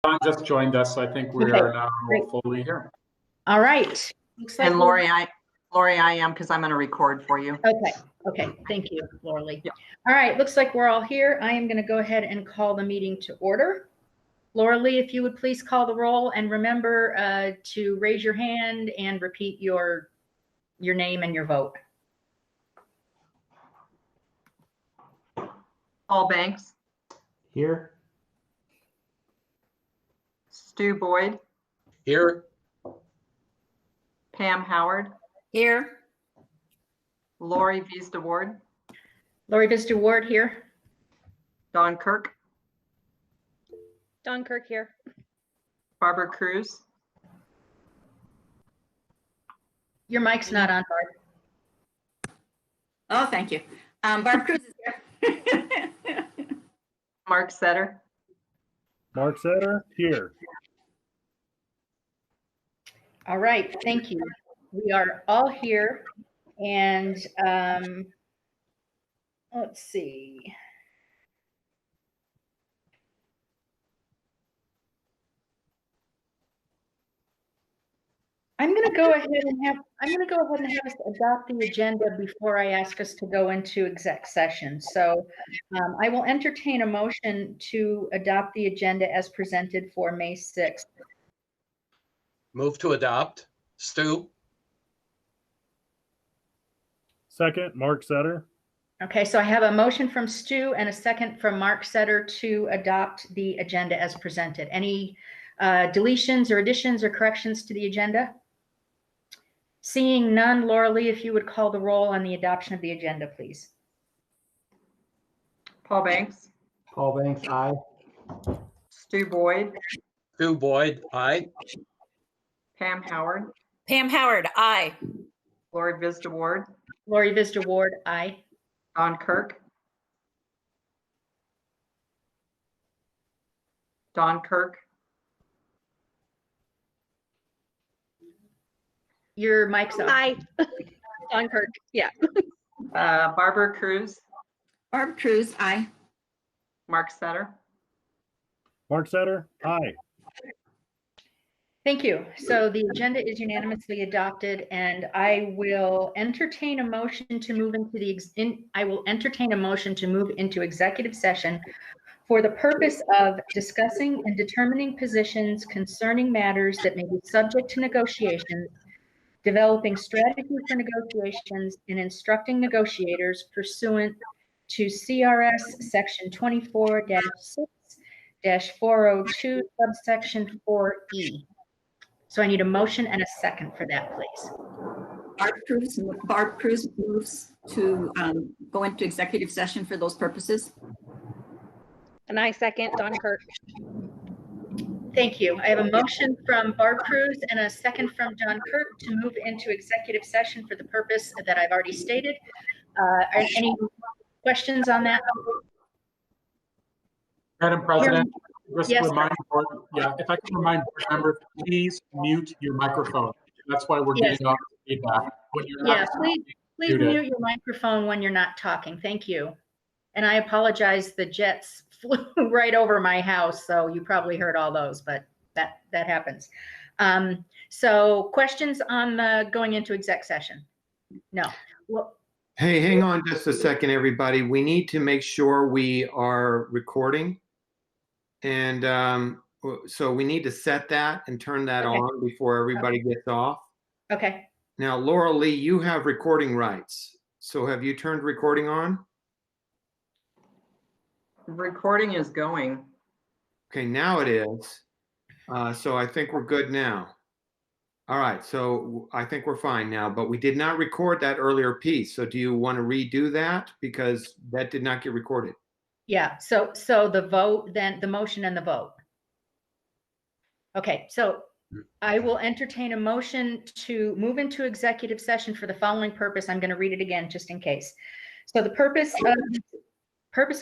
John just joined us, so I think we are now fully here. All right. Looks like And Lori, I am, because I'm going to record for you. Okay. Thank you, Lori. Yep. All right. Looks like we're all here. I am going to go ahead and call the meeting to order. Laura Lee, if you would please call the roll, and remember to raise your hand and repeat your name and your vote. Paul Banks. Here. Stu Boyd. Here. Pam Howard. Here. Lori Vista Ward. Lori Vista Ward here. Don Kirk. Don Kirk here. Barbara Cruz. Your mic's not on, Barb. Oh, thank you. Barb Cruz is here. Mark Setter. Mark Setter, here. All right, thank you. We are all here, and let's see. I'm going to go ahead and have us adopt the agenda before I ask us to go into exec session. So I will entertain a motion to adopt the agenda as presented for May 6th. Move to adopt. Stu. Second, Mark Setter. Okay, so I have a motion from Stu and a second from Mark Setter to adopt the agenda as presented. Any deletions or additions or corrections to the agenda? Seeing none, Laura Lee, if you would call the roll on the adoption of the agenda, please. Paul Banks. Paul Banks, aye. Stu Boyd. Stu Boyd, aye. Pam Howard. Pam Howard, aye. Lori Vista Ward. Lori Vista Ward, aye. Don Kirk. Don Kirk. Your mic's on. Aye. Don Kirk, yeah. Barbara Cruz. Barb Cruz, aye. Mark Setter. Mark Setter, aye. Thank you. So the agenda is unanimously adopted, and I will entertain a motion to move into executive session for the purpose of discussing and determining positions concerning matters that may be subject to negotiations, developing strategy for negotiations, and instructing negotiators pursuant to CRS section 24-6-402 subsection 4E. So I need a motion and a second for that, please. Barb Cruz moves to go into executive session for those purposes. And I second Don Kirk. Thank you. I have a motion from Barb Cruz and a second from John Kirk to move into executive session for the purpose that I've already stated. Are any questions on that? Madam President, just Yes, remind board, if I can remind board members, please mute your microphone. That's why we're Yes. getting all the feedback. When you're Yeah, not please muted. mute your microphone when you're not talking. Thank you. And I apologize, the jets flew right over my house, so you probably heard all those, but that happens. So questions on the going into exec session? No. Well, Hey, hang on just a second, everybody. We need to make sure we are recording. And so we need to set that and turn that Okay. on before everybody gets off. okay. Now, Laura Lee, you have recording rights. So have you turned recording on? Recording is going. Okay, now it is. So I think we're good now. All right, so I think we're fine now, but we did not record that earlier piece. So do you want to redo that? Because that did not get recorded. Yeah, so the vote, then the motion and the vote. Okay, so I will entertain a motion to move into executive session for the following purpose. I'm going to read it again just in case. So the purpose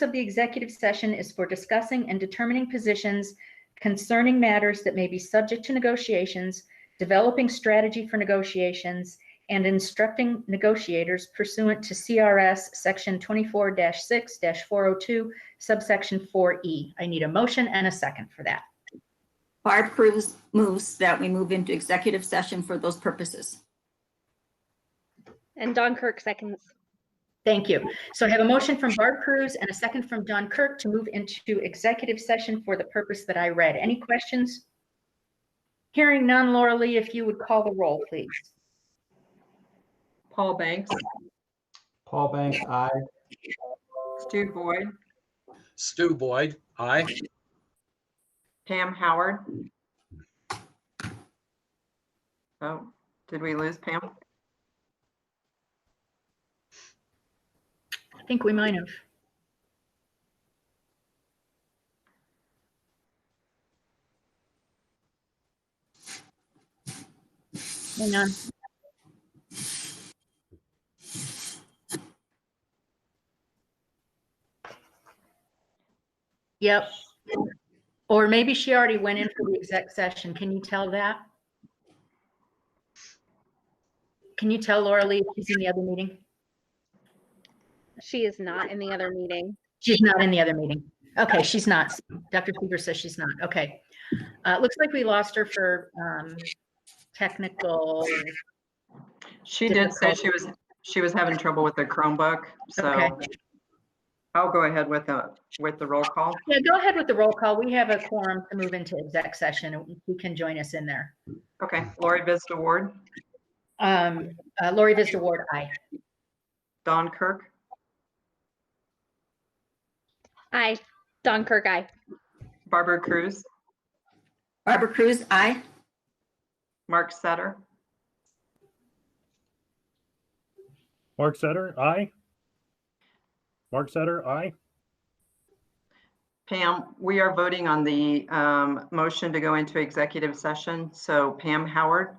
of the executive session is for discussing and determining positions concerning matters that may be subject to negotiations, developing strategy for negotiations, and instructing negotiators pursuant to CRS section 24-6-402 subsection 4E. I need a motion and a second for that. Barb Cruz moves that we move into executive session for those purposes. And Don Kirk seconds. Thank you. So I have a motion from Barb Cruz and a second from Don Kirk to move into executive session for the purpose that I read. Any questions? Hearing none, Laura Lee, if you would call the roll, please. Paul Banks, Paul Banks, aye. Stu Boyd, Stu Boyd, aye. Pam Howard. Oh, did we lose Pam? I think we might have. Hang on. Yep. Or maybe she already went in for the exec session. Can you tell that? Can you tell Laura Lee if she's in the other meeting? She is not in the other meeting. She's not in the other meeting. Okay, she's not. Dr. Seaver says she's not. Okay. Looks like we lost her for technical. She did say she was having trouble with the Chromebook, so Okay. I'll go ahead with the roll call. Yeah, go ahead with the roll call. We have a quorum to move into exec session, and who can join us in there. Okay, Lori Vista Ward, Lori Vista Ward, aye. Don Kirk, Aye. Don Kirk, aye. Barbara Cruz, Barbara Cruz, aye. Mark Setter, Mark Setter, aye. Mark Setter, aye. Pam. We are voting on the motion to go into executive session. So Pam Howard,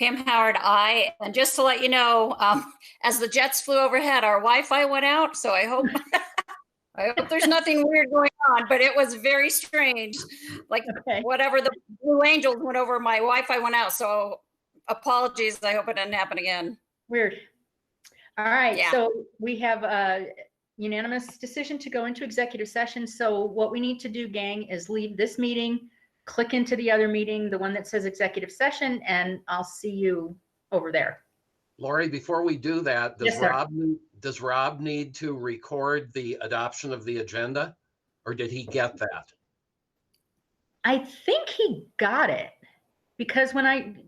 Pam Howard, aye. And just to let you know, as the jets flew overhead, our Wi-Fi went out. So I hope I hope there's nothing weird going on, but it was very strange. Like Okay. whatever the Blue Angels went over, my Wi-Fi went out. So apologies. I hope it doesn't happen again. Weird. All right, Yeah. so we have a unanimous decision to go into executive session. So what we need to do, gang, is leave this meeting, click into the other meeting, the one that says executive session, and I'll see you over there. Lori, before we do that, Yes, sir. does Rob need to record the adoption of the agenda? Or did he get that? I think he got it because when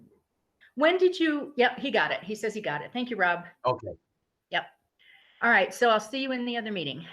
did you, yep, he got it. He says he got it. Thank you, Rob. Okay. Yep. All right, so I'll see you in the other meeting.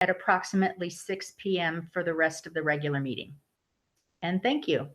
at approximately 6 p.m. for the rest of the regular meeting. And thank you.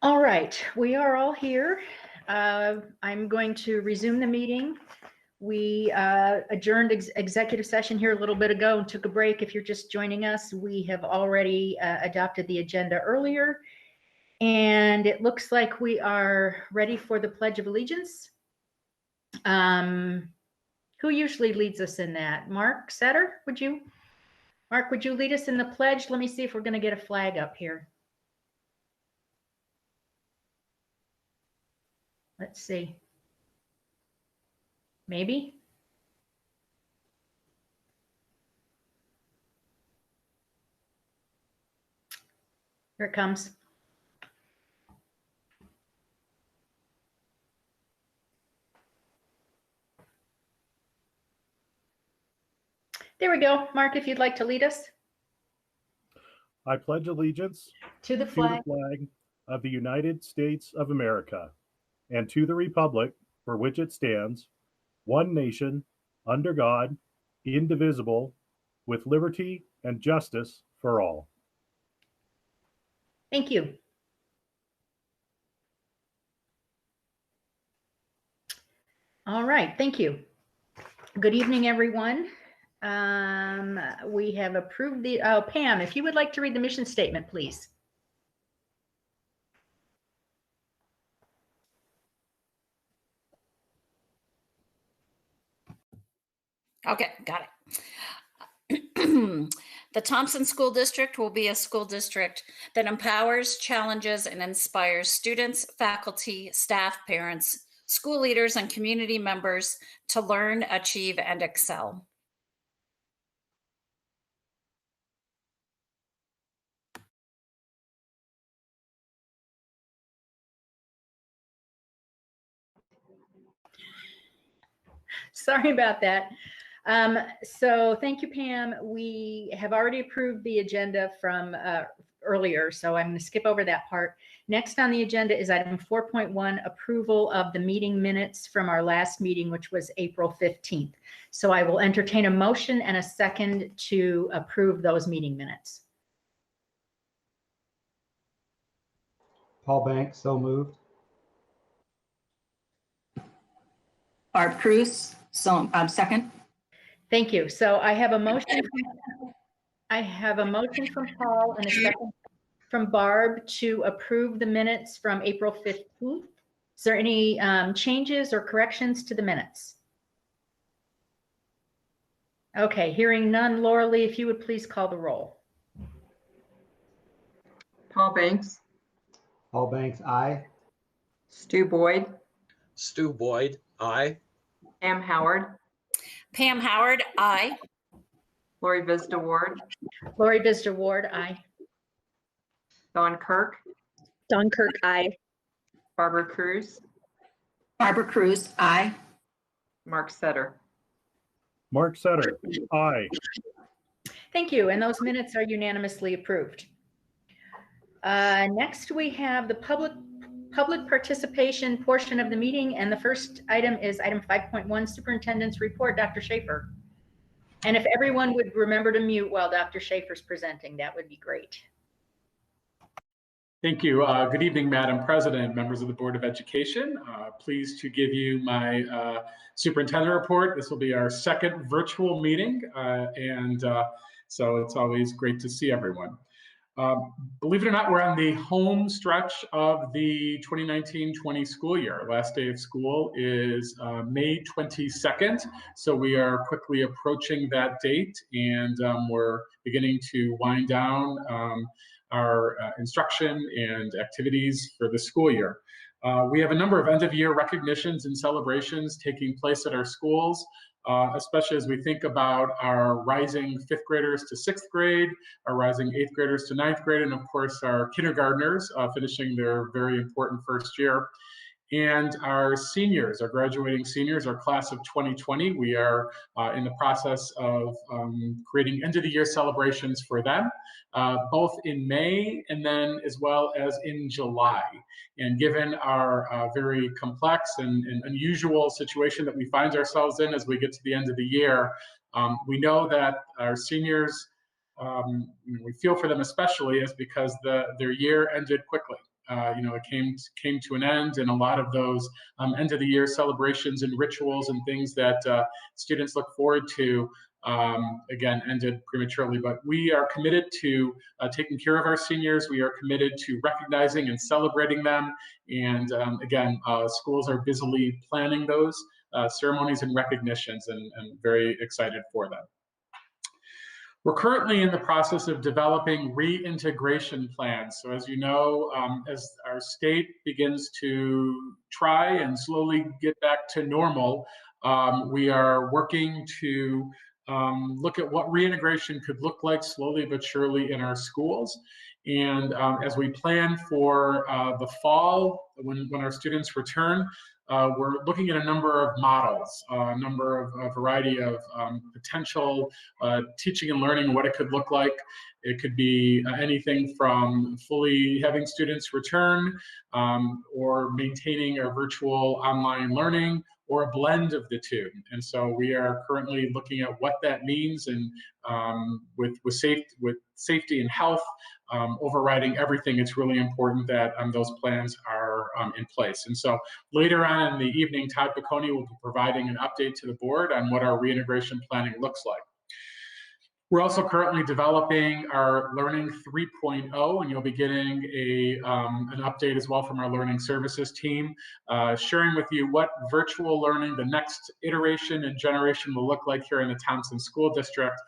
All right, we are all here. I'm going to resume the meeting. We adjourned executive session here a little bit ago and took a break. If you're just joining us, we have already adopted the agenda earlier. And it looks like we are ready for the Pledge of Allegiance. Who usually leads us in that? Mark Setter, Mark, would you lead us in the pledge? Let me see if we're going to get a flag up here. Let's see. Maybe. Here it comes. There we go. Mark, if you'd like to lead us. I pledge allegiance To the to the flag flag of the United States of America and to the republic for which it stands, one nation, under God, indivisible, with liberty and justice for all. Thank you. All right, thank you. Good evening, everyone. We have approved the, Pam, if you would like to read the mission statement, please. Okay, got it. The Thompson School District will be a school district that empowers, challenges, and inspires students, faculty, staff, parents, school leaders, and community members to learn, achieve, and excel. Sorry about that. So thank you, Pam. We have already approved the agenda from earlier, so I'm going to skip over that part. Next on the agenda is item 4.1, approval of the meeting minutes from our last meeting, which was April 15th. So I will entertain a motion and a second to approve those meeting minutes. Paul Banks, so moved. Barb Cruz, so second. Thank you. So I have a motion. I have a motion from Paul and a second from Barb to approve the minutes from April 15th. Is there any changes or corrections to the minutes? Okay, hearing none. Laura Lee, if you would please call the roll. Paul Banks, Paul Banks, aye. Stu Boyd, Stu Boyd, aye. Pam Howard, Pam Howard, aye. Lori Vista Ward, Lori Vistor Ward, aye. Don Kirk, Don Kirk, aye. Barbara Cruz, Barbara Cruz, aye. Mark Setter. Mark Setter, aye. Thank you. And those minutes are unanimously approved. Next, we have the public participation portion of the meeting. And the first item is item 5.1, Superintendent's Report. Dr. Schaefer. And if everyone would remember to mute while Dr. Schaefer's presenting, that would be great. Thank you. Good evening, Madam President, members of the Board of Education. Pleased to give you my superintendent report. This will be our second virtual meeting, so it's always great to see everyone. Believe it or not, we're on the home stretch of the 2019-20 school year. Last day of school is May 22nd, so we are quickly approaching that date, and we're beginning to wind down our instruction and activities for the school year. We have a number of end-of-year recognitions and celebrations taking place at our schools, especially as we think about our rising 5th graders to 6th grade, our rising 8th graders to 9th grade, and of course our kindergartners finishing their very important first year. And our seniors, our graduating seniors, our class of 2020, we are in the process of creating end-of-the-year celebrations for them, both in May and then as well as in July. And given our very complex and unusual situation that we find ourselves in as we get to the end of the year, we know that our seniors, we feel for them especially is because their year ended quickly. it came to an end, and a lot of those end of the year celebrations and rituals and things that students look forward to again ended prematurely. But we are committed to taking care of our seniors. We are committed to recognizing and celebrating them. And again, schools are busily planning those ceremonies and recognitions, and very excited for them. We're currently in the process of developing reintegration plans. So as you know, as our state begins to try and slowly get back to normal, we are working to look at what reintegration could look like slowly but surely in our schools. And as we plan for the fall, when our students return, we're looking at a number of models, a variety of potential teaching and learning, what it could look like. It could be anything from fully having students return or maintaining a virtual online learning, or a blend of the two. And so we are currently looking at what that means, and with safety and health overriding everything, it's really important that those plans are in place. And so later on in the evening, Todd Piccone will be providing an update to the board on what our reintegration planning looks like. We're also currently developing our Learning 3.0, and you'll be getting an update as well from our Learning Services team, sharing with you what virtual learning, the next iteration and generation, will look like here in the Thompson School District.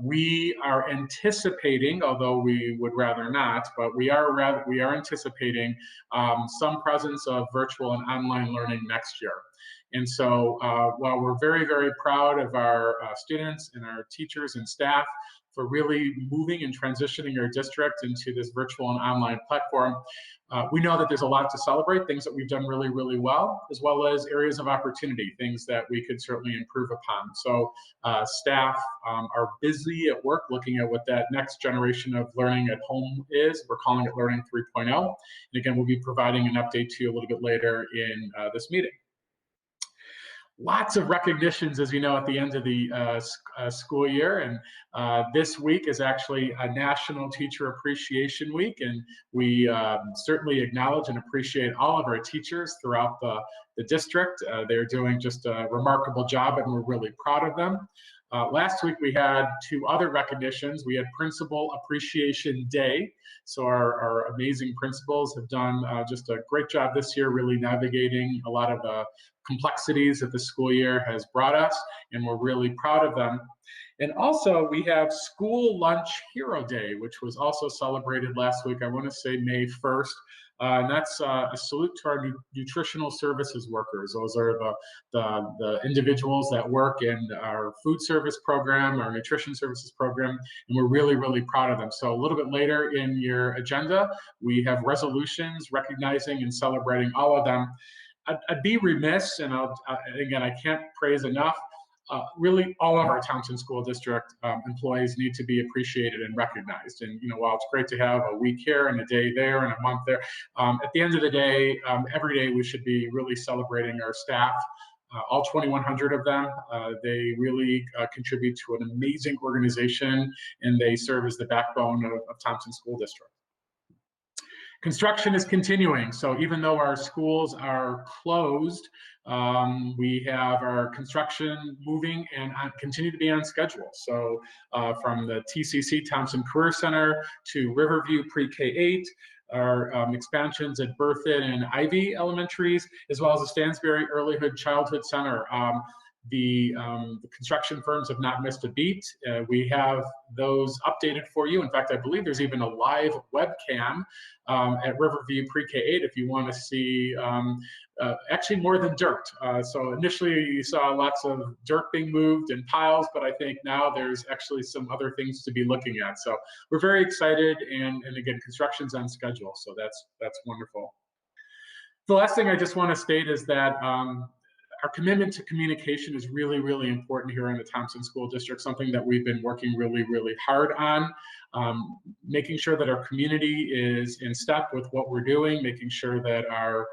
We are anticipating, although we would rather not, but we are anticipating some presence of virtual and online learning next year. And so while we're very, very proud of our students and our teachers and staff for really moving and transitioning our district into this virtual and online platform, we know that there's a lot to celebrate, things that we've done really, really well, as well as areas of opportunity, things that we could certainly improve upon. So staff are busy at work looking at what that next generation of learning at home is. We're calling it Learning 3.0. And again, we'll be providing an update to you a little bit later in this meeting. Lots of recognitions, as you know, at the end of the school year. And this week is actually a National Teacher Appreciation Week. And we certainly acknowledge and appreciate all of our teachers throughout the district. They're doing just a remarkable job, and we're really proud of them. Last week, we had two other recognitions. We had Principal Appreciation Day. So our amazing principals have done just a great job this year, really navigating a lot of the complexities that the school year has brought us, and we're really proud of them. And also, we have School Lunch Hero Day, which was also celebrated last week. I want to say May 1st. And that's a salute to our nutritional services workers. Those are the individuals that work in our food service program, our nutrition services program, and we're really, really proud of them. So a little bit later in your agenda, we have resolutions recognizing and celebrating all of them. I'd be remiss, and again, I can't praise enough, really all of our Thompson School District employees need to be appreciated and recognized. And while it's great to have a week here and a day there and a month there, at the end of the day, every day we should be really celebrating our staff. All 2,100 of them, they really contribute to an amazing organization, and they serve as the backbone of Thompson School District. Construction is continuing. So even though our schools are closed, we have our construction moving and continue to be on schedule. So from the TCC Thompson Career Center to Riverview Pre-K-8, our expansions at Berthoud and Ivy Elementaries, as well as the Stansbury Earlyhood Childhood Center. The construction firms have not missed a beat. We have those updated for you. In fact, I believe there's even a live webcam at Riverview Pre-K-8 if you want to see actually more than dirt. So initially you saw lots of dirt being moved in piles, but I think now there's actually some other things to be looking at. So we're very excited, and again, construction's on schedule, so that's wonderful. The last thing I just want to state is that our commitment to communication is really, really important here in the Thompson School District, something that we've been working really, really hard on, making sure that our community is in step with what we're doing, making sure that our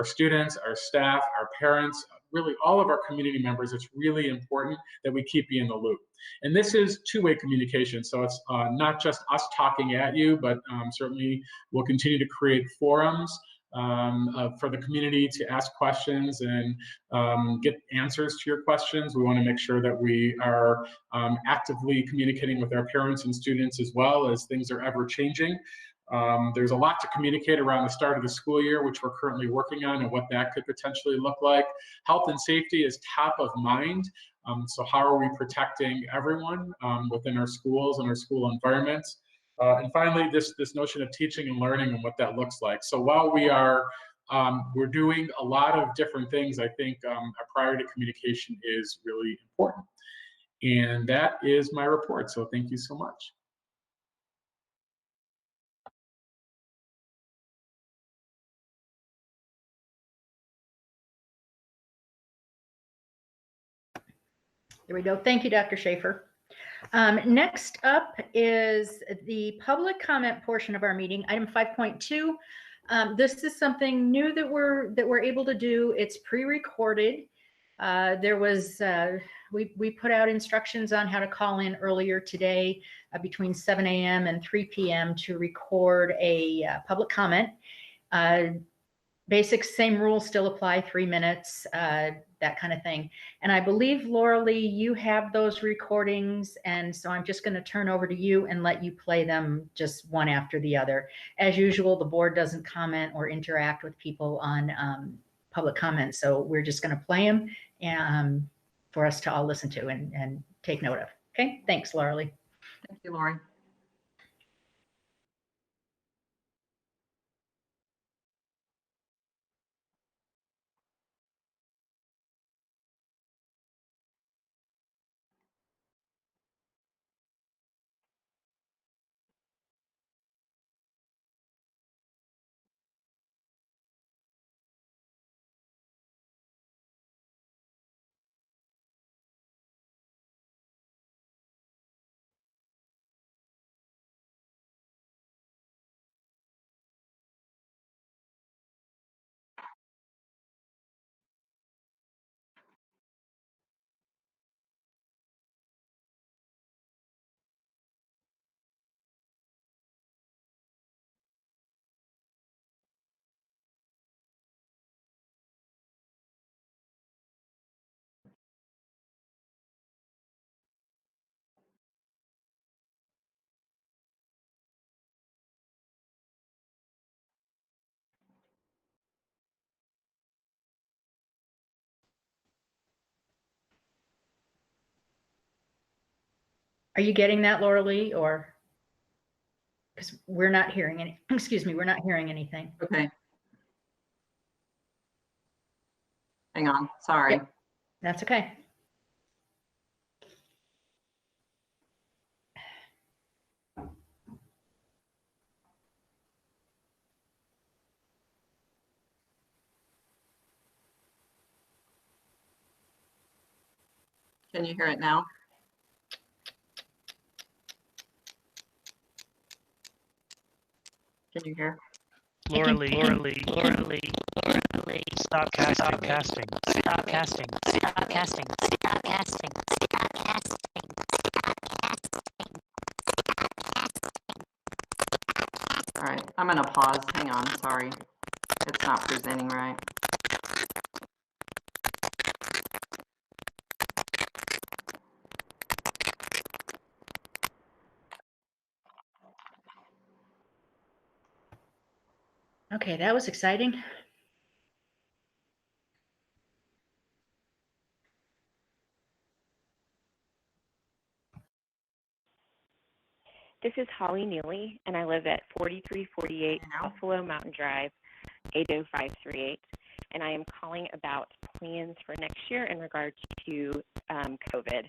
students, our staff, our parents really all of our community members, it's really important that we keep you in the loop. And this is two-way communication. So it's not just us talking at you, but certainly we'll continue to create forums for the community to ask questions and get answers to your questions. We want to make sure that we are actively communicating with our parents and students as well, as things are ever changing. There's a lot to communicate around the start of the school year, which we're currently working on, and what that could potentially look like. Health and safety is top of mind. So how are we protecting everyone within our schools and our school environments? And finally, this notion of teaching and learning and what that looks like. So while we're doing a lot of different things, I think a priority communication is really important. And that is my report. So thank you so much. There we go. Thank you, Dr. Schaefer. Next up is the public comment portion of our meeting, item 5.2. This is something new that we're able to do. It's pre-recorded. We put out instructions on how to call in earlier today between 7 a.m. and 3 p.m. to record a public comment. Basic same rules still apply, 3 minutes, that kind of thing. And I believe, Laura Lee, you have those recordings, and so I'm just going to turn over to you and let you play them just one after the other. As usual, the board doesn't comment or interact with people on public comments, so we're just going to play them for us to all listen to and take note of. Okay, thanks, Laura Lee. Thank you, Lori. Are you getting that, Laura Lee, or because we're not hearing any, excuse me, we're not hearing anything. Okay. Hang on, sorry. Yep. That's okay. Can you hear it now? Can you hear? Laura Lee, stop casting. All right, I'm gonna pause. Hang on, sorry. It's not presenting right. Okay, that was exciting. This is Holly Neely, and I live at 4348 Buffalo Mountain Drive, 80538. And I am calling about plans for next year in regards to COVID.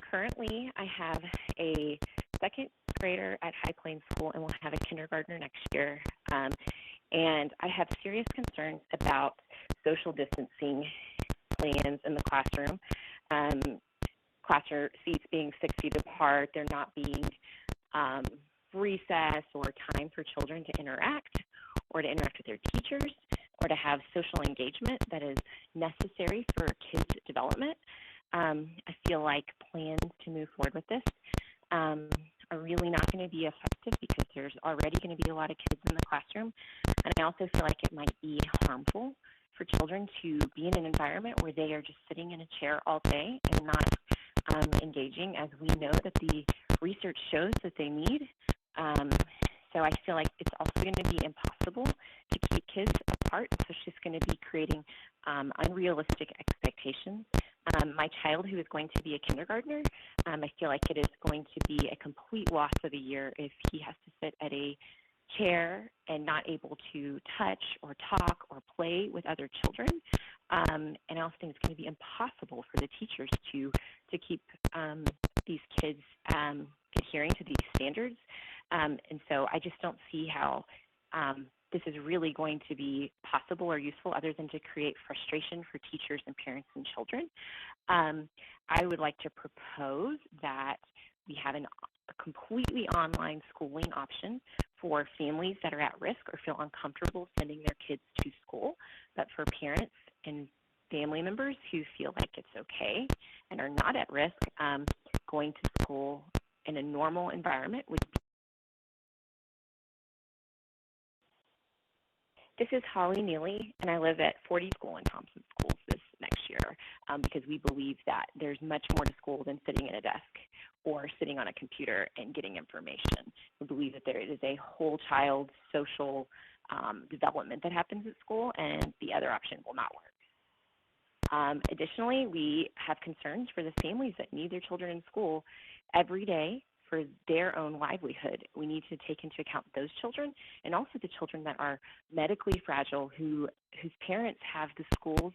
Currently, I have a second grader at High Plains School, and we'll have a kindergartner next year. And I have serious concerns about social distancing plans in the classroom. Classroom seats being 6 feet apart, there not being recess or time for children to interact or to interact with their teachers. or to have social engagement that is necessary for kids' development, I feel like plans to move forward with this are really not going to be effective because there's already going to be a lot of kids in the classroom. And I also feel like it might be harmful for children to be in an environment where they are just sitting in a chair all day and not engaging, as we know that the research shows that they need. So I feel like it's also going to be impossible to keep kids apart. So it's just going to be creating unrealistic expectations. My child, who is going to be a kindergartner, I feel like it is going to be a complete loss of a year if he has to sit at a chair and not able to touch or talk or play with other children. And I also think it's going to be impossible for the teachers to keep these kids adhering to these standards. And so I just don't see how this is really going to be possible or useful other than to create frustration for teachers and parents and children. I would like to propose that we have a completely online schooling option for families that are at risk or feel uncomfortable sending their kids to school, but for parents and family members who feel like it's okay and are not at risk, going to school in a normal environment would be. This is Holly Neely, and I live at 40 School in Thompson Schools this next year because we believe that there's much more to school than sitting at a desk or sitting on a computer and getting information. We believe that there is a whole child social development that happens at school, and the other option will not work. Additionally, we have concerns for the families that need their children in school every day for their own livelihood. We need to take into account those children and also the children that are medically fragile whose parents have the schools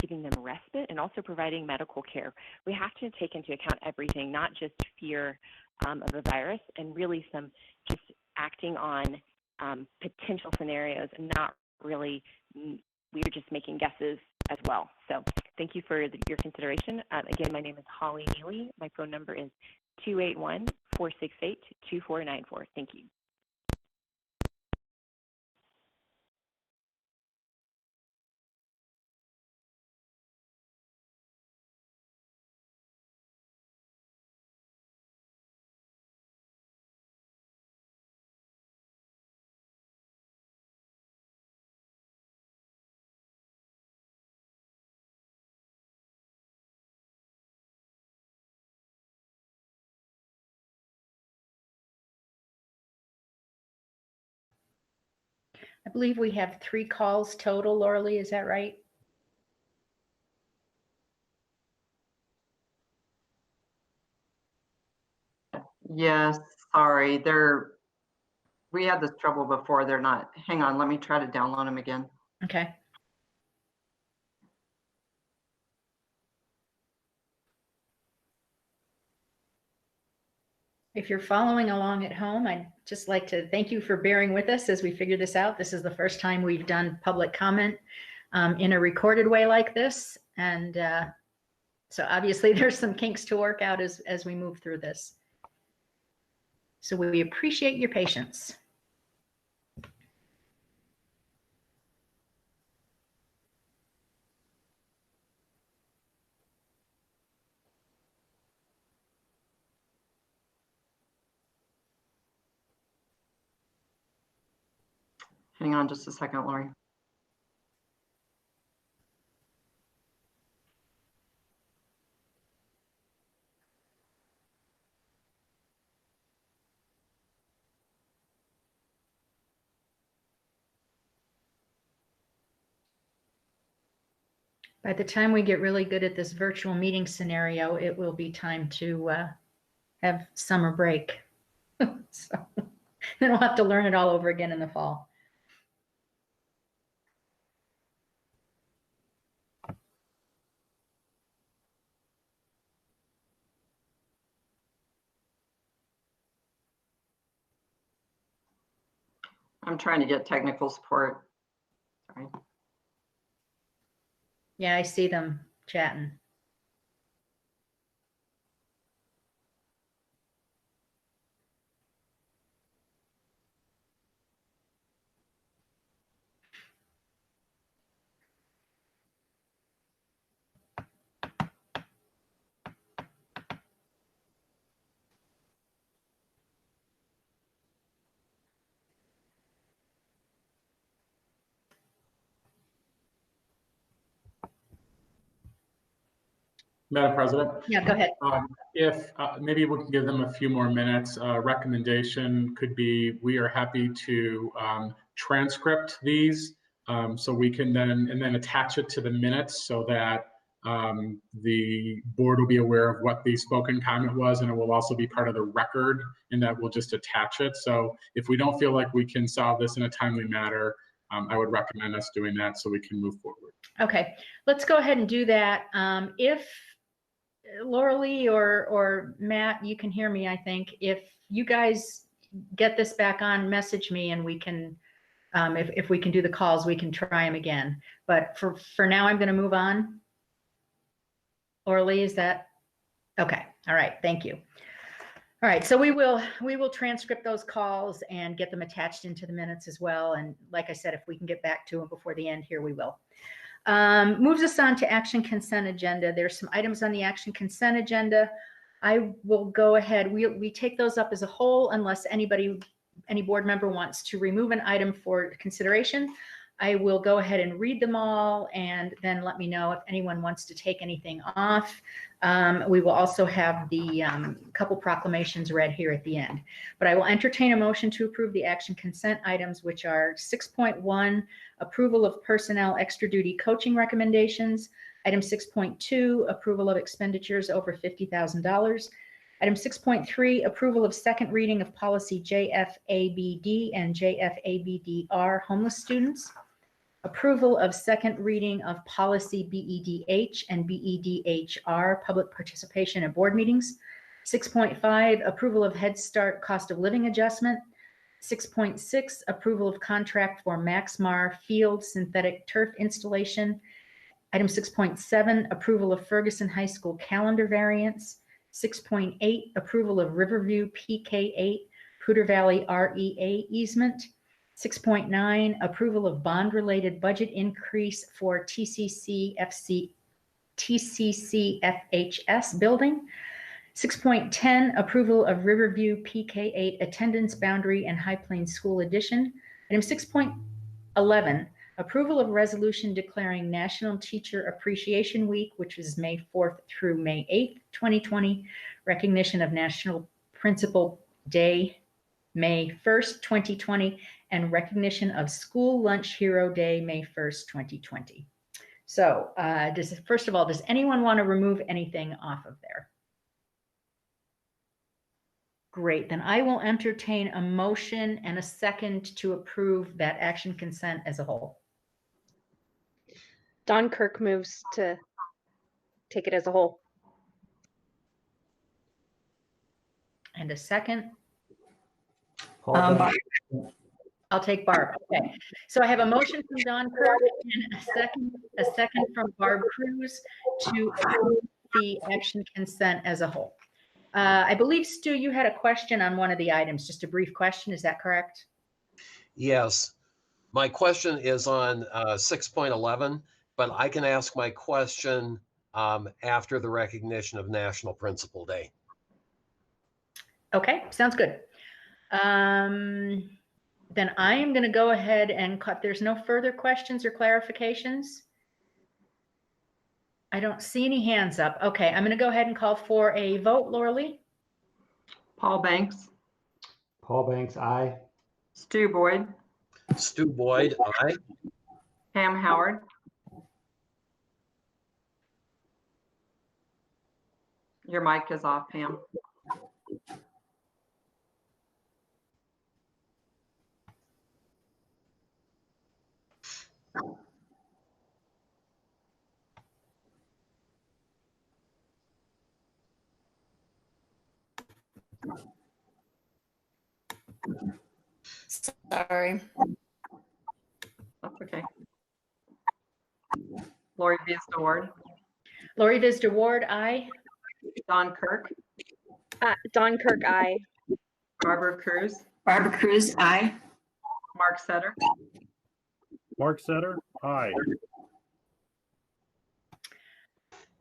giving them respite and also providing medical care. We have to take into account everything, not just fear of a virus, and really some just acting on potential scenarios and not really, we're just making guesses as well. So thank you for your consideration. Again, my name is Holly Neely. My phone number is 281-468-2494. Thank you. I believe we have 3 calls total, Laura Lee, is that right? Yes, sorry. We had this trouble before. They're not. Hang on, let me try to download them again. Okay. If you're following along at home, I'd just like to thank you for bearing with us as we figure this out. This is the first time we've done public comment in a recorded way like this. And so obviously there's some kinks to work out as we move through this. So we appreciate your patience. Hang on just a second, Lori. By the time we get really good at this virtual meeting scenario, it will be time to have summer break. So then we'll have to learn it all over again in the fall. I'm trying to get technical support. Sorry. Yeah, I see them chatting. Madam President, Yeah, go ahead. if maybe we can give them a few more minutes, recommendation could be, we are happy to transcript these so we can then attach it to the minutes so that the board will be aware of what the spoken comment was, and it will also be part of the record, and that we'll just attach it. So if we don't feel like we can solve this in a timely manner, I would recommend us doing that so we can move forward. Okay, let's go ahead and do that. If Laura Lee or Matt, you can hear me, I think. If you guys get this back on, message me and we can, if we can do the calls, we can try them again. But for now, I'm going to move on. Laura Lee, is that? Okay, all right, thank you. All right, so we will transcript those calls and get them attached into the minutes as well. And like I said, if we can get back to them before the end here, we will. Moves us on to action consent agenda. There's some items on the action consent agenda. I will go ahead. We take those up as a whole unless any board member wants to remove an item for consideration. I will go ahead and read them all and then let me know if anyone wants to take anything off. We will also have the couple proclamations read here at the end. But I will entertain a motion to approve the action consent items, which are 6.1, approval of personnel extra duty coaching recommendations. Item 6.2, approval of expenditures over $50,000. Item 6.3, approval of second reading of policy JFABD and JFABDR, homeless students. Approval of second reading of policy BEDH and BEDHR, public participation at board meetings. 6.5, approval of Head Start cost of living adjustment. 6.6, approval of contract for Maxmar field synthetic turf installation. Item 6.7, approval of Ferguson High School calendar variance. 6.8, approval of Riverview PK8 Poudre Valley REA easement. 6.9, approval of bond-related budget increase for TCCFHS building. 6.10, approval of Riverview PK8 attendance boundary and High Plains School addition. Item 6.11, approval of resolution declaring National Teacher Appreciation Week, which is May 4th through May 8th, 2020. Recognition of National Principal Day, May 1st, 2020, and recognition of School Lunch Hero Day, May 1st, 2020. So first of all, does anyone want to remove anything off of there? Great, then I will entertain a motion and a second to approve that action consent as a whole. Don Kirk moves to take it as a whole. And a second? Paul I'll take Barb. Okay. So I have a motion from Don Kirk and a second from Barb Cruz to approve the action consent as a whole. I believe, Stu, you had a question on one of the items, just a brief question. Is that correct? Yes. My question is on 6.11, but I can ask my question after the recognition of National Principal Day. Okay, sounds good. Then I am going to go ahead and cut. There's no further questions or clarifications. I don't see any hands up. Okay, I'm going to go ahead and call for a vote. Laura Lee? Paul Banks, Paul Banks, aye. Stu Boyd, Stu Boyd, aye. Pam Howard, your mic is off, Pam. Sorry. That's okay. Lori Vista Ward, Lori Vista Ward, aye. Don Kirk, Don Kirk, aye. Barbara Cruz, Barbara Cruz, aye. Mark Sutter, Mark Setter, aye.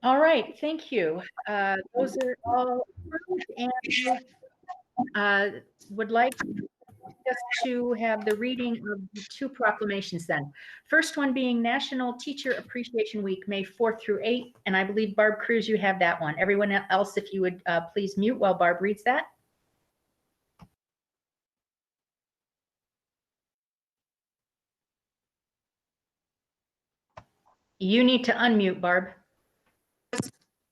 All right, thank you. Those are all approved, and would like us to have the reading of the two proclamations then. First one being National Teacher Appreciation Week, May 4th through 8th. And I believe Barb Cruz, you have that one. Everyone else, if you would please mute while Barb reads that. You need to unmute, Barb.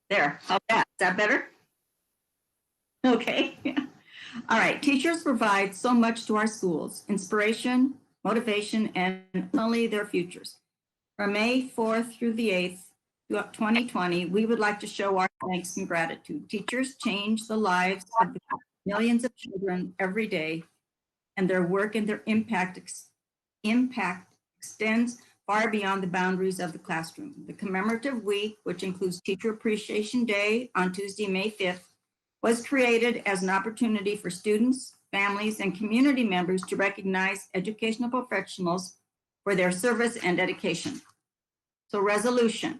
There, how's that? Is that better? Okay. All right. Teachers provide so much to our schools: inspiration, motivation, and only their futures. From May 4th through the 8th, 2020, we would like to show our thanks and gratitude. Teachers change the lives of millions of children every day, and their work and their impact extends far beyond the boundaries of the classroom. The commemorative week, which includes Teacher Appreciation Day on Tuesday, May 5th, was created as an opportunity for students, families, and community members to recognize educational professionals for their service and dedication. So, resolution: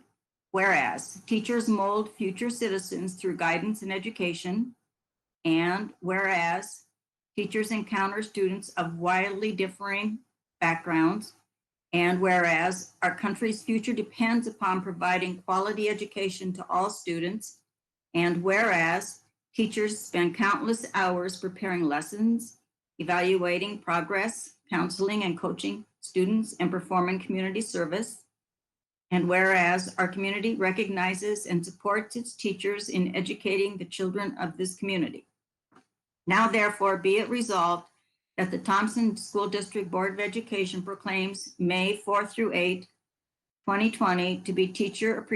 whereas teachers mold future citizens through guidance and education, and whereas teachers encounter students of wildly differing backgrounds, and whereas our country's future depends upon providing quality education to all students, and whereas teachers spend countless hours preparing lessons, evaluating progress, counseling and coaching students, and performing community service, and whereas our community recognizes and supports its teachers in educating the children of this community. Now, therefore, be it resolved that the Thompson School District Board of Education proclaims May 4th through 8th, 2020 to be Teacher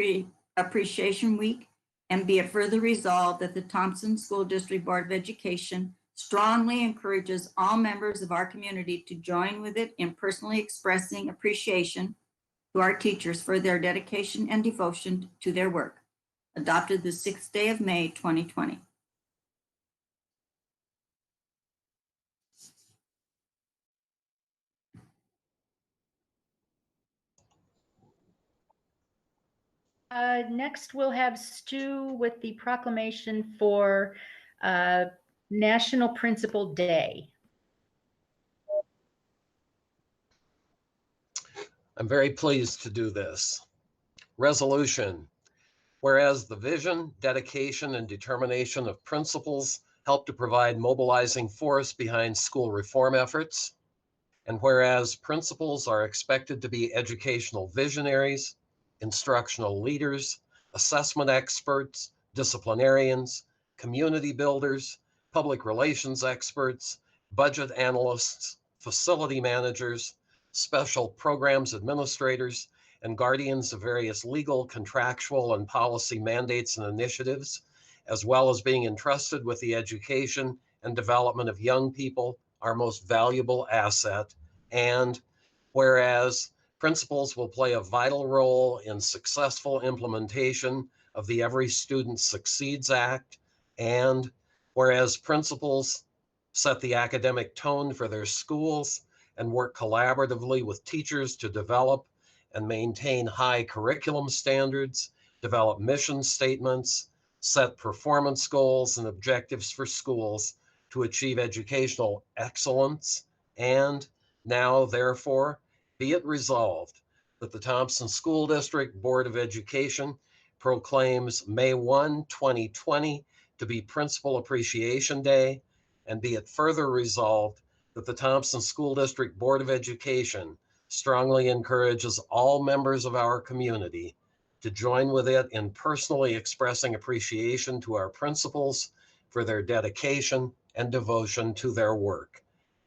Appreciation Week, and be it further resolved that the Thompson School District Board of Education strongly encourages all members of our community to join with it in personally expressing appreciation to our teachers for their dedication and devotion to their work. Adopted the 6th day of May, 2020. Next, we'll have Stu with the proclamation for National Principal Day. I'm very pleased to do this. Resolution: whereas the vision, dedication, and determination of principals help to provide mobilizing force behind school reform efforts, and whereas principals are expected to be educational visionaries, instructional leaders, assessment experts, disciplinarians, community builders, public relations experts, budget analysts, facility managers, special programs administrators, and guardians of various legal, contractual, and policy mandates and initiatives, as well as being entrusted with the education and development of young people, our most valuable asset. And whereas principals will play a vital role in successful implementation of the Every Student Succeeds Act, and whereas principals set the academic tone for their schools and work collaboratively with teachers to develop and maintain high curriculum standards, develop mission statements, set performance goals and objectives for schools to achieve educational excellence, and now, therefore, be it resolved that the Thompson School District Board of Education proclaims May 1, 2020 to be Principal Appreciation Day, and be it further resolved that the Thompson School District Board of Education strongly encourages all members of our community to join with it in personally expressing appreciation to our principals for their dedication and devotion to their work.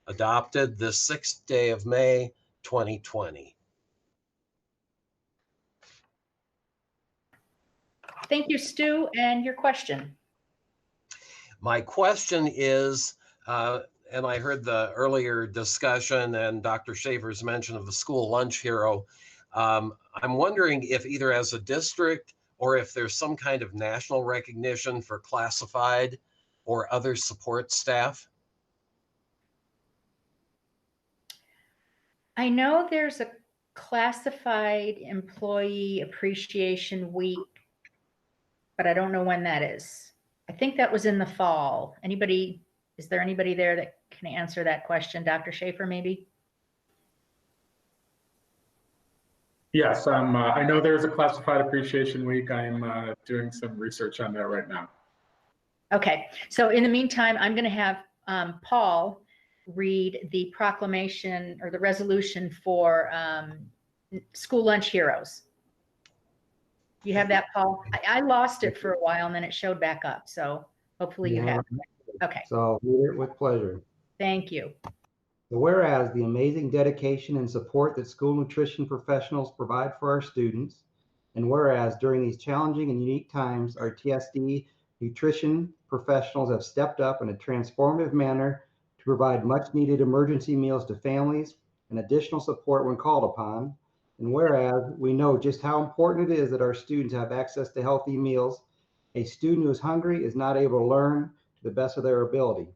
Adopted this 6th day of May, 2020. Thank you, Stu. And your question? My question is, and I heard the earlier discussion and Dr. Schaefer's mention of the school lunch hero. I'm wondering if either as a district or if there's some kind of national recognition for classified or other support staff. I know there's a classified employee appreciation week, but I don't know when that is. I think that was in the fall. Is there anybody there that can answer that question. Dr. Schaefer, maybe? Yes, I know there's a classified appreciation week. I'm doing some research on that right now. Okay, so in the meantime, I'm going to have Paul read the proclamation or the resolution for school lunch heroes. You have that, Paul? I lost it for a while and then it showed back up. So hopefully you have it. Okay. So I'll read it with pleasure. Thank you. So whereas the amazing dedication and support that school nutrition professionals provide for our students, and whereas during these challenging and unique times, our TSD nutrition professionals have stepped up in a transformative manner to provide much needed emergency meals to families and additional support when called upon. And whereas we know just how important it is that our students have access to healthy meals, a student who is hungry is not able to learn to the best of their ability.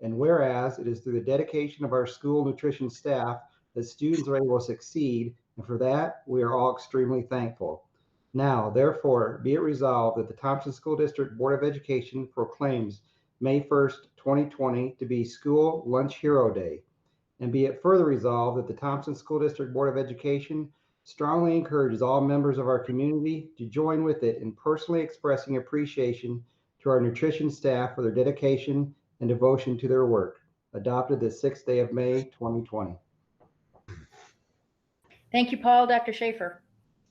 And whereas it is through the dedication of our school nutrition staff that students are able to succeed, and for that, we are all extremely thankful. Now, therefore, be it resolved that the Thompson School District Board of Education proclaims May 1st, 2020 to be School Lunch Hero Day. And be it further resolved that the Thompson School District Board of Education strongly encourages all members of our community to join with it in personally expressing appreciation to our nutrition staff for their dedication and devotion to their work. Adopted the 6th day of May, 2020. Thank you, Paul. Dr. Schaefer.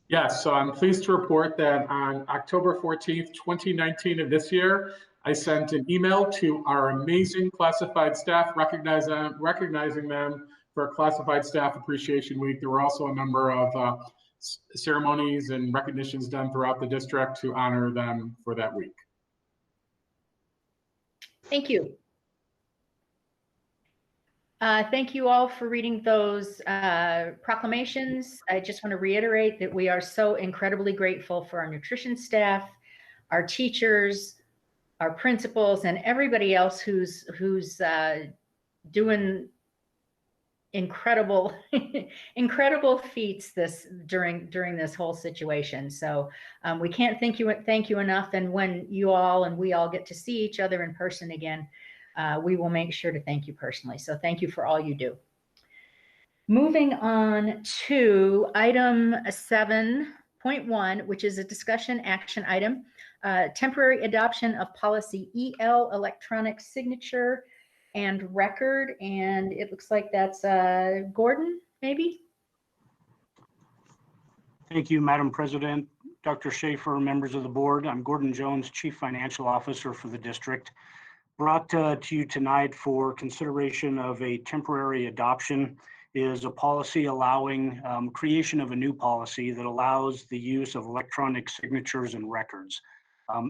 Yes, so I'm pleased to report that on October 14th, 2019 of this year, I sent an email to our amazing classified staff recognizing them for Classified Staff Appreciation Week. There were also a number of ceremonies and recognitions done throughout the district to honor them for that week. Thank you. Thank you all for reading those proclamations. I just want to reiterate that we are so incredibly grateful for our nutrition staff, our teachers, our principals, and everybody else who's doing incredible incredible feats during this whole situation. So we can't thank you enough. And when you all and we all get to see each other in person again, we will make sure to thank you personally. So thank you for all you do. Moving on to item 7.1, which is a discussion action item, temporary adoption of policy EL, electronic signature and record. And it looks like that's Gordon, maybe? Thank you, Madam President, Dr. Schaefer, members of the board. I'm Gordon Jones, Chief Financial Officer for the district. Brought to you tonight for consideration of a temporary adoption is a policy allowing creation of a new policy that allows the use of electronic signatures and records.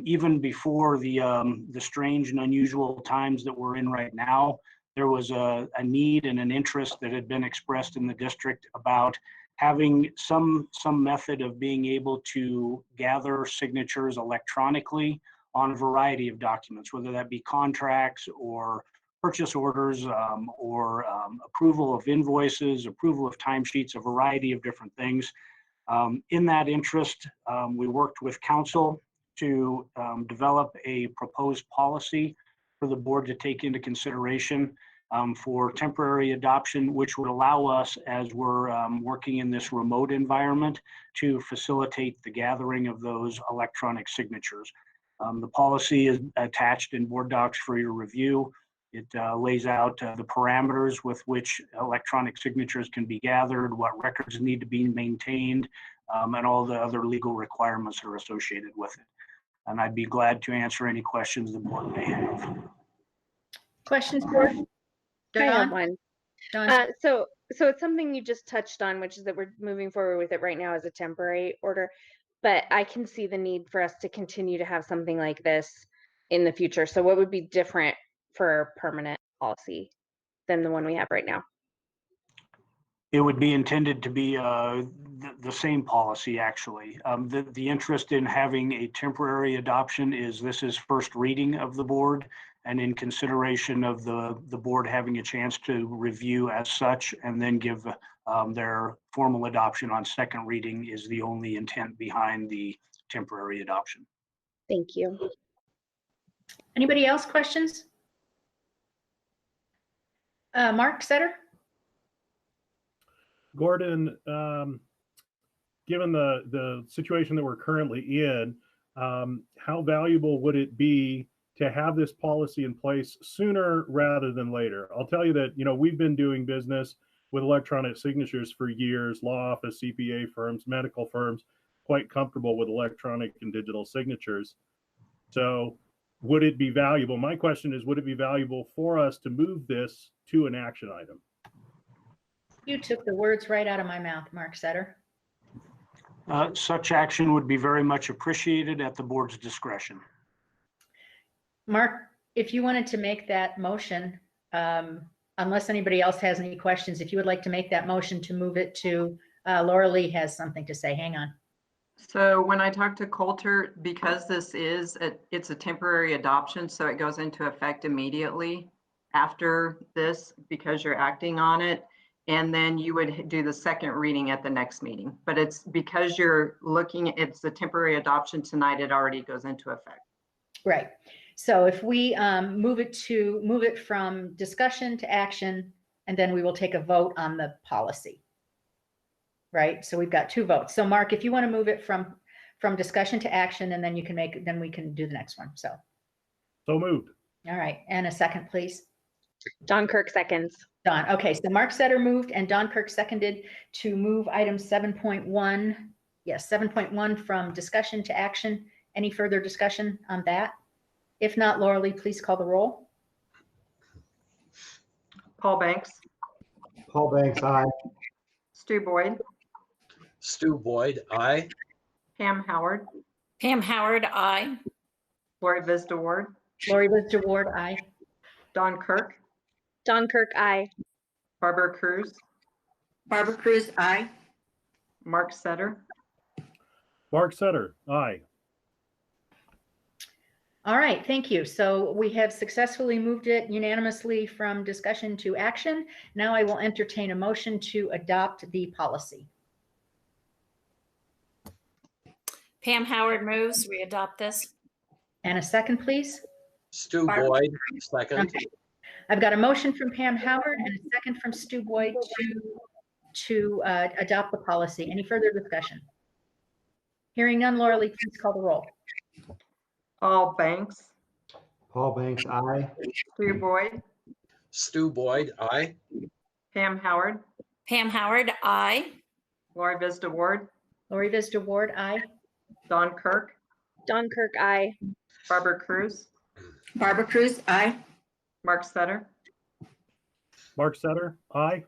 Even before the strange and unusual times that we're in right now, there was a need and an interest that had been expressed in the district about having some method of being able to gather signatures electronically on a variety of documents, whether that be contracts or purchase orders or approval of invoices, approval of timesheets, a variety of different things. In that interest, we worked with council to develop a proposed policy for the board to take into consideration for temporary adoption, which would allow us, as we're working in this remote environment, to facilitate the gathering of those electronic signatures. The policy is attached in board docs for your review. It lays out the parameters with which electronic signatures can be gathered, what records need to be maintained, and all the other legal requirements that are associated with it. And I'd be glad to answer any questions the board may have. Questions, board? I have one. Dawn? So it's something you just touched on, which is that we're moving forward with it right now as a temporary order. But I can see the need for us to continue to have something like this in the future. So what would be different for permanent policy than the one we have right now? It would be intended to be the same policy, actually. The interest in having a temporary adoption is this is first reading of the board, and in consideration of the board having a chance to review as such and then give their formal adoption on second reading is the only intent behind the temporary adoption. Thank you. Anybody else questions? Mark Setter? Gordon, given the situation that we're currently in, how valuable would it be to have this policy in place sooner rather than later? I'll tell you that, we've been doing business with electronic signatures for years, law office, CPA firms, medical firms, quite comfortable with electronic and digital signatures. So would it be valuable? My question is, would it be valuable for us to move this to an action item? You took the words right out of my mouth, Mark Setter. Such action would be very much appreciated at the board's discretion. Mark, if you wanted to make that motion, unless anybody else has any questions, if you would like to make that motion to move it to, Laura Lee has something to say. Hang on. So when I talked to Coulter, because this it's a temporary adoption, so it goes into effect immediately after this because you're acting on it. And then you would do the second reading at the next meeting. But it's because it's a temporary adoption tonight, it already goes into effect. Right. So if we move it from discussion to action, and then we will take a vote on the policy. Right. So we've got two votes. So Mark, if you want to move it from discussion to action, and then then we can do the next one. So moved. All right. And a second, please. Don Kirk seconds. Don. Okay. So Mark Setter moved and Don Kirk seconded to move item 7.1. Yes, 7.1 from discussion to action. Any further discussion on that? If not, Laura Lee, please call the roll. Paul Banks. Paul Banks, aye. Stu Boyd. Stu Boyd, aye. Pam Howard. Pam Howard, aye. Lori Vista Ward. Lori Vista Ward, aye. Don Kirk. Don Kirk, aye. Barbara Cruz. Barbara Cruz, aye. Mark Setter. Mark Setter, aye. All right, thank you. So we have successfully moved it unanimously from discussion to action. Now I will entertain a motion to adopt the policy. Pam Howard moves, we adopt this. And a second, please. Stu Boyd, second. Okay. I've got a motion from Pam Howard and a second from Stu Boyd to adopt the policy. Any further discussion? Hearing none, Laura Lee, please call the roll. Paul Banks. Paul Banks, aye. Stu Boyd. Stu Boyd, aye. Pam Howard. Pam Howard, aye. Lori Vista Ward. Lori Vista Ward, aye. Don Kirk. Don Kirk, aye. Barbara Cruz. Barbara Cruz, aye. Mark Setter. Mark Setter, aye.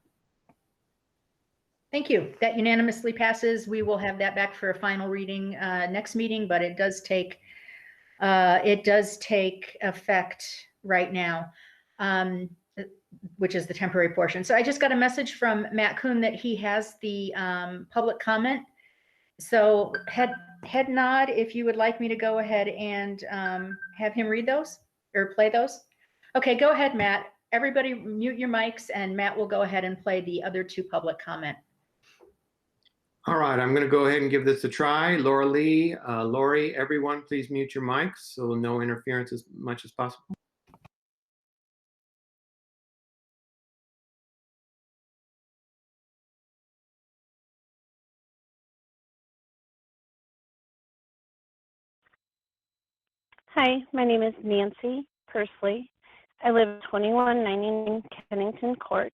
Thank you. That unanimously passes. We will have that back for a final reading next meeting, but it does take effect right now, which is the temporary portion. So I just got a message from Matt Kuhn that he has the public comment. So head nod if you would like me to go ahead and have him read those or play those. Okay, go ahead, Matt. Everybody mute your mics and Matt will go ahead and play the other two public comment. All right, I'm going to go ahead and give this a try. Laura Lee, Lori, everyone, please mute your mics so no interference as much as possible. Hi, my name is Nancy Persley. I live at 2199 Kennington Court.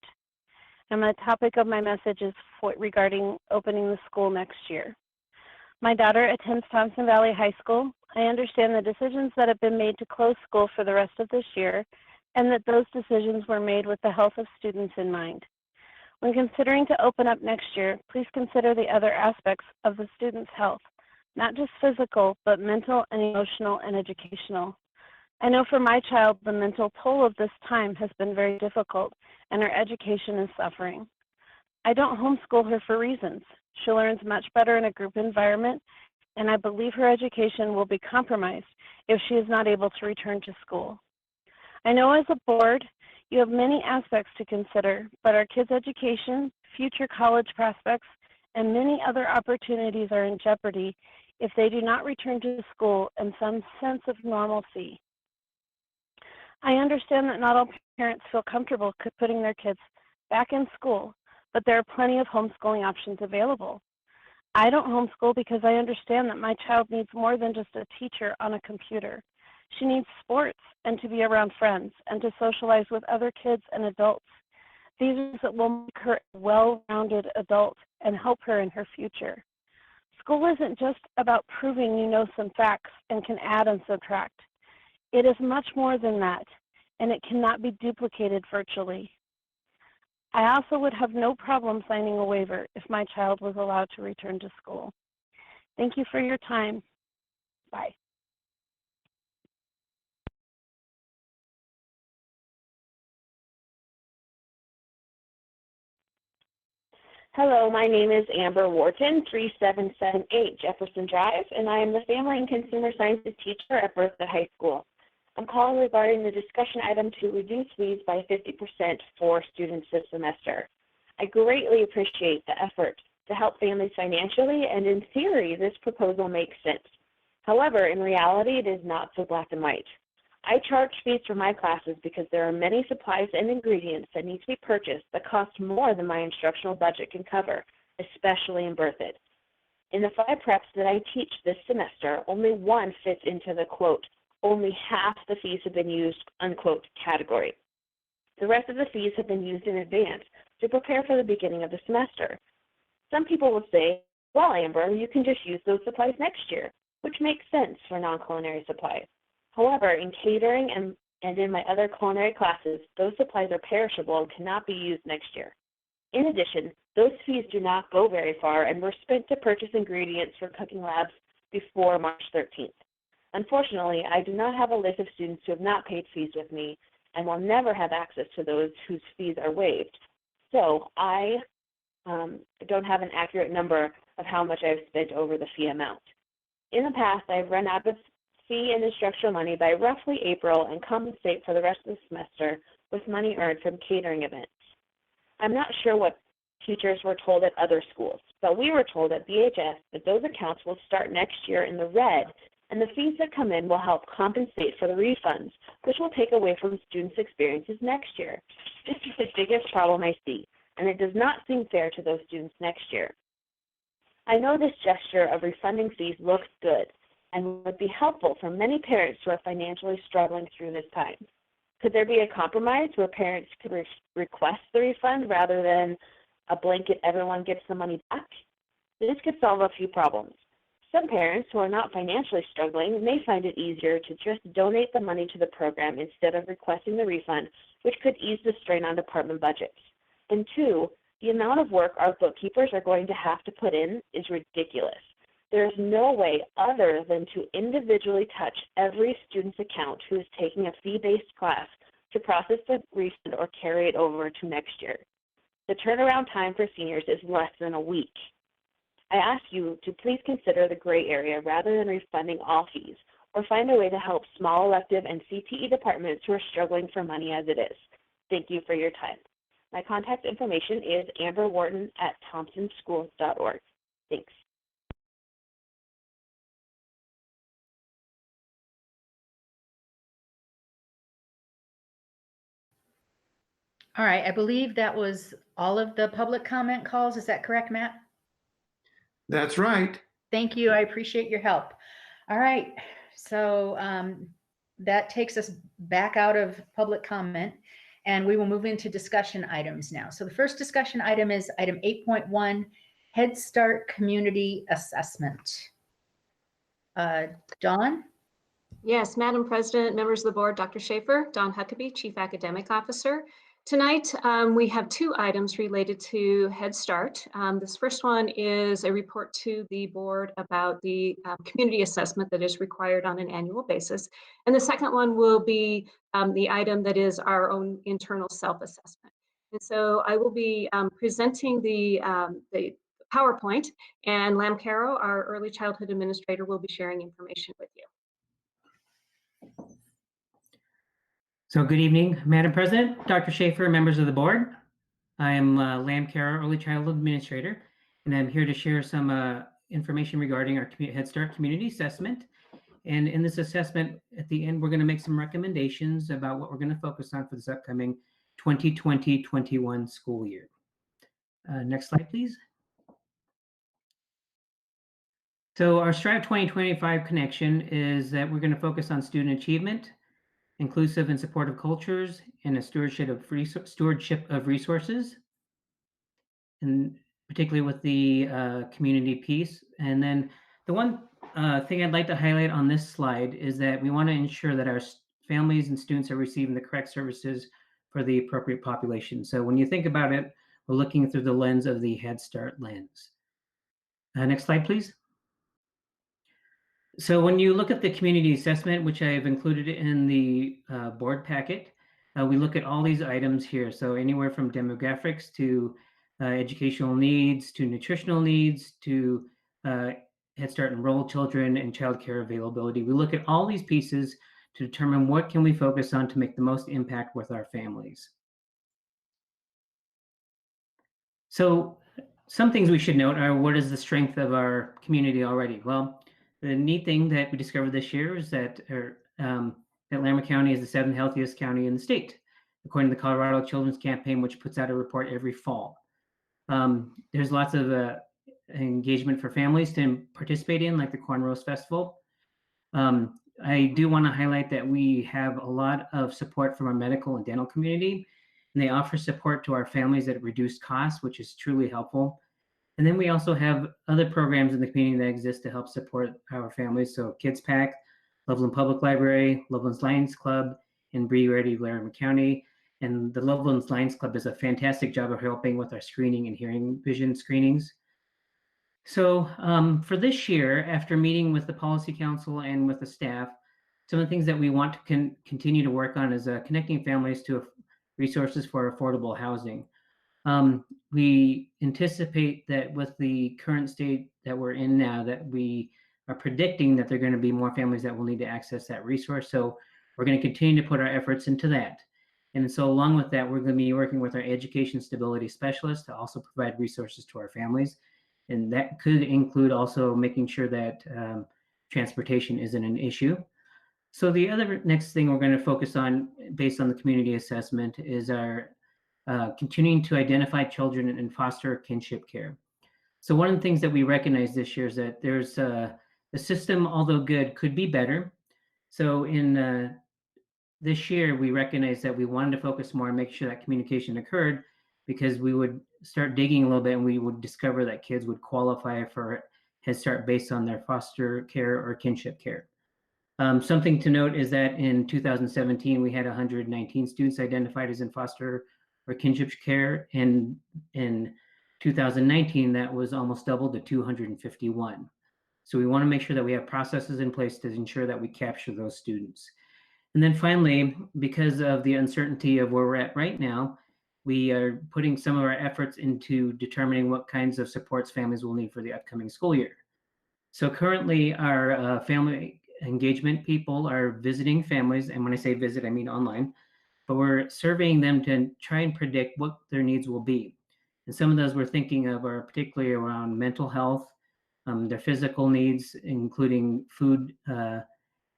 And the topic of my message is regarding opening the school next year. My daughter attends Thompson Valley High School. I understand the decisions that have been made to close school for the rest of this year, and that those decisions were made with the health of students in mind. When considering to open up next year, please consider the other aspects of the student's health, not just physical, but mental and emotional and educational. I know for my child, the mental toll of this time has been very difficult, and her education is suffering. I don't homeschool her for reasons. She learns much better in a group environment, and I believe her education will be compromised if she is not able to return to school. I know as a board, you have many aspects to consider, but our kids' education, future college prospects, and many other opportunities are in jeopardy if they do not return to school in some sense of normalcy. I understand that not all parents feel comfortable putting their kids back in school, but there are plenty of homeschooling options available. I don't homeschool because I understand that my child needs more than just a teacher on a computer. She needs sports and to be around friends and to socialize with other kids and adults. These are things that will make her a well-rounded adult and help her in her future. School isn't just about proving you know some facts and can add and subtract. It is much more than that, and it cannot be duplicated virtually. I also would have no problem signing a waiver if my child was allowed to return to school. Thank you for your time. Bye. Hello, my name is Amber Wharton, 3778 Jefferson Drive, and I am the Family and Consumer Sciences teacher at Berthoud High School. I'm calling regarding the discussion item to reduce fees by 50% for students this semester. I greatly appreciate the effort to help families financially, and in theory, this proposal makes sense. However, in reality, it is not so black and white. I charge fees for my classes because there are many supplies and ingredients that need to be purchased that cost more than my instructional budget can cover, especially in Berthoud. In the 5 preps that I teach this semester, only one fits into the quote, only half the fees have been used, unquote, category. The rest of the fees have been used in advance to prepare for the beginning of the semester. Some people will say, well, Amber, you can just use those supplies next year, which makes sense for non-culinary supplies. However, in catering and in my other culinary classes, those supplies are perishable and cannot be used next year. In addition, those fees do not go very far and were spent to purchase ingredients for cooking labs before March 13th. Unfortunately, I do not have a list of students who have not paid fees with me and will never have access to those whose fees are waived. So I don't have an accurate number of how much I've spent over the fee amount. In the past, I've run out of fee and instructional money by roughly April and compensate for the rest of the semester with money earned from catering events. I'm not sure what teachers were told at other schools, but we were told at BHS that those accounts will start next year in the red, and the fees that come in will help compensate for the refunds, which will take away from students' experiences next year. This is the biggest problem I see, and it does not seem fair to those students next year. I know this gesture of refunding fees looks good and would be helpful for many parents who are financially struggling through this time. Could there be a compromise where parents could request the refund rather than a blanket everyone gets the money back? This could solve a few problems. Some parents who are not financially struggling may find it easier to just donate the money to the program instead of requesting the refund, which could ease the strain on department budgets. And 2, the amount of work our bookkeepers are going to have to put in is ridiculous. There is no way other than to individually touch every student's account who is taking a fee-based class to process the refund or carry it over to next year. The turnaround time for seniors is less than a week. I ask you to please consider the gray area rather than refunding all fees, or find a way to help small elective and CTE departments who are struggling for money as it is. Thank you for your time. My contact information is amberwharton@thompsonschools.org. Thanks. All right, I believe that was all of the public comment calls. Is that correct, Matt? That's right. Thank you. I appreciate your help. All right, so that takes us back out of public comment, and we will move into discussion items now. So the first discussion item is item 8.1, Head Start Community Assessment. Dawn? Yes, Madam President, members of the board, Dr. Schaefer, Dawn Huckabee, Chief Academic Officer. Tonight, we have 2 items related to Head Start. This first one is a report to the board about the community assessment that is required on an annual basis. And the second one will be the item that is our own internal self-assessment. And so I will be presenting the PowerPoint, and Lam Caro, our early childhood administrator, will be sharing information with you. So good evening, Madam President, Dr. Schaefer, members of the board. I am Lam Caro, Early Childhood Administrator, and I'm here to share some information regarding our Head Start Community Assessment. And in this assessment, at the end, we're going to make some recommendations about what we're going to focus on for this upcoming 2020-21 school year. Next slide, please. So our Strive 2025 connection is that we're going to focus on student achievement, inclusive and supportive cultures, and a stewardship of resources, and particularly with the community piece. And then the one thing I'd like to highlight on this slide is that we want to ensure that our families and students are receiving the correct services for the appropriate population. So when you think about it, we're looking through the lens of the Head Start lens. Next slide, please. So when you look at the community assessment, which I have included in the board packet, we look at all these items here. So anywhere from demographics to educational needs, to nutritional needs, to Head Start enrolled children and childcare availability. We look at all these pieces to determine what can we focus on to make the most impact with our families. So some things we should note are, what is the strength of our community already? Well, the neat thing that we discovered this year is that Larimer County is the 7th healthiest county in the state, according to the Colorado Children's Campaign, which puts out a report every fall. There's lots of engagement for families to participate in, like the Corn Roast Festival. I do want to highlight that we have a lot of support from our medical and dental community, and they offer support to our families at reduced costs, which is truly helpful. And then we also have other programs in the community that exist to help support our families. So Kids Pack, Loveland Public Library, Loveland's Lions Club, and Be Ready Larimer County. And the Loveland's Lions Club does a fantastic job of helping with our screening and hearing vision screenings. So for this year, after meeting with the Policy Council and with the staff, some of the things that we want to continue to work on is connecting families to resources for affordable housing. We anticipate that with the current state that we're in now, that we are predicting that there are going to be more families that will need to access that resource. So we're going to continue to put our efforts into that. And so along with that, we're going to be working with our education stability specialists to also provide resources to our families. And that could include also making sure that transportation isn't an issue. So the other next thing we're going to focus on based on the community assessment is our continuing to identify children in foster kinship care. So one of the things that we recognize this year is that there's the system, although good, could be better. So in this year, we recognized that we wanted to focus more and make sure that communication occurred, because we would start digging a little bit and we would discover that kids would qualify for Head Start based on their foster care or kinship care. Something to note is that in 2017, we had 119 students identified as in foster or kinship care. And in 2019, that was almost doubled to 251. So we want to make sure that we have processes in place to ensure that we capture those students. And then finally, because of the uncertainty of where we're at right now, we are putting some of our efforts into determining what kinds of supports families will need for the upcoming school year. So currently our family engagement people are visiting families, and when I say visit, I mean online, but we're surveying them to try and predict what their needs will be. And some of those we're thinking of are particularly around mental health, their physical needs, including food,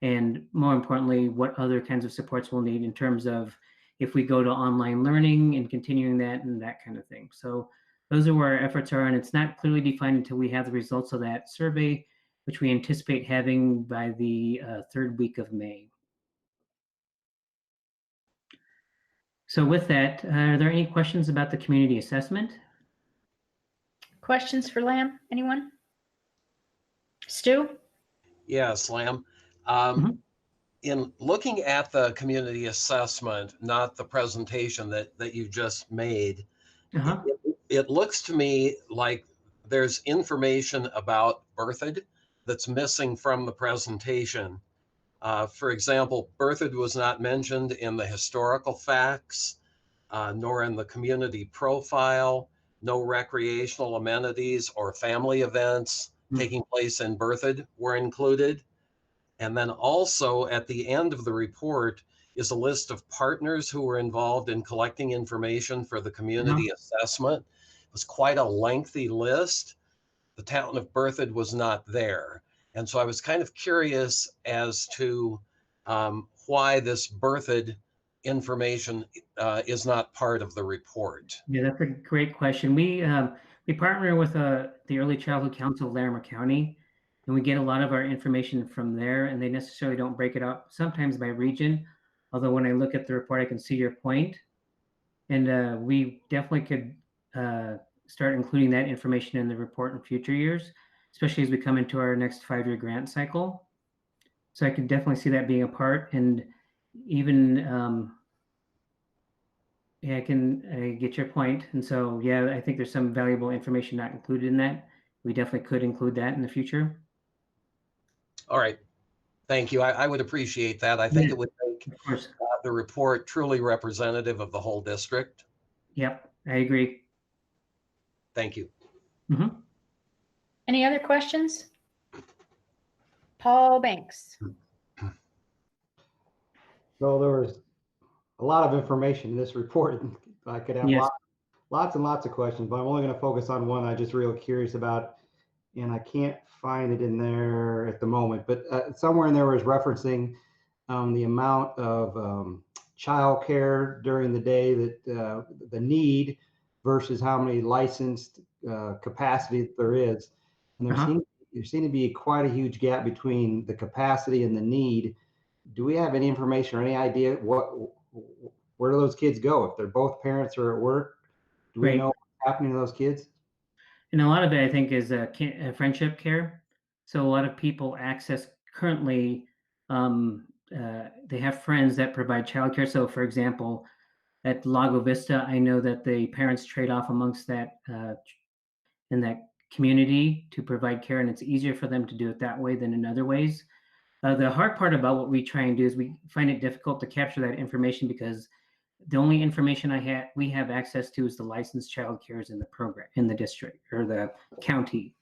and more importantly, what other kinds of supports we'll need in terms of if we go to online learning and continuing that and that kind of thing. So those are where our efforts are, and it's not clearly defined until we have the results of that survey, which we anticipate having by the 3rd week of May. So with that, are there any questions about the community assessment? Questions for Lam? Anyone? Stu? Yes, Lam. In looking at the community assessment, not the presentation that you just made, it looks to me like there's information about birthhood that's missing from the presentation. For example, birthhood was not mentioned in the historical facts, nor in the community profile. No recreational amenities or family events taking place in birthhood were included. And then also at the end of the report is a list of partners who were involved in collecting information for the community assessment. It was quite a lengthy list. The town of Berthoud was not there. And so I was kind of curious as to why this birthed information is not part of the report. Yeah, that's a great question. We partner with the Early Childhood Council of Larimer County, and we get a lot of our information from there, and they necessarily don't break it up, sometimes by region. Although when I look at the report, I can see your point. And we definitely could start including that information in the report in future years, especially as we come into our next 5-year grant cycle. So I could definitely see that being a part. And even, yeah, I get your point. And so, yeah, I think there's some valuable information not included in that. We definitely could include that in the future. All right. Thank you. I would appreciate that. I think it would make the report truly representative of the whole district. Yep, I agree. Thank you. Mm-hmm. Any other questions? Paul Banks. So there was a lot of information in this report. I could have lots and lots of questions, but I'm only going to focus on one I'm just real curious about, and I can't find it in there at the moment, but somewhere in there was referencing the amount of childcare during the day that the need versus how many licensed capacity that there is. And there seemed to be quite a huge gap between the capacity and the need. Do we have any information or any idea where do those kids go if they're both parents or at work? Do we know what's happening to those kids? And a lot of it, I think, is friendship care. So a lot of people access currently, they have friends that provide childcare. So, for example, at Lago Vista, I know that the parents trade off amongst that in that community to provide care, and it's easier for them to do it that way than in other ways. The hard part about what we try and do is we find it difficult to capture that information because the only information we have access to is the licensed child cares in the program, in the district or the county.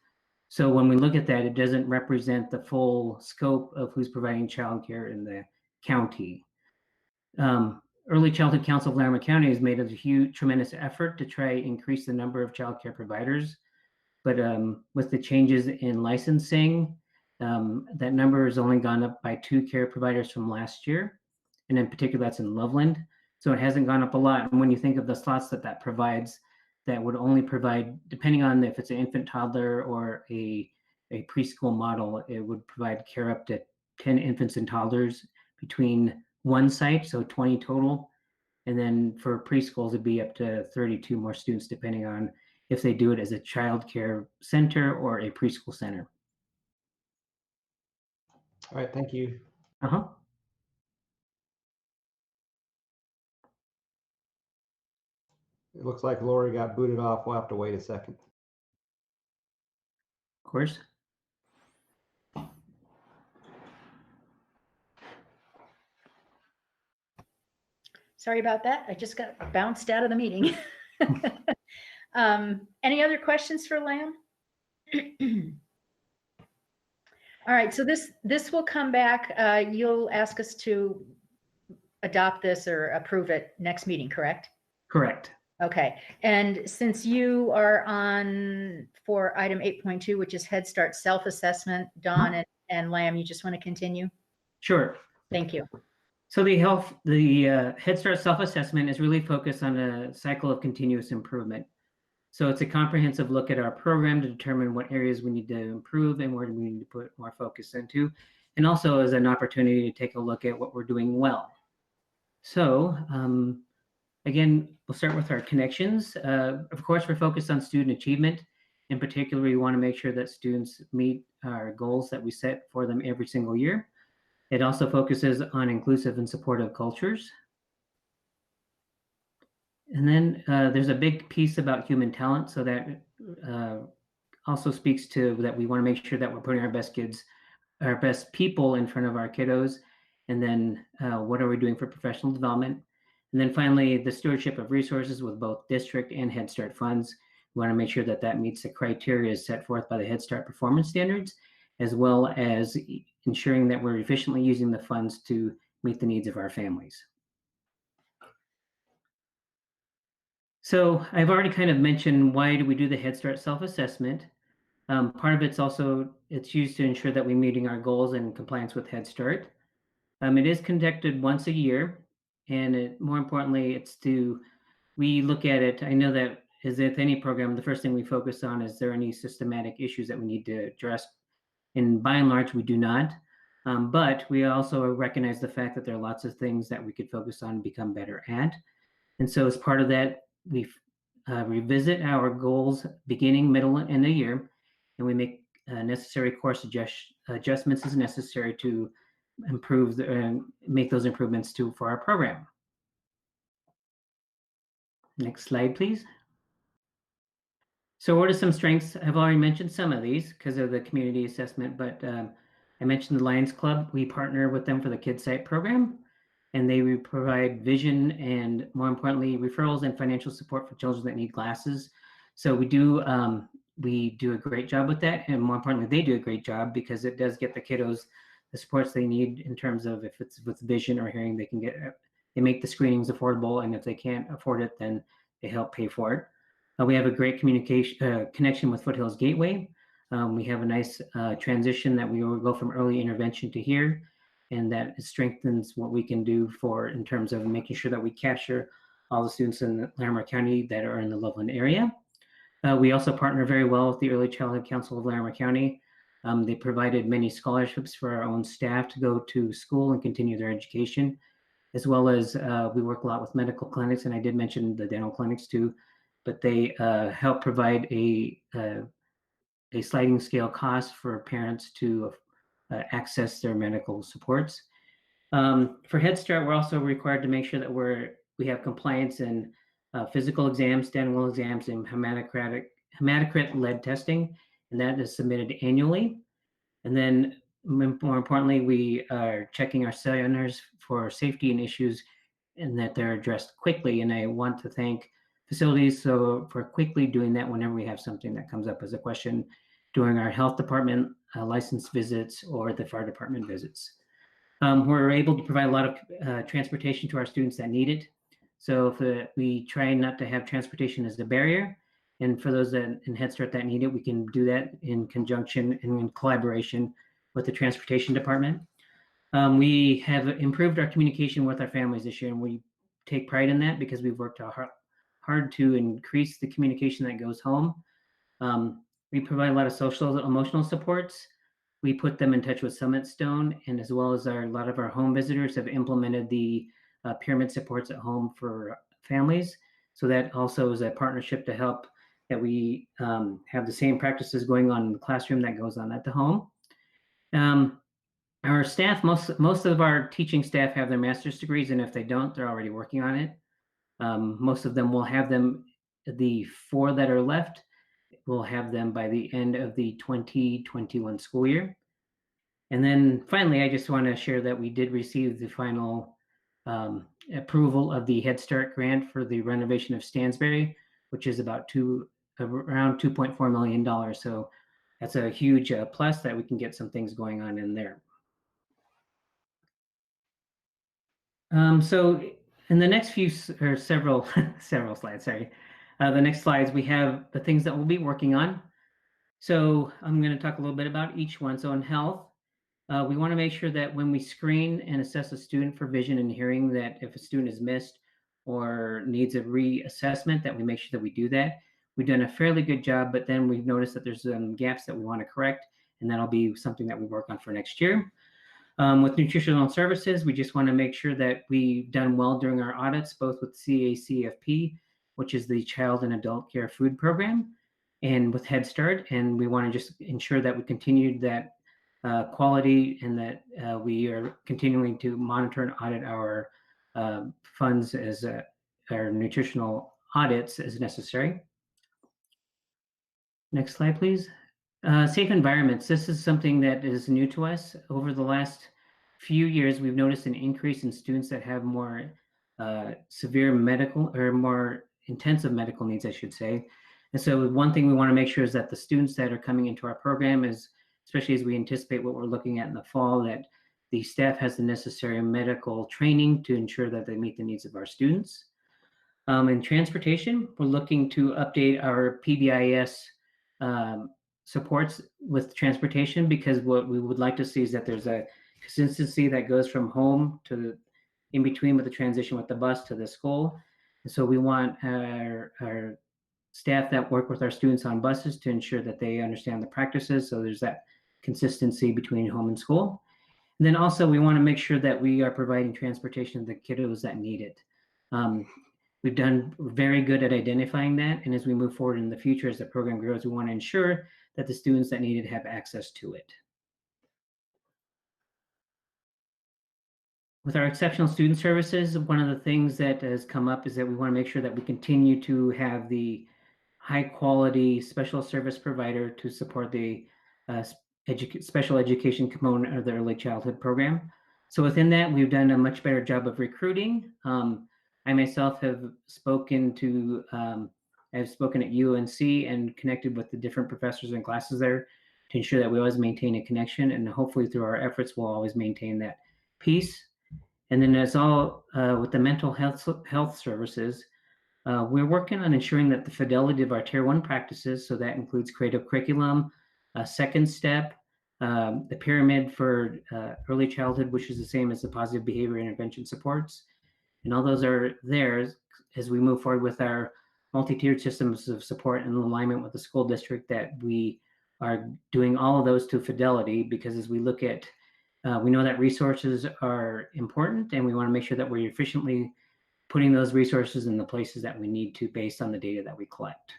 So when we look at that, it doesn't represent the full scope of who's providing child care in the county. Early Childhood Council of Larimer County has made a huge, tremendous effort to try and increase the number of child care providers. But with the changes in licensing, that number has only gone up by 2 care providers from last year. And in particular, that's in Loveland. So it hasn't gone up a lot. And when you think of the slots that provides, that would only provide, depending on if it's an infant toddler or a preschool model, it would provide care up to 10 infants and toddlers between one site, so 20 total. And then for preschools, it'd be up to 32 more students, depending on if they do it as a child care center or a preschool center. All right, thank you. Uh-huh. It looks like Lori got booted off. We'll have to wait a second. Of course. Sorry about that. I just got bounced out of the meeting. Any other questions for Lam? All right, so this will come back. You'll ask us to adopt this or approve it next meeting, correct? Correct. Okay, and since you are on for item 8.2, which is Head Start self-assessment, Dawn and Lam, you just want to continue? Sure. Thank you. So the Head Start self-assessment is really focused on a cycle of continuous improvement. So it's a comprehensive look at our program to determine what areas we need to improve and where we need to put more focus into, and also as an opportunity to take a look at what we're doing well. So again, we'll start with our connections. Of course, we're focused on student achievement. In particular, we want to make sure that students meet our goals that we set for them every single year. It also focuses on inclusive and supportive cultures. And then there's a big piece about human talent. So that also speaks to that we want to make sure that we're putting our best kids, our best people in front of our kiddos. And then what are we doing for professional development? And then finally, the stewardship of resources with both district and Head Start funds. We want to make sure that that meets the criteria set forth by the Head Start performance standards, as well as ensuring that we're efficiently using the funds to meet the needs of our families. So I've already kind of mentioned why do we do the Head Start self-assessment. Part of it's also, it's used to ensure that we're meeting our goals in compliance with Head Start. It is conducted once a year, and more importantly, we look at it. I know that as with any program, the first thing we focus on is there any systematic issues that we need to address? And by and large, we do not. But we also recognize the fact that there are lots of things that we could focus on and become better at. And so as part of that, we revisit our goals beginning, middle, and end of the year, and we make necessary course adjustments as necessary to improve make those improvements for our program. Next slide, please. So what are some strengths? I've already mentioned some of these because of the community assessment, but I mentioned the Lions Club. We partner with them for the KidSight program, and they provide vision and, more importantly, referrals and financial support for children that need glasses. So we do a great job with that, and more importantly, they do a great job because it does get the kiddos the supports they need in terms of if it's with vision or hearing, they make the screenings affordable, and if they can't afford it, then they help pay for it. We have a great connection with Foothills Gateway. We have a nice transition that we will go from early intervention to here, and that strengthens what we can do in terms of making sure that we capture all the students in Larimer County that are in the Loveland area. We also partner very well with the Early Childhood Council of Larimer County. They provided many scholarships for our own staff to go to school and continue their education, as well as we work a lot with medical clinics, and I did mention the dental clinics too, but they help provide a sliding scale cost for parents to access their medical supports. For Head Start, we're also required to make sure that we have compliance in physical exams, dental exams, and hematocrit lead testing, and that is submitted annually. And then more importantly, we are checking our centers for safety and issues and that they're addressed quickly. And I want to thank facilities for quickly doing that whenever we have something that comes up as a question during our health department license visits or the fire department visits. We're able to provide a lot of transportation to our students that need it. So we try not to have transportation as a barrier. And for those that in Head Start that need it, we can do that in conjunction and in collaboration with the transportation department. We have improved our communication with our families this year, and we take pride in that because we've worked hard to increase the communication that goes home. We provide a lot of social and emotional supports. We put them in touch with Summit Stone, and as well as a lot of our home visitors have implemented the pyramid supports at home for families. So that also is a partnership to help that we have the same practices going on in the classroom that goes on at the home. Our staff, most of our teaching staff have their master's degrees, and if they don't, they're already working on it. Most of them will have them, the 4 that are left, we'll have them by the end of the 2021 school year. And then finally, I just want to share that we did receive the final approval of the Head Start grant for the renovation of Stansbury, which is about around $2.4 million. So that's a huge plus that we can get some things going on in there. So in the next few or several slides, sorry, the next slides, we have the things that we'll be working on. So I'm going to talk a little bit about each one. So in health, we want to make sure that when we screen and assess a student for vision and hearing, that if a student is missed or needs a reassessment, that we make sure that we do that. We've done a fairly good job, but then we've noticed that there's some gaps that we want to correct, and that'll be something that we work on for next year. With nutritional services, we just want to make sure that we've done well during our audits, both with CACFP, which is the Child and Adult Care Food Program, and with Head Start. And we want to just ensure that we continue that quality and that we are continuing to monitor and audit our funds as our nutritional audits as necessary. Next slide, please. Safe environments. This is something that is new to us. Over the last few years, we've noticed an increase in students that have more severe medical or more intensive medical needs, I should say. And so one thing we want to make sure is that the students that are coming into our program is, especially as we anticipate what we're looking at in the fall, that the staff has the necessary medical training to ensure that they meet the needs of our students. In transportation, we're looking to update our PBIS supports with transportation, because what we would like to see is that there's a consistency that goes from home to the in between with the transition with the bus to the school. And so we want our staff that work with our students on buses to ensure that they understand the practices. So there's that consistency between home and school. And then also we want to make sure that we are providing transportation to the kiddos that need it. We've done very good at identifying that. And as we move forward in the future, as the program grows, we want to ensure that the students that need it have access to it. With our exceptional student services, one of the things that has come up is that we want to make sure that we continue to have the high quality special service provider to support the special education component of the early childhood program. So within that, we've done a much better job of recruiting. I myself have spoken to, I've spoken at UNC and connected with the different professors and classes there to ensure that we always maintain a connection, and hopefully through our efforts, we'll always maintain that piece. And then as all with the mental health services, we're working on ensuring that the fidelity of our Tier 1 practices, so that includes creative curriculum, second step, the pyramid for early childhood, which is the same as the positive behavior intervention supports. And all those are there as we move forward with our multi-tiered systems of support in alignment with the school district, that we are doing all of those to fidelity, because as we look at, we know that resources are important, and we want to make sure that we're efficiently putting those resources in the places that we need to based on the data that we collect.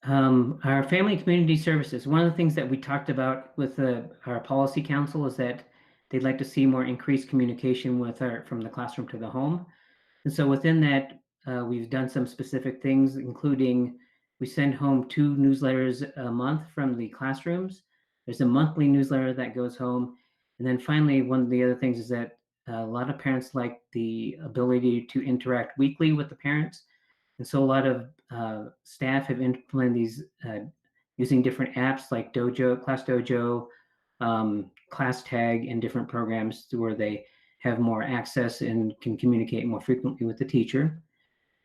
Our family and community services, one of the things that we talked about with our policy council is that they'd like to see more increased communication with from the classroom to the home. And so within that, we've done some specific things, including we send home 2 newsletters a month from the classrooms. There's a monthly newsletter that goes home. And then finally, one of the other things is that a lot of parents like the ability to interact weekly with the parents. And so a lot of staff have implemented these using different apps like Dojo, Class Dojo, Class Tag, and different programs to where they have more access and can communicate more frequently with the teacher.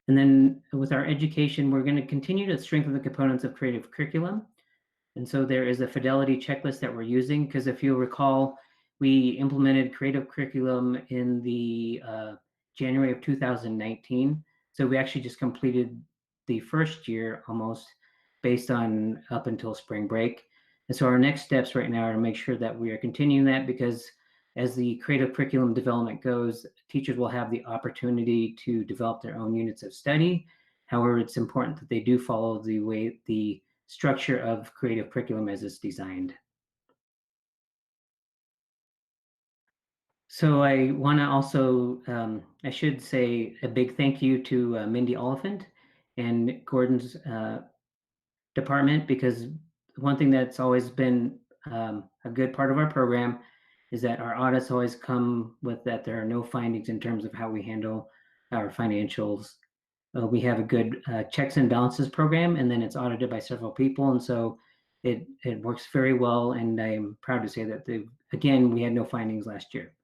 And then with our education, we're going to continue to strengthen the components of creative curriculum. And so there is a fidelity checklist that we're using, because if you'll recall, we implemented creative curriculum in the January of 2019. So we actually just completed the first year almost based on up until spring break. And so our next steps right now are to make sure that we are continuing that, because as the creative curriculum development goes, teachers will have the opportunity to develop their own units of study. However, it's important that they do follow the structure of creative curriculum as it's designed. So I want to also, I should say a big thank you to Mindy Oliphant and Gordon's department, because one thing that's always been a good part of our program is that our audits always come with that there are no findings in terms of how we handle our financials. We have a good checks and balances program, and then it's audited by several people. And so it works very well. And I'm proud to say that, again, we had no findings last year.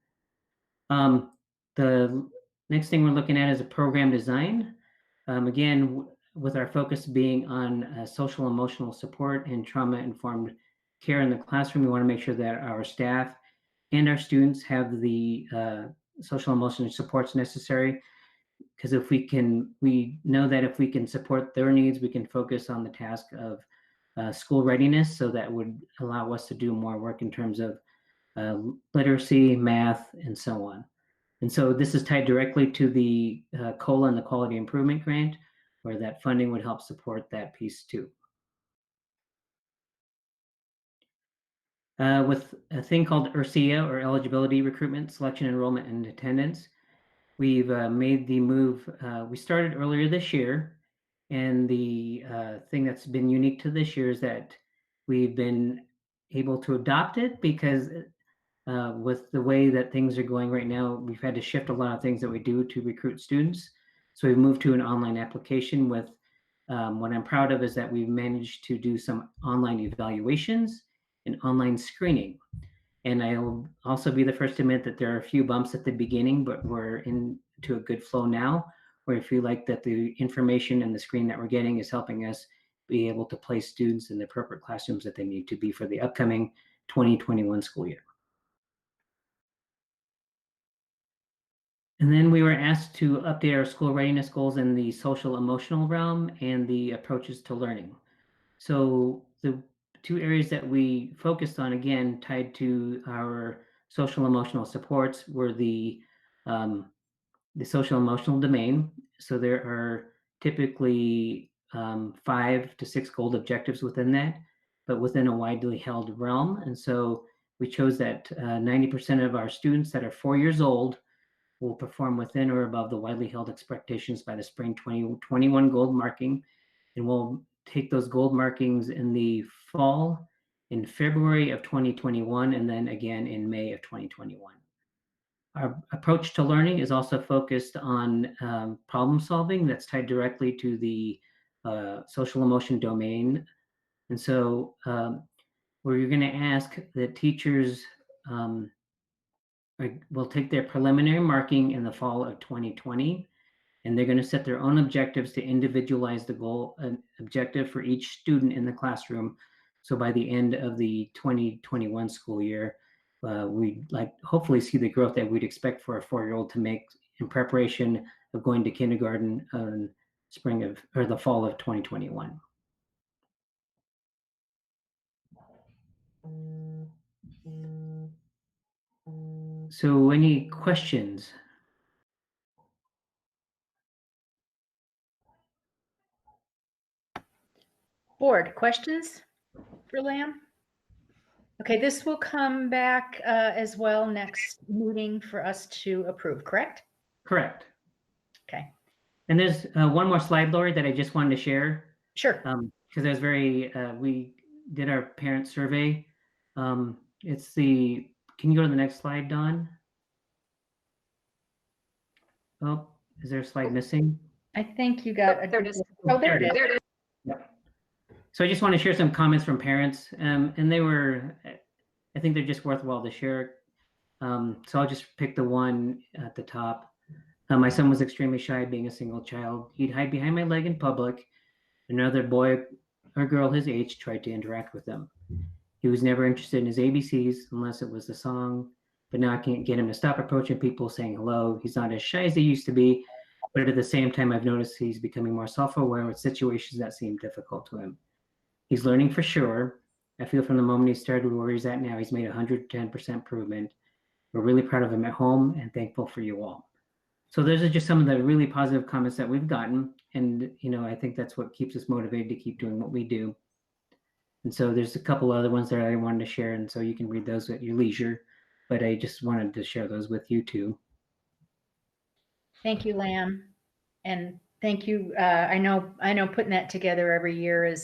The next thing we're looking at is a program design. Again, with our focus being on social emotional support and trauma-informed care in the classroom, we want to make sure that our staff and our students have the social emotional supports necessary. Because if we know that if we can support their needs, we can focus on the task of school readiness. So that would allow us to do more work in terms of literacy, math, and so on. And so this is tied directly to the COLA and the Quality Improvement Grant, where that funding would help support that piece too. With a thing called ERSIA, or Eligibility, Recruitment, Selection, Enrollment, and Attendance, we've made the move. We started earlier this year, and the thing that's been unique to this year is that we've been able to adopt it, because with the way that things are going right now, we've had to shift a lot of things that we do to recruit students. So we've moved to an online application with, what I'm proud of is that we've managed to do some online evaluations and online screening. And I'll also be the first to admit that there are a few bumps at the beginning, but we're into a good flow now, or if you like that the information and the screen that we're getting is helping us be able to place students in the appropriate classrooms that they need to be for the upcoming 2021 school year. And then we were asked to update our school readiness goals in the social emotional realm and the approaches to learning. So the two areas that we focused on, again, tied to our social emotional supports, were the social emotional domain. So there are typically 5 to 6 gold objectives within that, but within a widely held realm. And so we chose that 90% of our students that are 4 years old will perform within or above the widely held expectations by the spring 2021 gold marking. And we'll take those gold markings in the fall, in February of 2021, and then again in May of 2021. Our approach to learning is also focused on problem solving that's tied directly to the social emotion domain. And so where you're going to ask that teachers will take their preliminary marking in the fall of 2020, and they're going to set their own objectives to individualize the goal objective for each student in the classroom. So by the end of the 2021 school year, we'd hopefully see the growth that we'd expect for a 4-year-old to make in preparation of going to kindergarten in the fall of 2021. So any questions? Board, questions for Lamb? Okay, this will come back as well next meeting for us to approve, correct? Correct. Okay. And there's one more slide, Lori, that I just wanted to share. Sure. Because I was we did our parent survey. Can you go to the next slide, Dawn? Oh, is there a slide missing? I think you got There it is. Oh, there it is. There it is. Yep. So I just want to share some comments from parents, and they were, I think they're just worthwhile to share. So I'll just pick the one at the top. My son was extremely shy, being a single child. He'd hide behind my leg in public. Another boy or girl his age tried to interact with him. He was never interested in his ABCs unless it was the song, but now I can't get him to stop approaching people saying hello. He's not as shy as he used to be, but at the same time, I've noticed he's becoming more self-aware with situations that seem difficult to him. He's learning for sure. I feel from the moment he started where he's at now, he's made 110% improvement. We're really proud of him at home and thankful for you all. So those are just some of the really positive comments that we've gotten. And, I think that's what keeps us motivated to keep doing what we do. And so there's a couple other ones that I wanted to share. And so you can read those at your leisure, but I just wanted to share those with you too. Thank you, Lamb. And thank you. I know putting that together every year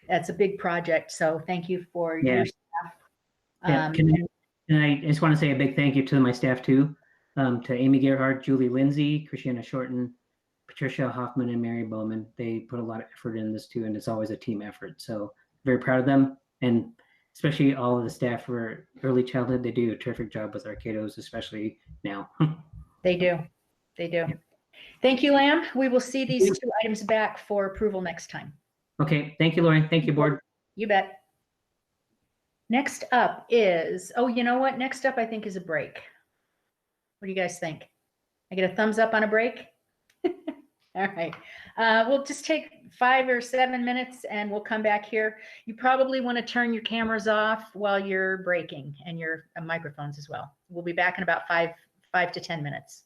that's a big project. So thank you for your staff. And I just want to say a big thank you to my staff too, to Amy Gerhardt, Julie Lindsay, Christiana Shorten, Patricia Hoffman, and Mary Bowman. They put a lot of effort in this too, and it's always a team effort. So very proud of them, and especially all of the staff for early childhood. They do a terrific job with our kiddos, especially now. They do. Thank you, Lamb. We will see these 2 items back for approval next time. Okay, thank you, Lori. Thank you, board. You bet. Next up is, you know what? Next up, I think, is a break. What do you guys think? I get a thumbs up on a break? All right. We'll just take 5 or 7 minutes and we'll come back here. You probably want to turn your cameras off while you're breaking, and your microphones as well. We'll be back in about 5 to 10 minutes.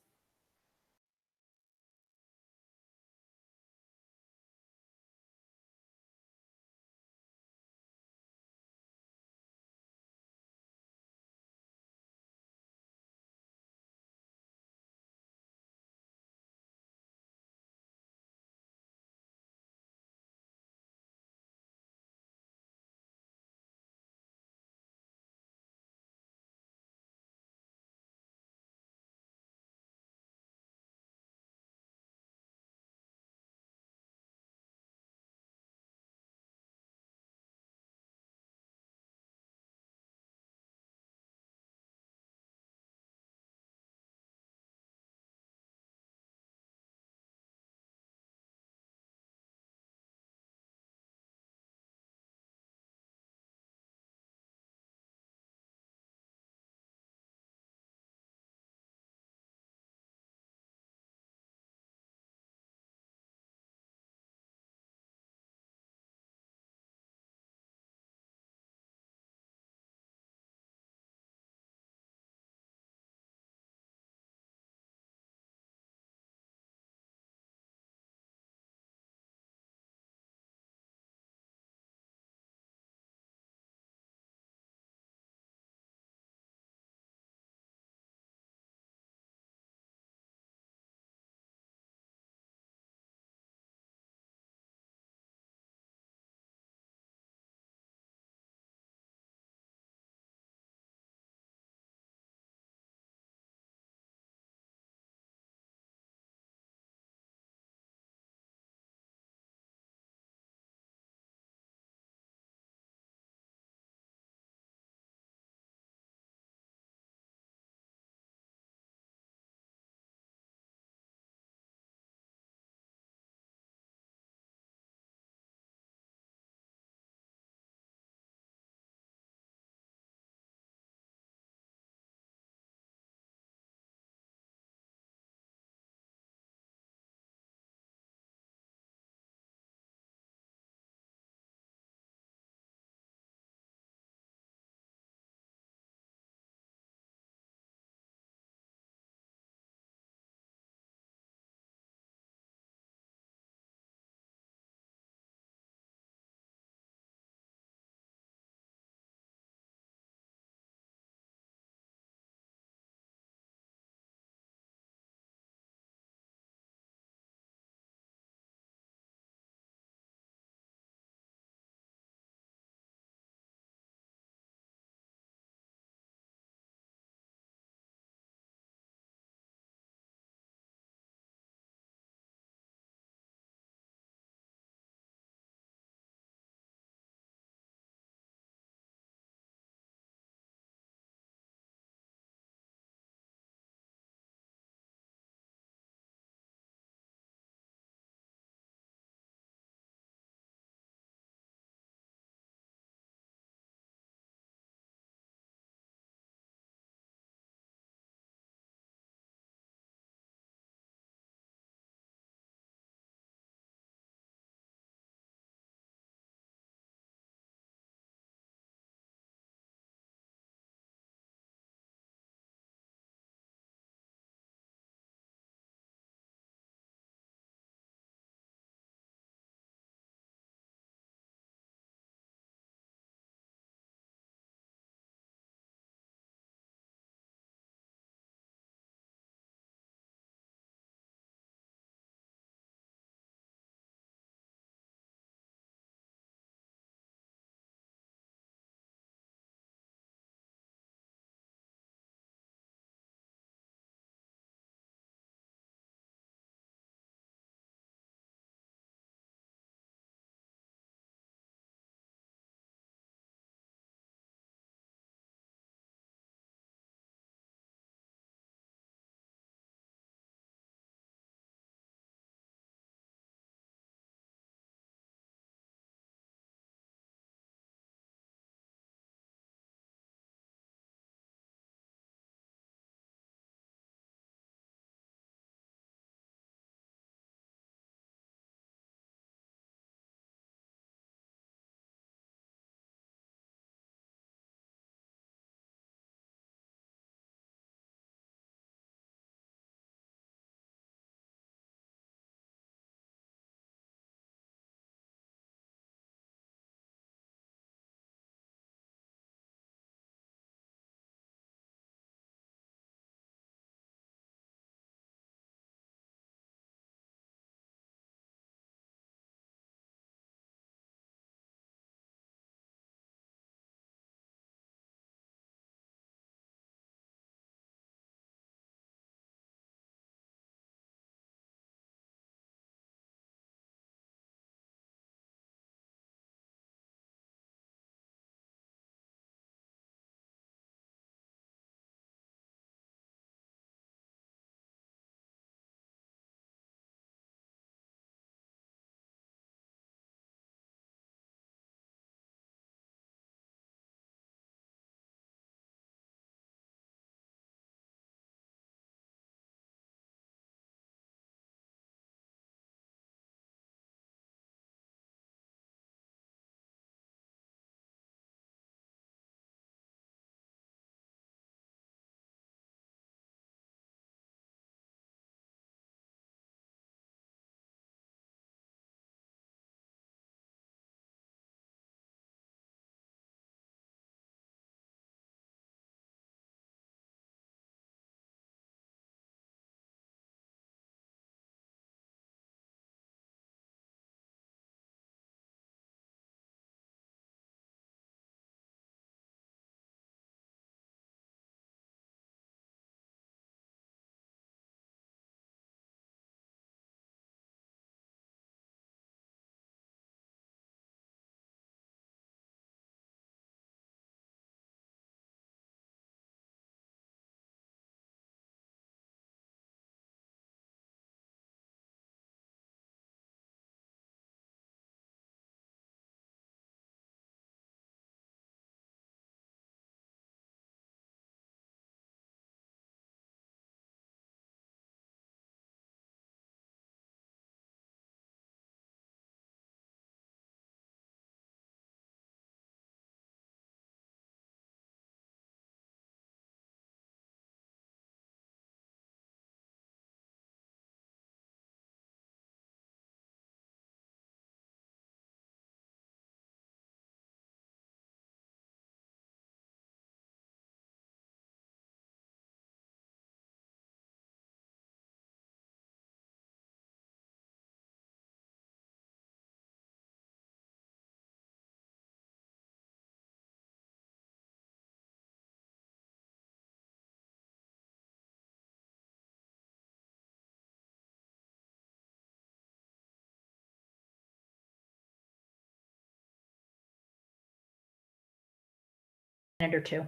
minute or two.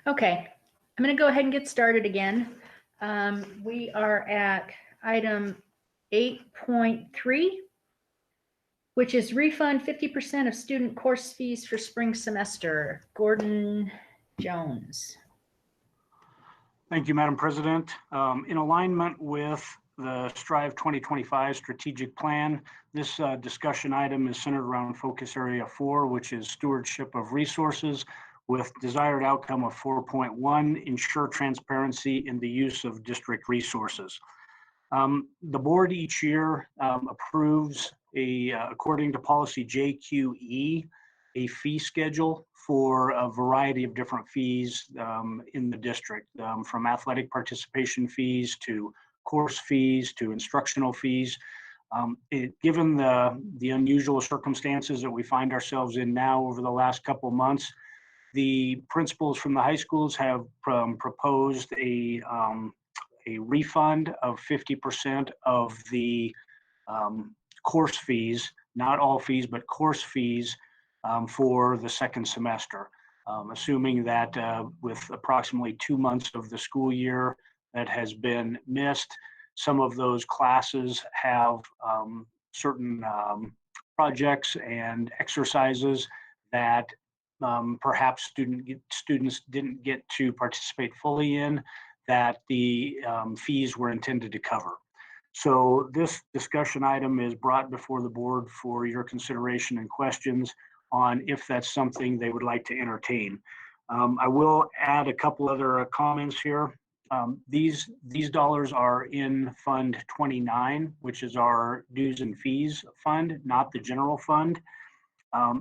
Okay, I'm going to go ahead and get started again. We are at item 8.3, which is refund 50% of student course fees for spring semester. Gordon Jones. Thank you, Madam President. In alignment with the Strive 2025 strategic plan, this discussion item is centered around focus area 4, which is stewardship of resources, with desired outcome of 4.1, ensure transparency in the use of district resources. The board each year approves according to policy JQE, a fee schedule for a variety of different fees in the district, from athletic participation fees to course fees to instructional fees. Given the unusual circumstances that we find ourselves in now over the last couple of months, the principals from the high schools have proposed a refund of 50% of the course fees, not all fees, but course fees for the second semester, assuming that with approximately 2 months of the school year that has been missed, some of those classes have certain projects and exercises that perhaps students didn't get to participate fully in, that the fees were intended to cover. So this discussion item is brought before the board for your consideration and questions on if that's something they would like to entertain. I will add a couple other comments here. These dollars are in Fund 29, which is our dues and fees fund, not the general fund.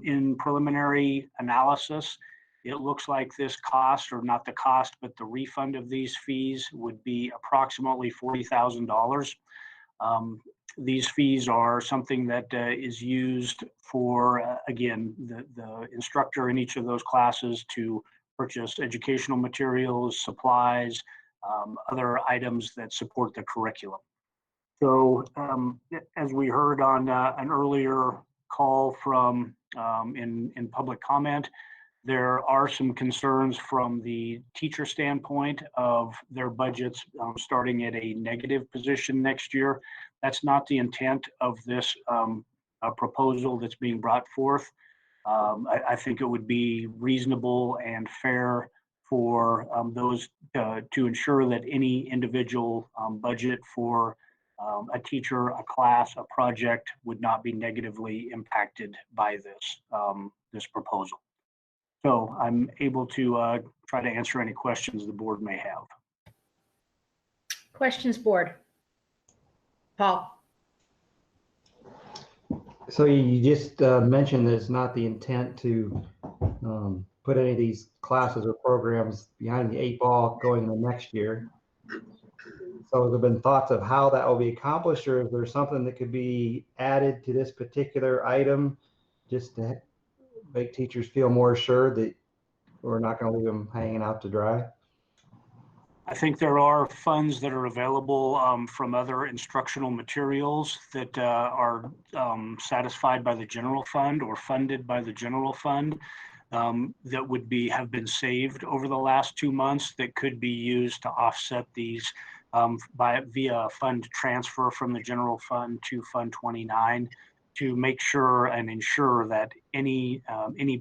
In preliminary analysis, it looks like this cost, or not the cost, but the refund of these fees would be approximately $40,000. These fees are something that is used for, again, the instructor in each of those classes to purchase educational materials, supplies, other items that support the curriculum. So as we heard on an earlier call from in public comment, there are some concerns from the teacher standpoint of their budgets starting at a negative position next year. That's not the intent of this proposal that's being brought forth. I think it would be reasonable and fair for those to ensure that any individual budget for a teacher, a class, a project would not be negatively impacted by this proposal. So I'm able to try to answer any questions the board may have. Questions, board? Paul? So you just mentioned that it's not the intent to put any of these classes or programs behind the 8 ball going into next year. So have there been thoughts of how that will be accomplished, or is there something that could be added to this particular item just to make teachers feel more assured that we're not going to leave them hanging out to dry? I think there are funds that are available from other instructional materials that are satisfied by the general fund or funded by the general fund that would have been saved over the last 2 months that could be used to offset these via fund transfer from the general fund to Fund 29 to make sure and ensure that any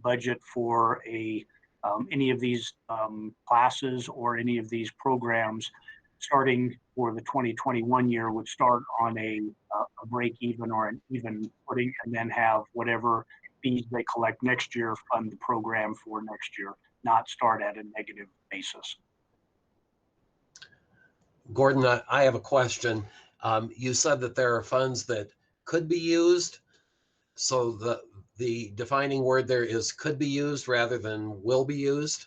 budget for any of these classes or any of these programs starting for the 2021 year would start on a break even or an even footing, and then have whatever fees they collect next year fund the program for next year, not start at a negative basis. Gordon, I have a question. You said that there are funds that could be used. So the defining word there is could be used rather than will be used?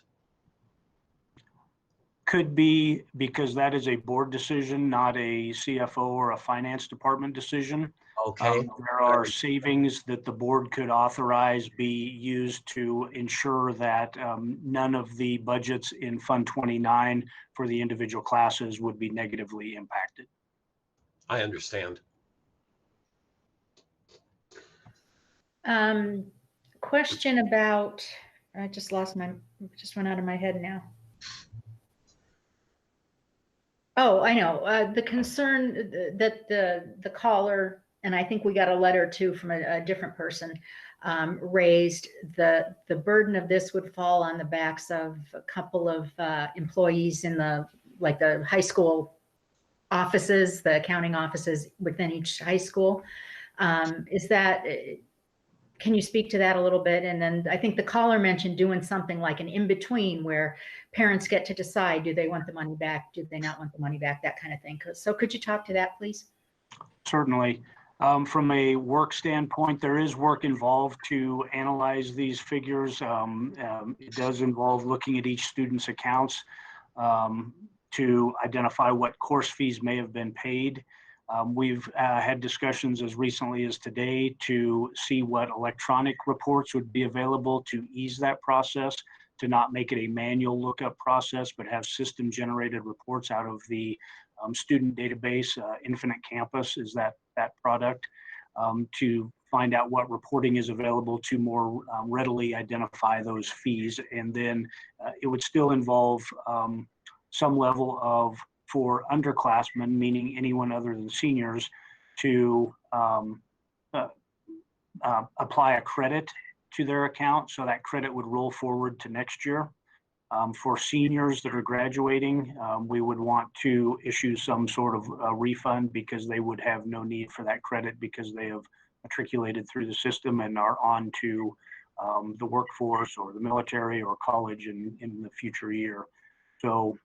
Could be, because that is a board decision, not a CFO or a finance department decision. Okay. There are savings that the board could authorize be used to ensure that none of the budgets in Fund 29 for the individual classes would be negatively impacted. I understand. Question about, I just went out of my head now. Oh, I know, the concern that the caller, and I think we got a letter too from a different person, raised the burden of this would fall on the backs of a couple of employees in the high school offices, the accounting offices within each high school. Is that, can you speak to that a little bit? And then I think the caller mentioned doing something like an in-between where parents get to decide, do they want the money back? Do they not want the money back? That kind of thing. So could you talk to that, please? Certainly. From a work standpoint, there is work involved to analyze these figures. It does involve looking at each student's accounts to identify what course fees may have been paid. We've had discussions as recently as today to see what electronic reports would be available to ease that process, to not make it a manual lookup process, but have system generated reports out of the student database. Infinite Campus is that product, to find out what reporting is available to more readily identify those fees. And then it would still involve some level of, for underclassmen, meaning anyone other than seniors, to apply a credit to their account. So that credit would roll forward to next year. For seniors that are graduating, we would want to issue some sort of a refund because they would have no need for that credit because they have matriculated through the system and are on to the workforce or the military or college in the future year. So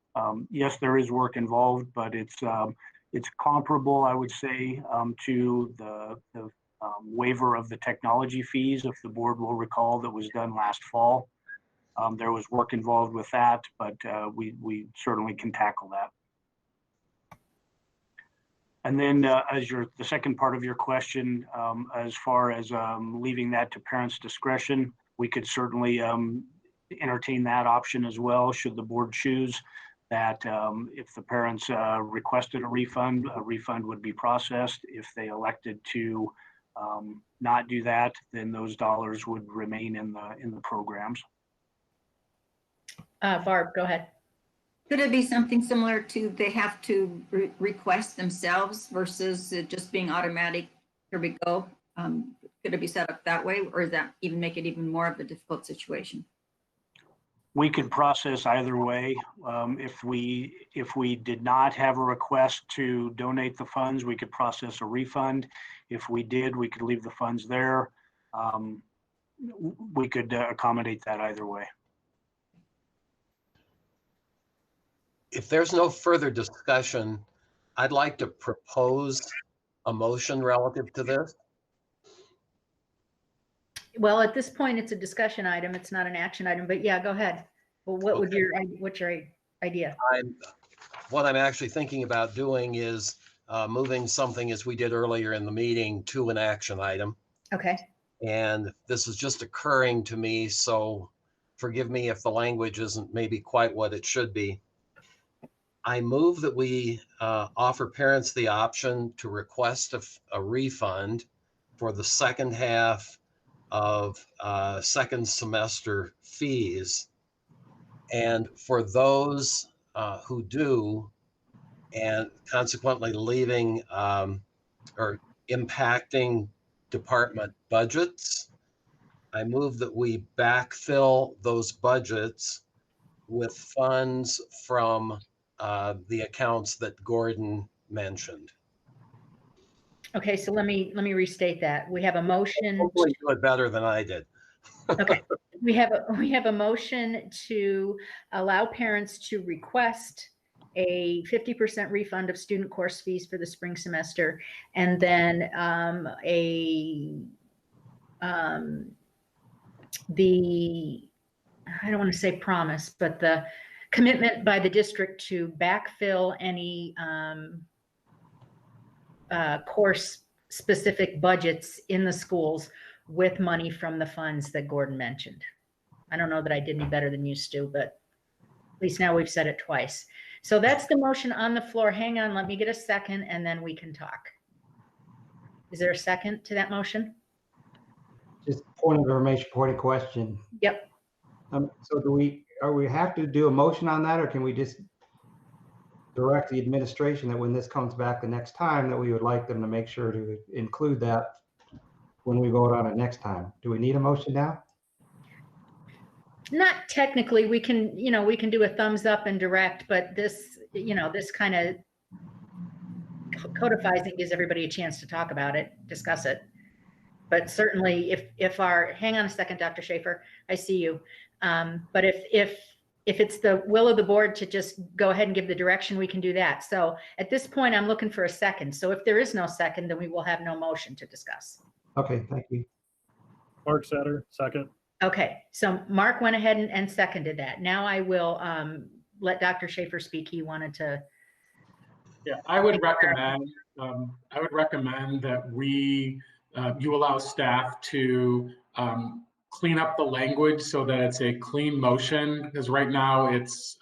yes, there is work involved, but it's comparable, I would say, to the waiver of the technology fees, if the board will recall, that was done last fall. There was work involved with that, but we certainly can tackle that. And then as the second part of your question, as far as leaving that to parents' discretion, we could certainly entertain that option as well, should the board choose that. If the parents requested a refund would be processed. If they elected to not do that, then those dollars would remain in the programs. Barb, go ahead. Could it be something similar to they have to request themselves versus it just being automatic, here we go? Could it be set up that way, or does that even make it even more of a difficult situation? We could process either way. If we did not have a request to donate the funds, we could process a refund. If we did, we could leave the funds there. We could accommodate that either way. If there's no further discussion, I'd like to propose a motion relative to this. Well, at this point, it's a discussion item. It's not an action item, but yeah, go ahead. Well, what's your idea? What I'm actually thinking about doing is moving something, as we did earlier in the meeting, to an action item. Okay. And this is just occurring to me, so forgive me if the language isn't maybe quite what it should be. I move that we offer parents the option to request a refund for the second half of second semester fees. And for those who do, and consequently leaving or impacting department budgets, I move that we backfill those budgets with funds from the accounts that Gordon mentioned. Okay, so let me restate that. We have a motion. Hopefully do it better than I did. Okay, we have a motion to allow parents to request a 50% refund of student course fees for the spring semester, and then I don't want to say promise, but the commitment by the district to backfill any course specific budgets in the schools with money from the funds that Gordon mentioned. I don't know that I did any better than you, Stu, but at least now we've said it twice. So that's the motion on the floor. Hang on, let me get a second and then we can talk. Is there a second to that motion? Just point of information, point of question. Yep. So do we have to do a motion on that, or can we just direct the administration that when this comes back the next time, that we would like them to make sure to include that when we vote on it next time? Do we need a motion now? Not technically. We can, we can do a thumbs up and direct, but this, this kind of codifies it, gives everybody a chance to talk about it, discuss it. But certainly hang on a second, Dr. Schaefer, I see you. But if it's the will of the board to just go ahead and give the direction, we can do that. So at this point, I'm looking for a second. So if there is no second, then we will have no motion to discuss. Okay, thank you. Mark Setter, second. Okay, so Mark went ahead and seconded that. Now I will let Dr. Schaefer speak. He wanted to. Yeah, I would recommend that you allow staff to clean up the language so that it's a clean motion, because right now it's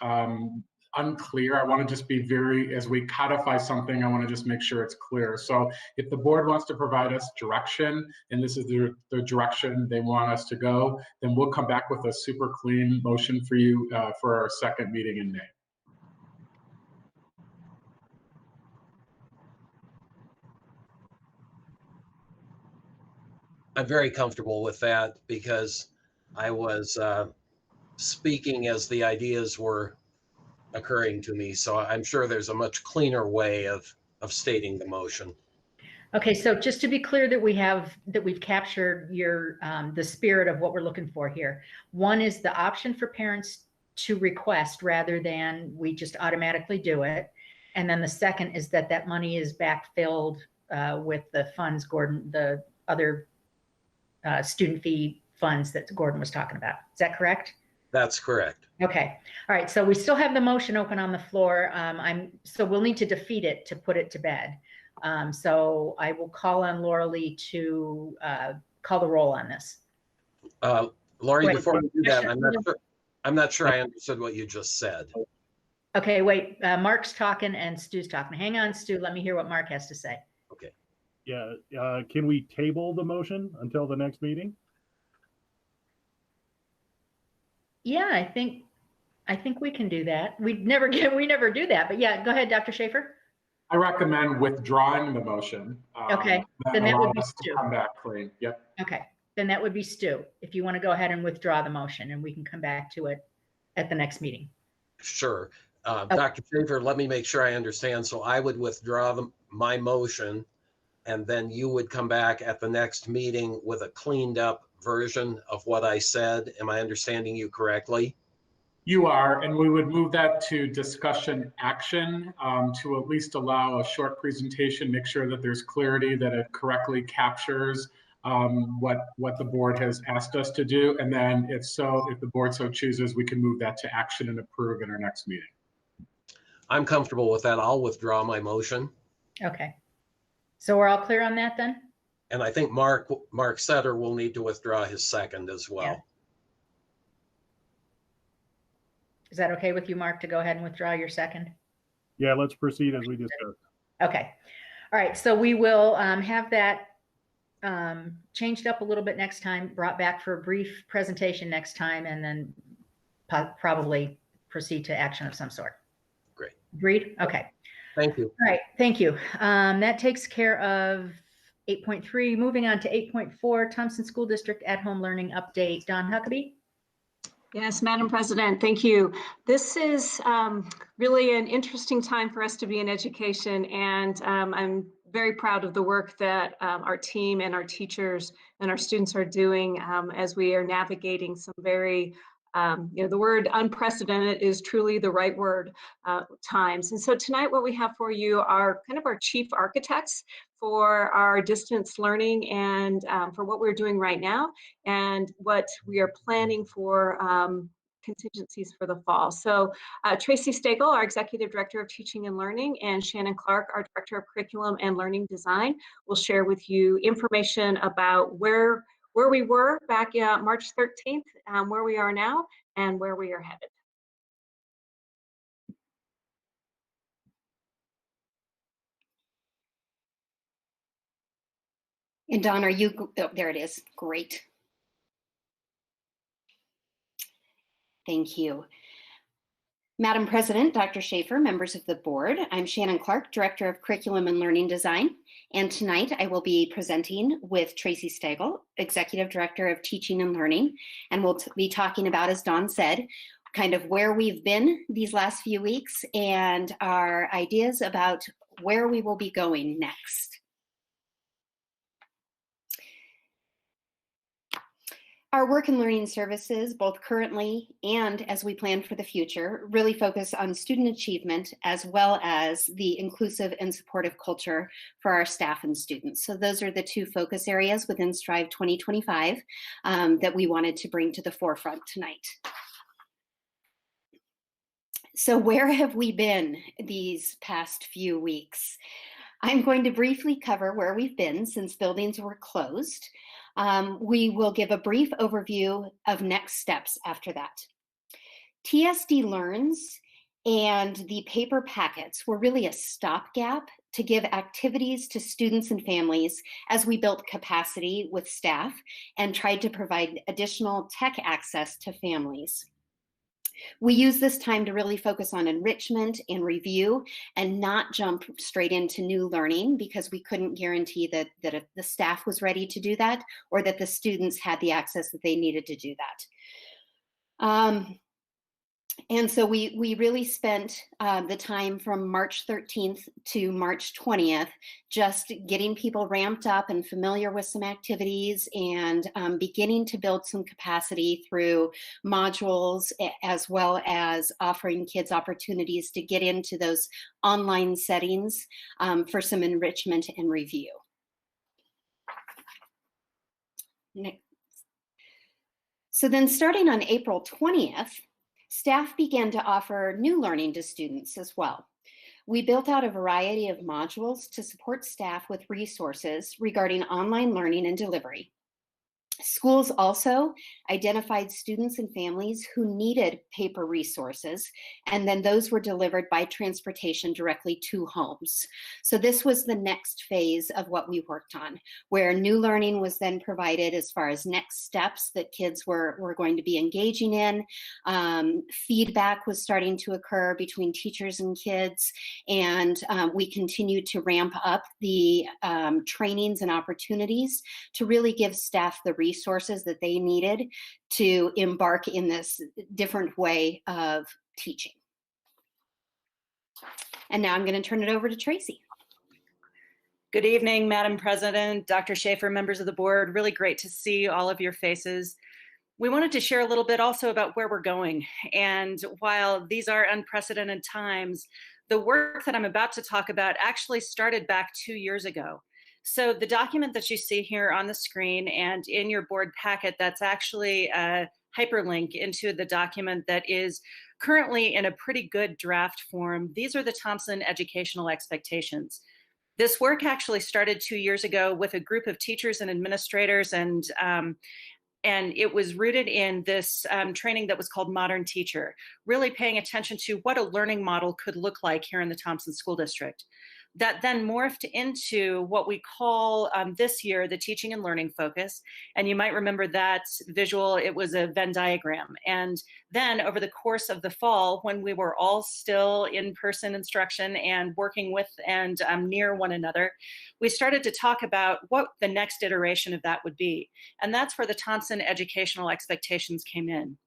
unclear. I want to just be as we codify something, I want to just make sure it's clear. So if the board wants to provide us direction, and this is the direction they want us to go, then we'll come back with a super clean motion for you for our second meeting in May. I'm very comfortable with that because I was speaking as the ideas were occurring to me. So I'm sure there's a much cleaner way of stating the motion. Okay, so just to be clear that we've captured your the spirit of what we're looking for here. One is the option for parents to request rather than we just automatically do it. And then the second is that money is backfilled with the funds, Gordon, the other student fee funds that Gordon was talking about. Is that correct? That's correct. Okay. All right. So we still have the motion open on the floor. So we'll need to defeat it to put it to bed. So I will call on Laura Lee to call the roll on this. Lori, Wait, before we do that, I'm not sure I understood what you just said. Okay, wait. Mark's talking and Stu's talking. Hang on, Stu. Let me hear what Mark has to say. Okay. Yeah, can we table the motion until the next meeting? Yeah, I think we can do that. We never do that, but yeah, go ahead, Dr. Schaefer. I recommend withdrawing the motion. Okay, then that would be Stu. Come back clean. Yep. Okay, then that would be Stu. If you want to go ahead and withdraw the motion, and we can come back to it at the next meeting. Sure. Dr. Schaefer, let me make sure I understand. So I would withdraw my motion, and then you would come back at the next meeting with a cleaned up version of what I said. Am I understanding you correctly? You are, and we would move that to discussion action to at least allow a short presentation, make sure that there's clarity, that it correctly captures what the board has asked us to do. And then if the board so chooses, we can move that to action and approve in our next meeting. I'm comfortable with that. I'll withdraw my motion. Okay. So we're all clear on that then? And I think Mark Setter will need to withdraw his second as well. Yeah. Is that okay with you, Mark, to go ahead and withdraw your second? Yeah, let's proceed as we discussed. Okay. All right. So we will have that changed up a little bit next time, brought back for a brief presentation next time, and then probably proceed to action of some sort. Great. Agreed? Okay. Thank you. All right. Thank you. That takes care of 8.3. Moving on to 8.4, Thompson School District at-home learning update. Don Huckabee. Yes, Madam President, thank you. This is really an interesting time for us to be in education, and I'm very proud of the work that our team and our teachers and our students are doing as we are navigating some very The word unprecedented is truly the right word times. And so tonight what we have for you are kind of our chief architects for our distance learning and for what we're doing right now and what we are planning for contingencies for the fall. So Tracy Stagel, our Executive Director of Teaching and Learning, and Shannon Clark, our Director of Curriculum and Learning Design, will share with you information about where we were back March 13th, where we are now, and where we are headed. And Dawn, are you, oh, there it is, great. Thank you. Madam President, Dr. Schaefer, members of the board, I'm Shannon Clark, Director of Curriculum and Learning Design, and tonight I will be presenting with Tracy Stagel, Executive Director of Teaching and Learning, and we'll be talking about, as Dawn said, kind of where we've been these last few weeks and our ideas about where we will be going next. Our work and learning services, both currently and as we plan for the future, really focus on student achievement as well as the inclusive and supportive culture for our staff and students. So those are the two focus areas within Strive 2025 that we wanted to bring to the forefront tonight. So where have we been these past few weeks? I'm going to briefly cover where we've been since buildings were closed. We will give a brief overview of next steps after that. TSD Learns and the paper packets were really a stopgap to give activities to students and families as we built capacity with staff and tried to provide additional tech access to families. We use this time to really focus on enrichment and review and not jump straight into new learning because we couldn't guarantee that the staff was ready to do that or that the students had the access that they needed to do that. And so we really spent the time from March 13th to March 20th just getting people ramped up and familiar with some activities and beginning to build some capacity through modules as well as offering kids opportunities to get into those online settings for some enrichment and review. Next. So then starting on April 20th, staff began to offer new learning to students as well. We built out a variety of modules to support staff with resources regarding online learning and delivery. Schools also identified students and families who needed paper resources, and then those were delivered by transportation directly to homes. So this was the next phase of what we worked on, where new learning was then provided as far as next steps that kids were going to be engaging in. Feedback was starting to occur between teachers and kids, and we continued to ramp up the trainings and opportunities to really give staff the resources that they needed to embark in this different way of teaching. And now I'm going to turn it over to Tracy. Good evening, Madam President, Dr. Schaefer, members of the board. Really great to see all of your faces. We wanted to share a little bit also about where we're going. And while these are unprecedented times, the work that I'm about to talk about actually started back 2 years ago. So the document that you see here on the screen and in your board packet, that's actually a hyperlink into the document that is currently in a pretty good draft form. These are the Thompson educational expectations. This work actually started 2 years ago with a group of teachers and administrators, and it was rooted in this training that was called Modern Teacher, really paying attention to what a learning model could look like here in the Thompson School District. That then morphed into what we call this year the Teaching and Learning Focus. And you might remember that visual, it was a Venn diagram. And then over the course of the fall, when we were all still in-person instruction and working with and near one another, we started to talk about what the next iteration of that would be. And that's where the Thompson educational expectations came in.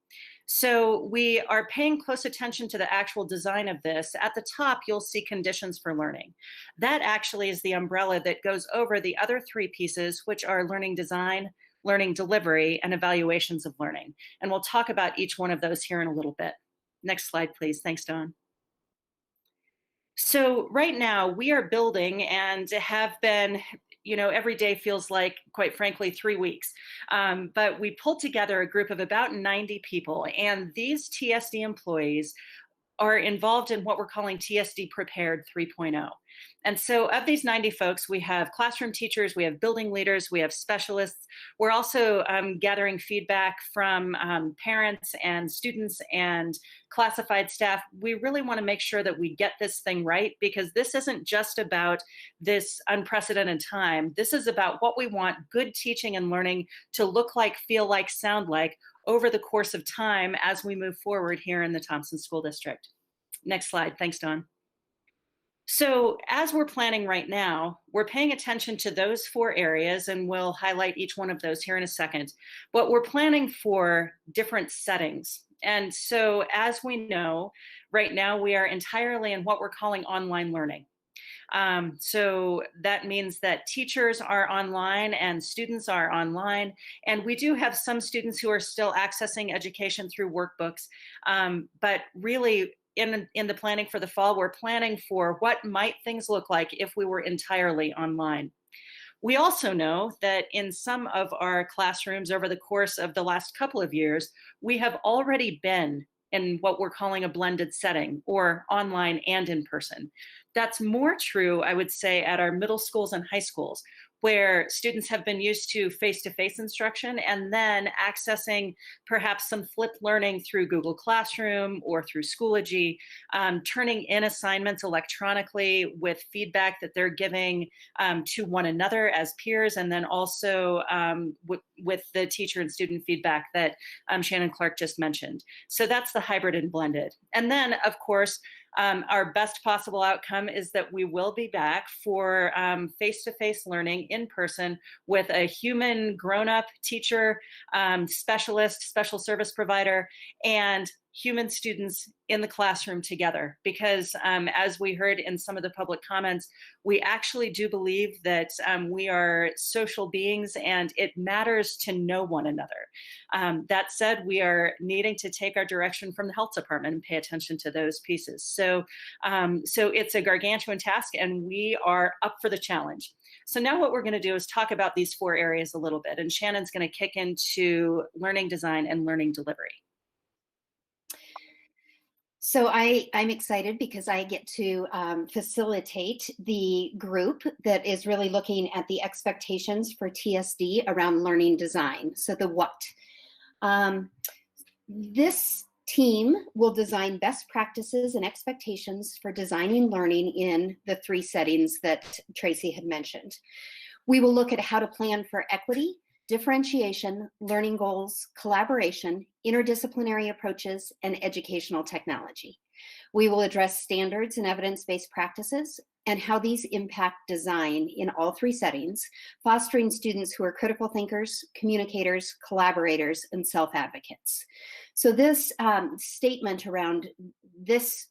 So we are paying close attention to the actual design of this. At the top, you'll see conditions for learning. That actually is the umbrella that goes over the other three pieces, which are learning design, learning delivery, and evaluations of learning. And we'll talk about each one of those here in a little bit. Next slide, please. Thanks, Dawn. So right now we are building and have been, every day feels like, quite frankly, 3 weeks. But we pulled together a group of about 90 people, and these TSD employees are involved in what we're calling TSD Prepared 3.0. And so of these 90 folks, we have classroom teachers, we have building leaders, we have specialists. We're also gathering feedback from parents and students and classified staff. We really want to make sure that we get this thing right, because this isn't just about this unprecedented time. This is about what we want good teaching and learning to look like, feel like, sound like over the course of time as we move forward here in the Thompson School District. Next slide. Thanks, Dawn. So as we're planning right now, we're paying attention to those 4 areas, and we'll highlight each one of those here in a second. But we're planning for different settings. And so as we know, right now we are entirely in what we're calling online learning. So that means that teachers are online and students are online. And we do have some students who are still accessing education through workbooks. But really, in the planning for the fall, we're planning for what might things look like if we were entirely online. We also know that in some of our classrooms over the course of the last couple of years, we have already been in what we're calling a blended setting, or online and in person. That's more true, I would say, at our middle schools and high schools, where students have been used to face-to-face instruction and then accessing perhaps some flipped learning through Google Classroom or through Schoology, turning in assignments electronically with feedback that they're giving to one another as peers, and then also with the teacher and student feedback that Shannon Clark just mentioned. So that's the hybrid and blended. And then, of course, our best possible outcome is that we will be back for face-to-face learning in person with a human grown-up teacher, specialist, special service provider, and human students in the classroom together. Because as we heard in some of the public comments, we actually do believe that we are social beings and it matters to know one another. That said, we are needing to take our direction from the health department and pay attention to those pieces. So it's a gargantuan task, and we are up for the challenge. So now what we're going to do is talk about these 4 areas a little bit, and Shannon's going to kick into learning design and learning delivery. So I'm excited because I get to facilitate the group that is really looking at the expectations for TSD around learning design. So the what. This team will design best practices and expectations for designing learning in the 3 settings that Tracy had mentioned. We will look at how to plan for equity, differentiation, learning goals, collaboration, interdisciplinary approaches, and educational technology. We will address standards and evidence-based practices and how these impact design in all 3 settings, fostering students who are critical thinkers, communicators, collaborators, and self-advocates. So this statement around this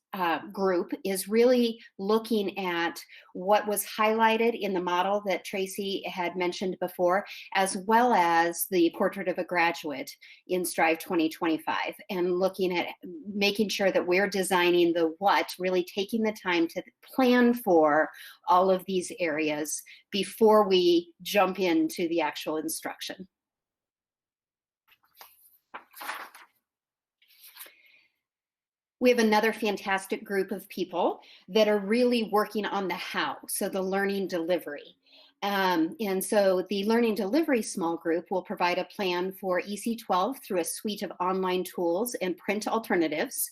group is really looking at what was highlighted in the model that Tracy had mentioned before, as well as the portrait of a graduate in Strive 2025, and looking at making sure that we're designing the what, really taking the time to plan for all of these areas before we jump into the actual instruction. We have another fantastic group of people that are really working on the how, so the learning delivery. And so the learning delivery small group will provide a plan for EC12 through a suite of online tools and print alternatives,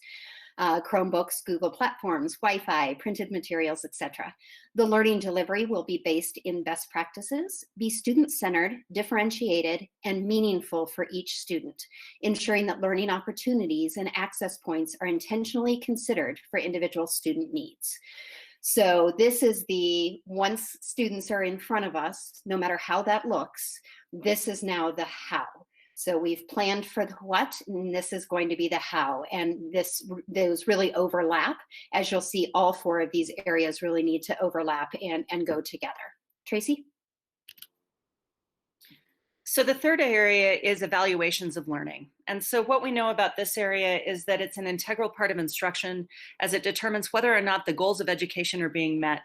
Chromebooks, Google platforms, Wi-Fi, printed materials, etc. The learning delivery will be based in best practices, be student-centered, differentiated, and meaningful for each student, ensuring that learning opportunities and access points are intentionally considered for individual student needs. So this is the, once students are in front of us, no matter how that looks, this is now the how. So we've planned for the what, and this is going to be the how. And those really overlap. As you'll see, all 4 of these areas really need to overlap and go together. Tracy? So the third area is evaluations of learning. And so what we know about this area is that it's an integral part of instruction as it determines whether or not the goals of education are being met.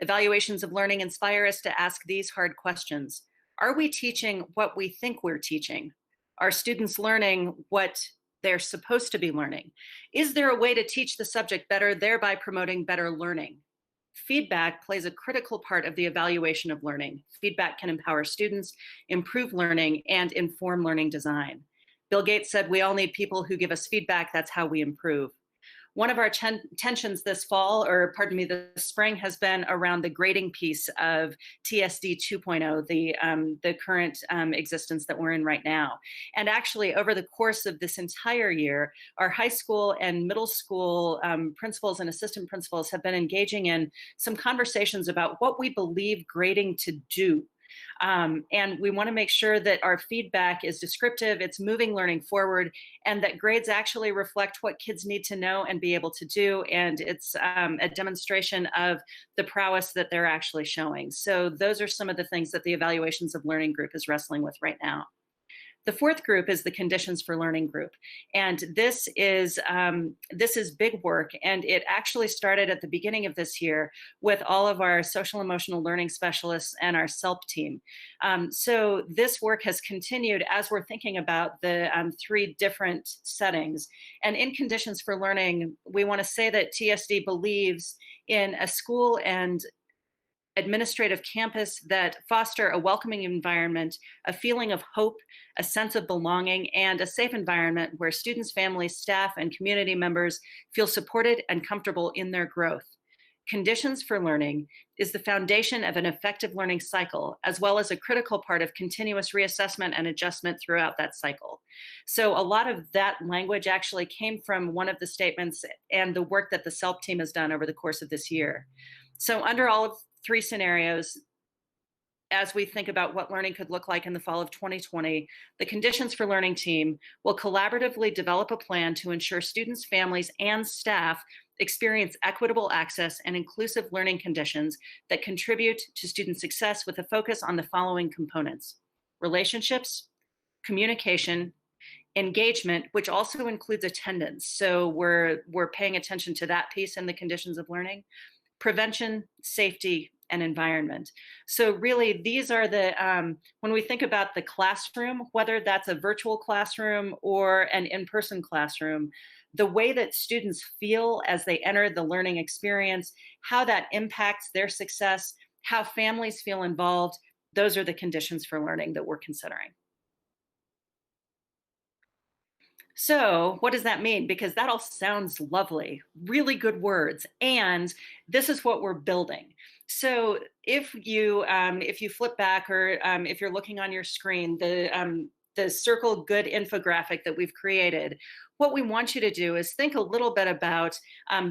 Evaluations of learning inspire us to ask these hard questions. Are we teaching what we think we're teaching? Are students learning what they're supposed to be learning? Is there a way to teach the subject better, thereby promoting better learning? Feedback plays a critical part of the evaluation of learning. Feedback can empower students, improve learning, and inform learning design. Bill Gates said we all need people who give us feedback. That's how we improve. One of our tensions this fall, or pardon me, this spring, has been around the grading piece of TSD 2.0, the current existence that we're in right now. And actually, over the course of this entire year, our high school and middle school principals and assistant principals have been engaging in some conversations about what we believe grading to do. And we want to make sure that our feedback is descriptive, it's moving learning forward, and that grades actually reflect what kids need to know and be able to do. And it's a demonstration of the prowess that they're actually showing. So those are some of the things that the evaluations of learning group is wrestling with right now. The fourth group is the conditions for learning group. And this is big work. And it actually started at the beginning of this year with all of our social emotional learning specialists and our SELP team. So this work has continued as we're thinking about the 3 different settings. And in conditions for learning, we want to say that TSD believes in a school and administrative campus that foster a welcoming environment, a feeling of hope, a sense of belonging, and a safe environment where students, families, staff, and community members feel supported and comfortable in their growth. Conditions for learning is the foundation of an effective learning cycle, as well as a critical part of continuous reassessment and adjustment throughout that cycle. So a lot of that language actually came from one of the statements and the work that the SELP team has done over the course of this year. So under all of 3 scenarios, as we think about what learning could look like in the fall of 2020, the Conditions for Learning team will collaboratively develop a plan to ensure students, families, and staff experience equitable access and inclusive learning conditions that contribute to student success with a focus on the following components: relationships, communication, engagement, which also includes attendance. So we're paying attention to that piece in the conditions of learning, prevention, safety, and environment. So really, these are the, when we think about the classroom, whether that's a virtual classroom or an in-person classroom, the way that students feel as they enter the learning experience, how that impacts their success, how families feel involved, those are the conditions for learning that we're considering. So what does that mean? Because that all sounds lovely, really good words, and this is what we're building. So if you flip back, or if you're looking on your screen, the circle good infographic that we've created, what we want you to do is think a little bit about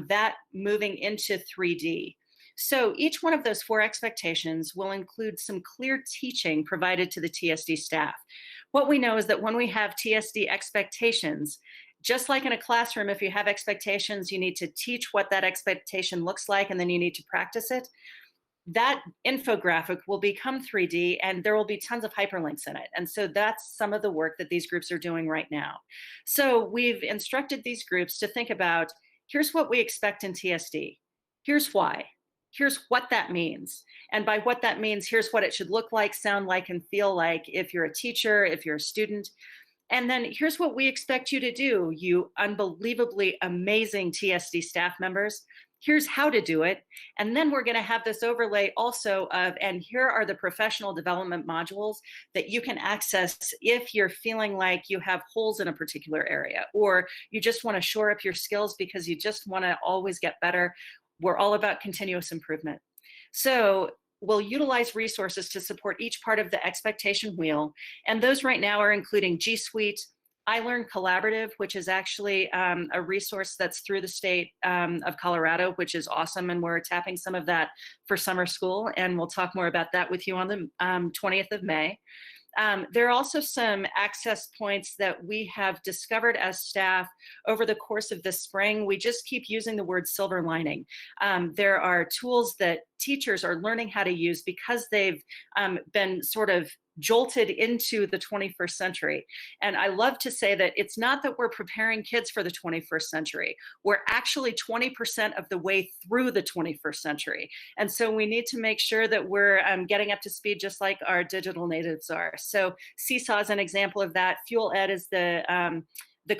that moving into 3D. So each one of those 4 expectations will include some clear teaching provided to the TSD staff. What we know is that when we have TSD expectations, just like in a classroom, if you have expectations, you need to teach what that expectation looks like, and then you need to practice it. That infographic will become 3D, and there will be tons of hyperlinks in it. And so that's some of the work that these groups are doing right now. So we've instructed these groups to think about, here's what we expect in TSD. Here's why. Here's what that means. And by what that means, here's what it should look like, sound like, and feel like if you're a teacher, if you're a student. And then here's what we expect you to do, you unbelievably amazing TSD staff members. Here's how to do it. And then we're going to have this overlay also of, and here are the professional development modules that you can access if you're feeling like you have holes in a particular area, or you just want to shore up your skills because you just want to always get better. We're all about continuous improvement. So we'll utilize resources to support each part of the expectation wheel. And those right now are including G Suite, iLearn Collaborative, which is actually a resource that's through the state of Colorado, which is awesome. And we're tapping some of that for summer school. And we'll talk more about that with you on the 20th of May. There are also some access points that we have discovered as staff over the course of this spring. We just keep using the word silver lining. There are tools that teachers are learning how to use because they've been sort of jolted into the 21st century. And I love to say that it's not that we're preparing kids for the 21st century. We're actually 20% of the way through the 21st century. And so we need to make sure that we're getting up to speed just like our digital natives are. So Seesaw is an example of that. Fuel Ed is the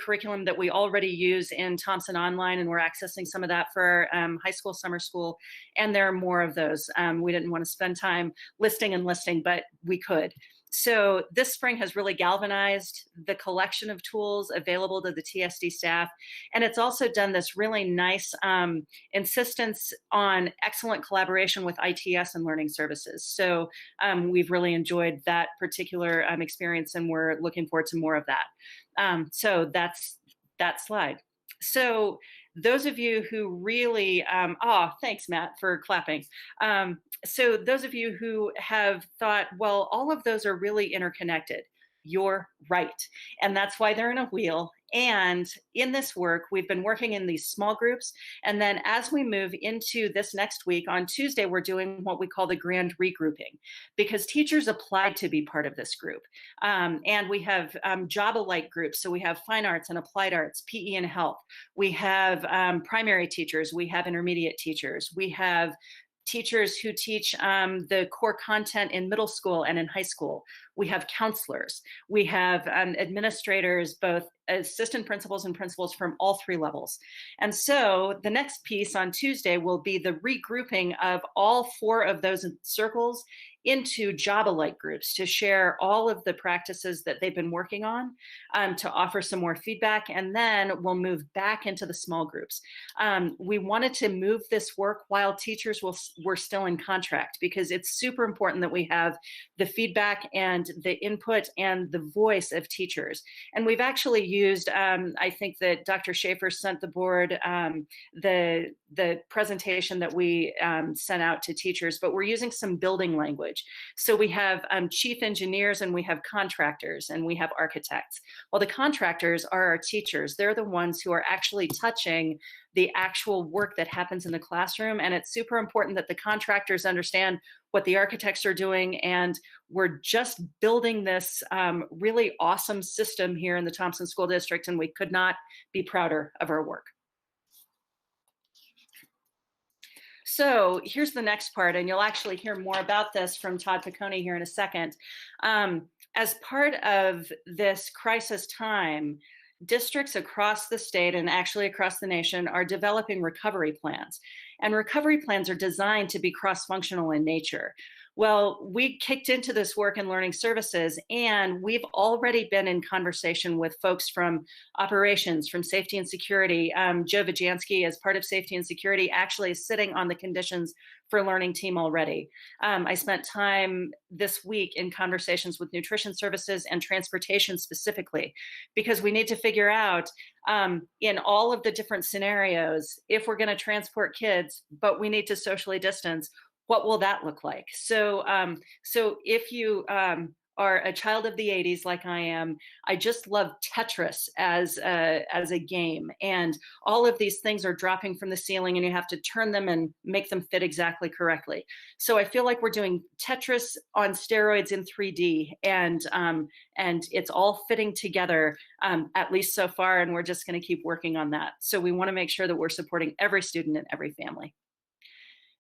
curriculum that we already use in Thompson Online, and we're accessing some of that for high school, summer school, and there are more of those. We didn't want to spend time listing, but we could. So this spring has really galvanized the collection of tools available to the TSD staff. And it's also done this really nice insistence on excellent collaboration with ITS and learning services. So we've really enjoyed that particular experience, and we're looking forward to more of that. So that's that slide. So those of you who really, thanks, Matt, for clapping. So those of you who have thought, well, all of those are really interconnected, you're right. And that's why they're in a wheel. And in this work, we've been working in these small groups. And then as we move into this next week, on Tuesday, we're doing what we call the grand regrouping, because teachers applied to be part of this group. And we have job-alike groups. So we have fine arts and applied arts, PE and health. We have primary teachers. We have intermediate teachers. We have teachers who teach the core content in middle school and in high school. We have counselors. We have administrators, both assistant principals and principals from all three levels. And so the next piece on Tuesday will be the regrouping of all four of those circles into job-alike groups to share all of the practices that they've been working on, to offer some more feedback, and then we'll move back into the small groups. We wanted to move this work while teachers were still in contract, because it's super important that we have the feedback and the input and the voice of teachers. And we've actually used, I think that Dr. Schaefer sent the board the presentation that we sent out to teachers, but we're using some building language. So we have chief engineers, and we have contractors, and we have architects. Well, the contractors are our teachers. They're the ones who are actually touching the actual work that happens in the classroom. And it's super important that the contractors understand what the architects are doing. And we're just building this really awesome system here in the Thompson School District, and we could not be prouder of our work. So here's the next part, and you'll actually hear more about this from Todd Piccone here in a second. As part of this crisis time, districts across the state and actually across the nation are developing recovery plans. And recovery plans are designed to be cross-functional in nature. Well, we kicked into this work in learning services, and we've already been in conversation with folks from operations, from safety and security. Joe Vijansky, as part of safety and security, actually is sitting on the conditions for learning team already. I spent time this week in conversations with nutrition services and transportation specifically, because we need to figure out in all of the different scenarios, if we're going to transport kids, but we need to socially distance, what will that look like? So, so if you are a child of the 80s like I am, I just love Tetris as a game. And all of these things are dropping from the ceiling, and you have to turn them and make them fit exactly correctly. So I feel like we're doing Tetris on steroids in 3D, and it's all fitting together, at least so far, and we're just going to keep working on that. So we want to make sure that we're supporting every student and every family.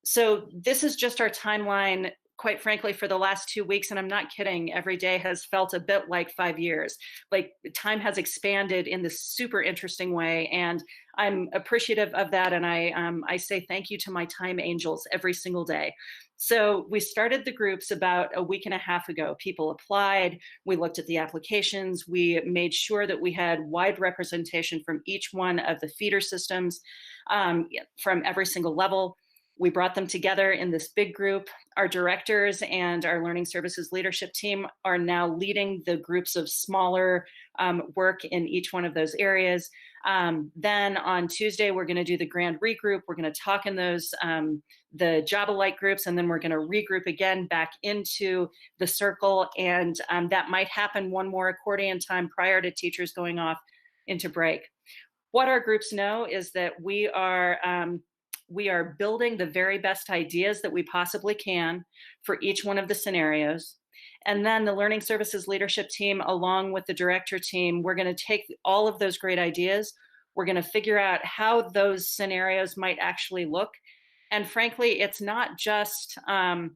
So this is just our timeline, quite frankly, for the last 2 weeks. And I'm not kidding. Every day has felt a bit like 5 years. Like, time has expanded in this super interesting way. And I'm appreciative of that. And I say thank you to my time angels every single day. So we started the groups about a week and a half ago. People applied. We looked at the applications. We made sure that we had wide representation from each one of the feeder systems, from every single level. We brought them together in this big group. Our directors and our learning services leadership team are now leading the groups of smaller work in each one of those areas. Then on Tuesday, we're going to do the grand regroup. We're going to talk in those, the job-alike groups, and then we're going to regroup again back into the circle. And that might happen one more accordion time prior to teachers going off into break. What our groups know is that we are building the very best ideas that we possibly can for each one of the scenarios. And then the Learning Services Leadership Team, along with the Director Team, we're going to take all of those great ideas. We're going to figure out how those scenarios might actually look. And frankly, it's not just all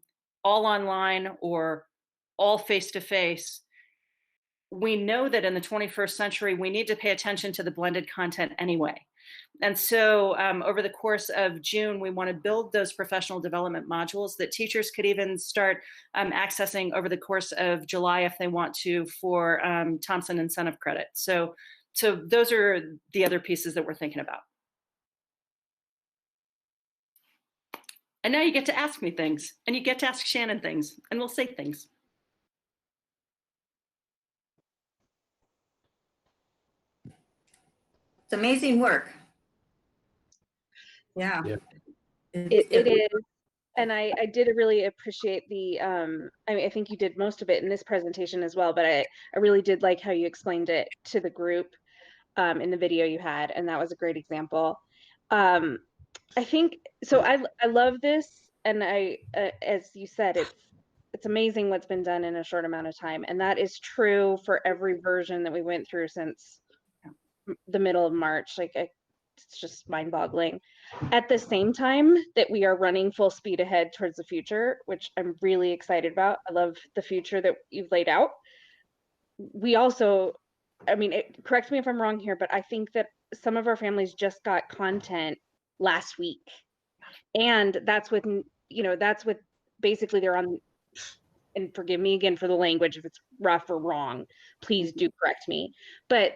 online or all face-to-face. We know that in the 21st century, we need to pay attention to the blended content anyway. And so over the course of June, we want to build those professional development modules that teachers could even start accessing over the course of July if they want to for Thompson incentive credit. So those are the other pieces that we're thinking about. And now you get to ask me things, and you get to ask Shannon things, and we'll say things. It's amazing work. Yeah. It is. And I did really appreciate the, I mean, I think you did most of it in this presentation as well, but I really did like how you explained it to the group in the video you had, and that was a great example. I think, so I love this, and as you said, it's amazing what's been done in a short amount of time, and that is true for every version that we went through since the middle of March. Like, it's just mind-boggling. At the same time that we are running full speed ahead towards the future, which I'm really excited about. I love the future that you've laid out. We also, I mean, correct me if I'm wrong here, but I think that some of our families just got content last week. And that's with, you know, that's with basically they're on, and forgive me again for the language if it's rough or wrong, please do correct me, but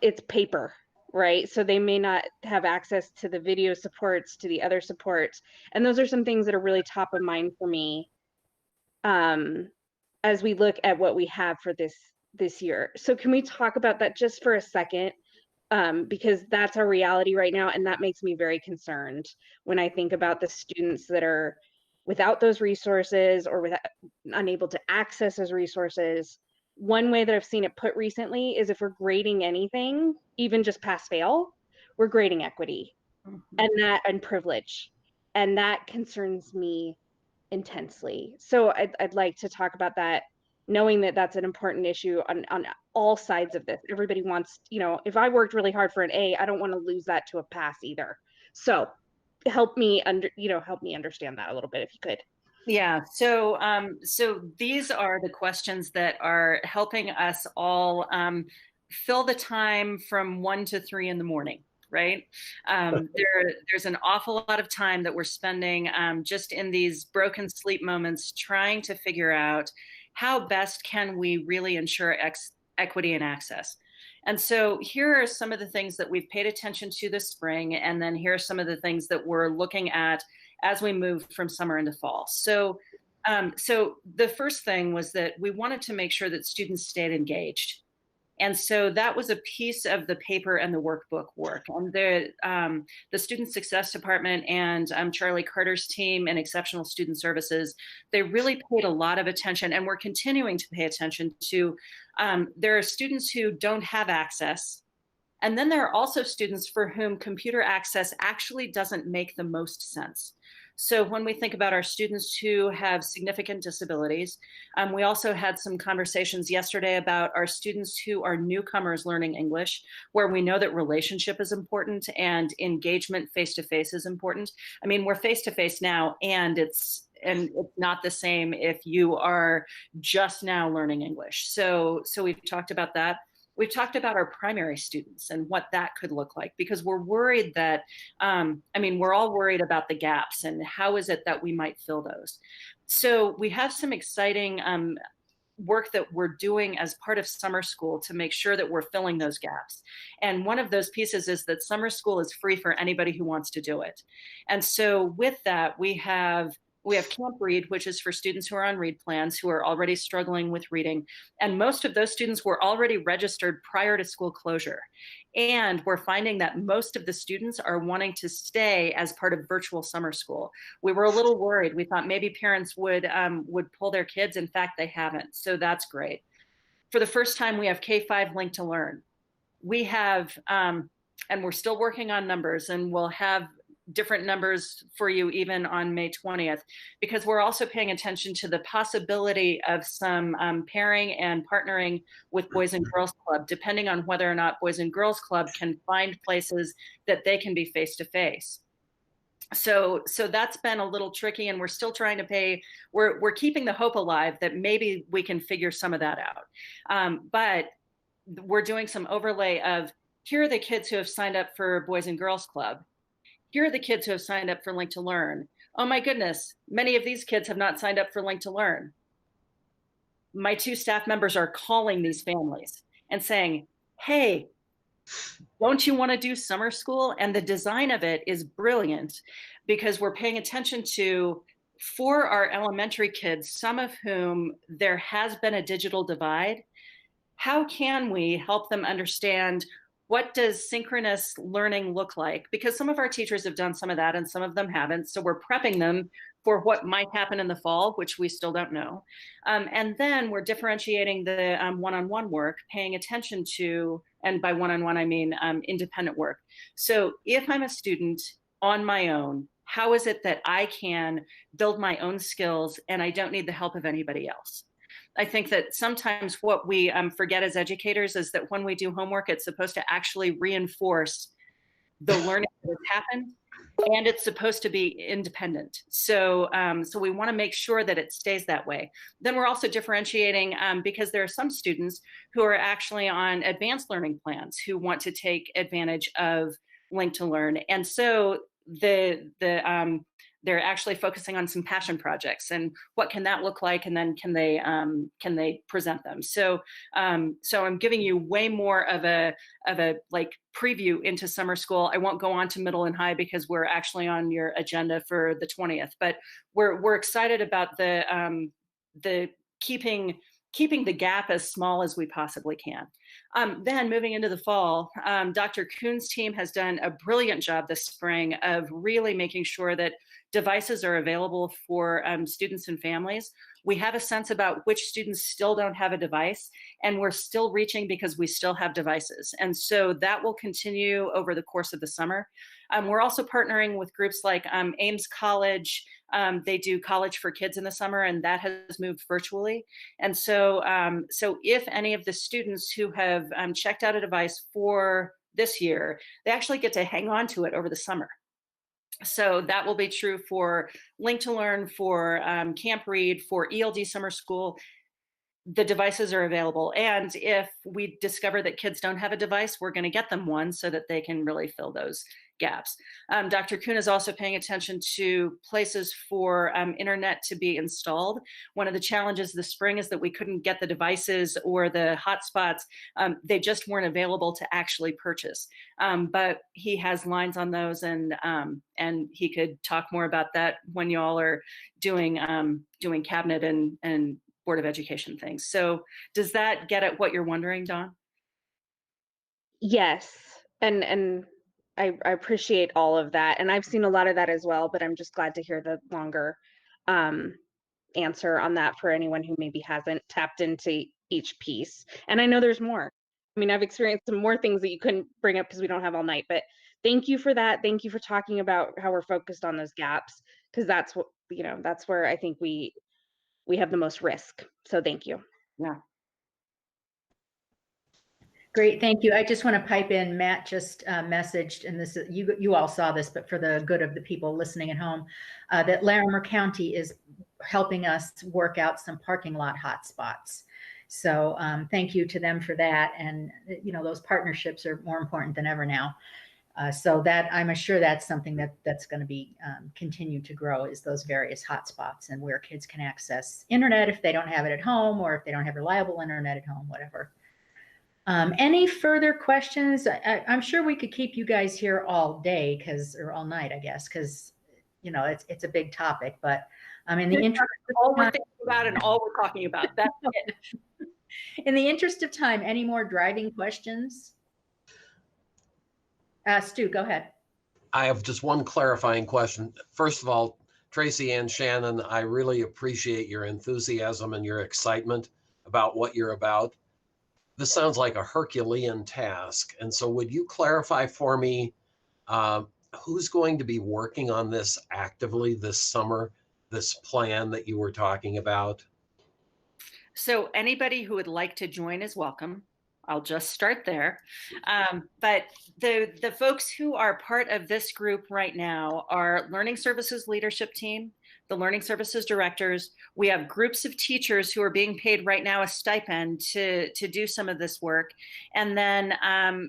it's paper, right? So they may not have access to the video supports, to the other supports. And those are some things that are really top of mind for me as we look at what we have for this year. So can we talk about that just for a second? Because that's our reality right now. And that makes me very concerned when I think about the students that are without those resources or unable to access those resources. One way that I've seen it put recently is if we're grading anything, even just pass fail, we're grading equity and privilege. And that concerns me intensely. So I'd like to talk about that, knowing that that's an important issue on all sides of this. Everybody wants, you know, if I worked really hard for an A, I don't want to lose that to a pass either. So help me understand that a little bit if you could. Yeah, so these are the questions that are helping us all fill the time from 1 to 3 in the morning, right? There's an awful lot of time that we're spending just in these broken sleep moments trying to figure out how best can we really ensure equity and access. And so here are some of the things that we've paid attention to this spring, and then here are some of the things that we're looking at as we move from summer into fall. So the first thing was that we wanted to make sure that students stayed engaged. And so that was a piece of the paper and the workbook work. And the Student Success Department and Charlie Carter's team and Exceptional Student Services, they really paid a lot of attention, and we're continuing to pay attention to, there are students who don't have access. And then there are also students for whom computer access actually doesn't make the most sense. So when we think about our students who have significant disabilities, we also had some conversations yesterday about our students who are newcomers learning English, where we know that relationship is important and engagement face-to-face is important. I mean, we're face-to-face now, and it's not the same if you are just now learning English. So we've talked about that. We've talked about our primary students and what that could look like, because we're worried that, we're all worried about the gaps and how is it that we might fill those. So we have some exciting work that we're doing as part of summer school to make sure that we're filling those gaps. And one of those pieces is that summer school is free for anybody who wants to do it. And so with that, we have Camp Read, which is for students who are on read plans, who are already struggling with reading. And most of those students were already registered prior to school closure. And we're finding that most of the students are wanting to stay as part of virtual summer school. We were a little worried. We thought maybe parents would pull their kids. In fact, they haven't. So that's great. For the first time, we have K-5 Link to Learn. We have, and we're still working on numbers, and we'll have different numbers for you even on May 20th, because we're also paying attention to the possibility of some pairing and partnering with Boys and Girls Club, depending on whether or not Boys and Girls Club can find places that they can be face-to-face. So that's been a little tricky, and we're still trying to pay. We're keeping the hope alive that maybe we can figure some of that out. But we're doing some overlay of, here are the kids who have signed up for Boys and Girls Club. Here are the kids who have signed up for Link to Learn. Oh my goodness, many of these kids have not signed up for Link to Learn. My 2 staff members are calling these families and saying, hey, don't you want to do summer school? And the design of it is brilliant, because we're paying attention to, for our elementary kids, some of whom there has been a digital divide, how can we help them understand, what does synchronous learning look like? Because some of our teachers have done some of that and some of them haven't. So we're prepping them for what might happen in the fall, which we still don't know. And then we're differentiating the one-on-one work, paying attention to, and by one-on-one, I mean independent work. So if I'm a student on my own, how is it that I can build my own skills and I don't need the help of anybody else? I think that sometimes what we forget as educators is that when we do homework, it's supposed to actually reinforce the learning that has happened, and it's supposed to be independent. So we want to make sure that it stays that way. Then we're also differentiating because there are some students who are actually on advanced learning plans who want to take advantage of Link to Learn. And so they're actually focusing on some passion projects and what can that look like, and then can they present them. So I'm giving you way more of a like preview into summer school. I won't go on to middle and high because we're actually on your agenda for the 20th, but we're excited about the keeping the gap as small as we possibly can. Then moving into the fall, Dr. Kuhn's team has done a brilliant job this spring of really making sure that devices are available for students and families. We have a sense about which students still don't have a device, and we're still reaching because we still have devices. And so that will continue over the course of the summer. We're also partnering with groups like Ames College. They do College for Kids in the summer, and that has moved virtually. And so if any of the students who have checked out a device for this year, they actually get to hang on to it over the summer. So that will be true for Link to Learn, for Camp Read, for ELD Summer School. The devices are available. And if we discover that kids don't have a device, we're going to get them one so that they can really fill those gaps. Dr. Kuhn is also paying attention to places for internet to be installed. One of the challenges this spring is that we couldn't get the devices or the hotspots. They just weren't available to actually purchase. But he has lines on those, and he could talk more about that when you all are doing cabinet and Board of Education things. So does that get at what you're wondering, Dawn? Yes, and I appreciate all of that, and I've seen a lot of that as well, but I'm just glad to hear the longer answer on that for anyone who maybe hasn't tapped into each piece. And I know there's more. I mean, I've experienced some more things that you couldn't bring up because we don't have all night, but thank you for that. Thank you for talking about how we're focused on those gaps, because that's what, that's where I think we have the most risk. So thank you. Yeah. Great, thank you. I just want to pipe in, Matt just messaged, and this is, you all saw this, but for the good of the people listening at home, that Larimer County is helping us work out some parking lot hotspots. So thank you to them for that. And those partnerships are more important than ever now. So that, I'm sure that's something that's going to be continue to grow, is those various hotspots and where kids can access internet if they don't have it at home, or if they don't have reliable internet at home, whatever. Any further questions? I'm sure we could keep you guys here all day, or all night, I guess, because it's a big topic. But in the interest of all we're thinking about and all we're talking about, that's it. In the interest of time, any more driving questions? Stu, go ahead. I have just one clarifying question. First of all, Tracy and Shannon, I really appreciate your enthusiasm and your excitement about what you're about. This sounds like a Herculean task. And so would you clarify for me who's going to be working on this actively this summer, this plan that you were talking about? So anybody who would like to join is welcome. I'll just start there. But the folks who are part of this group right now are Learning Services Leadership Team, the Learning Services Directors. We have groups of teachers who are being paid right now a stipend to do some of this work, and then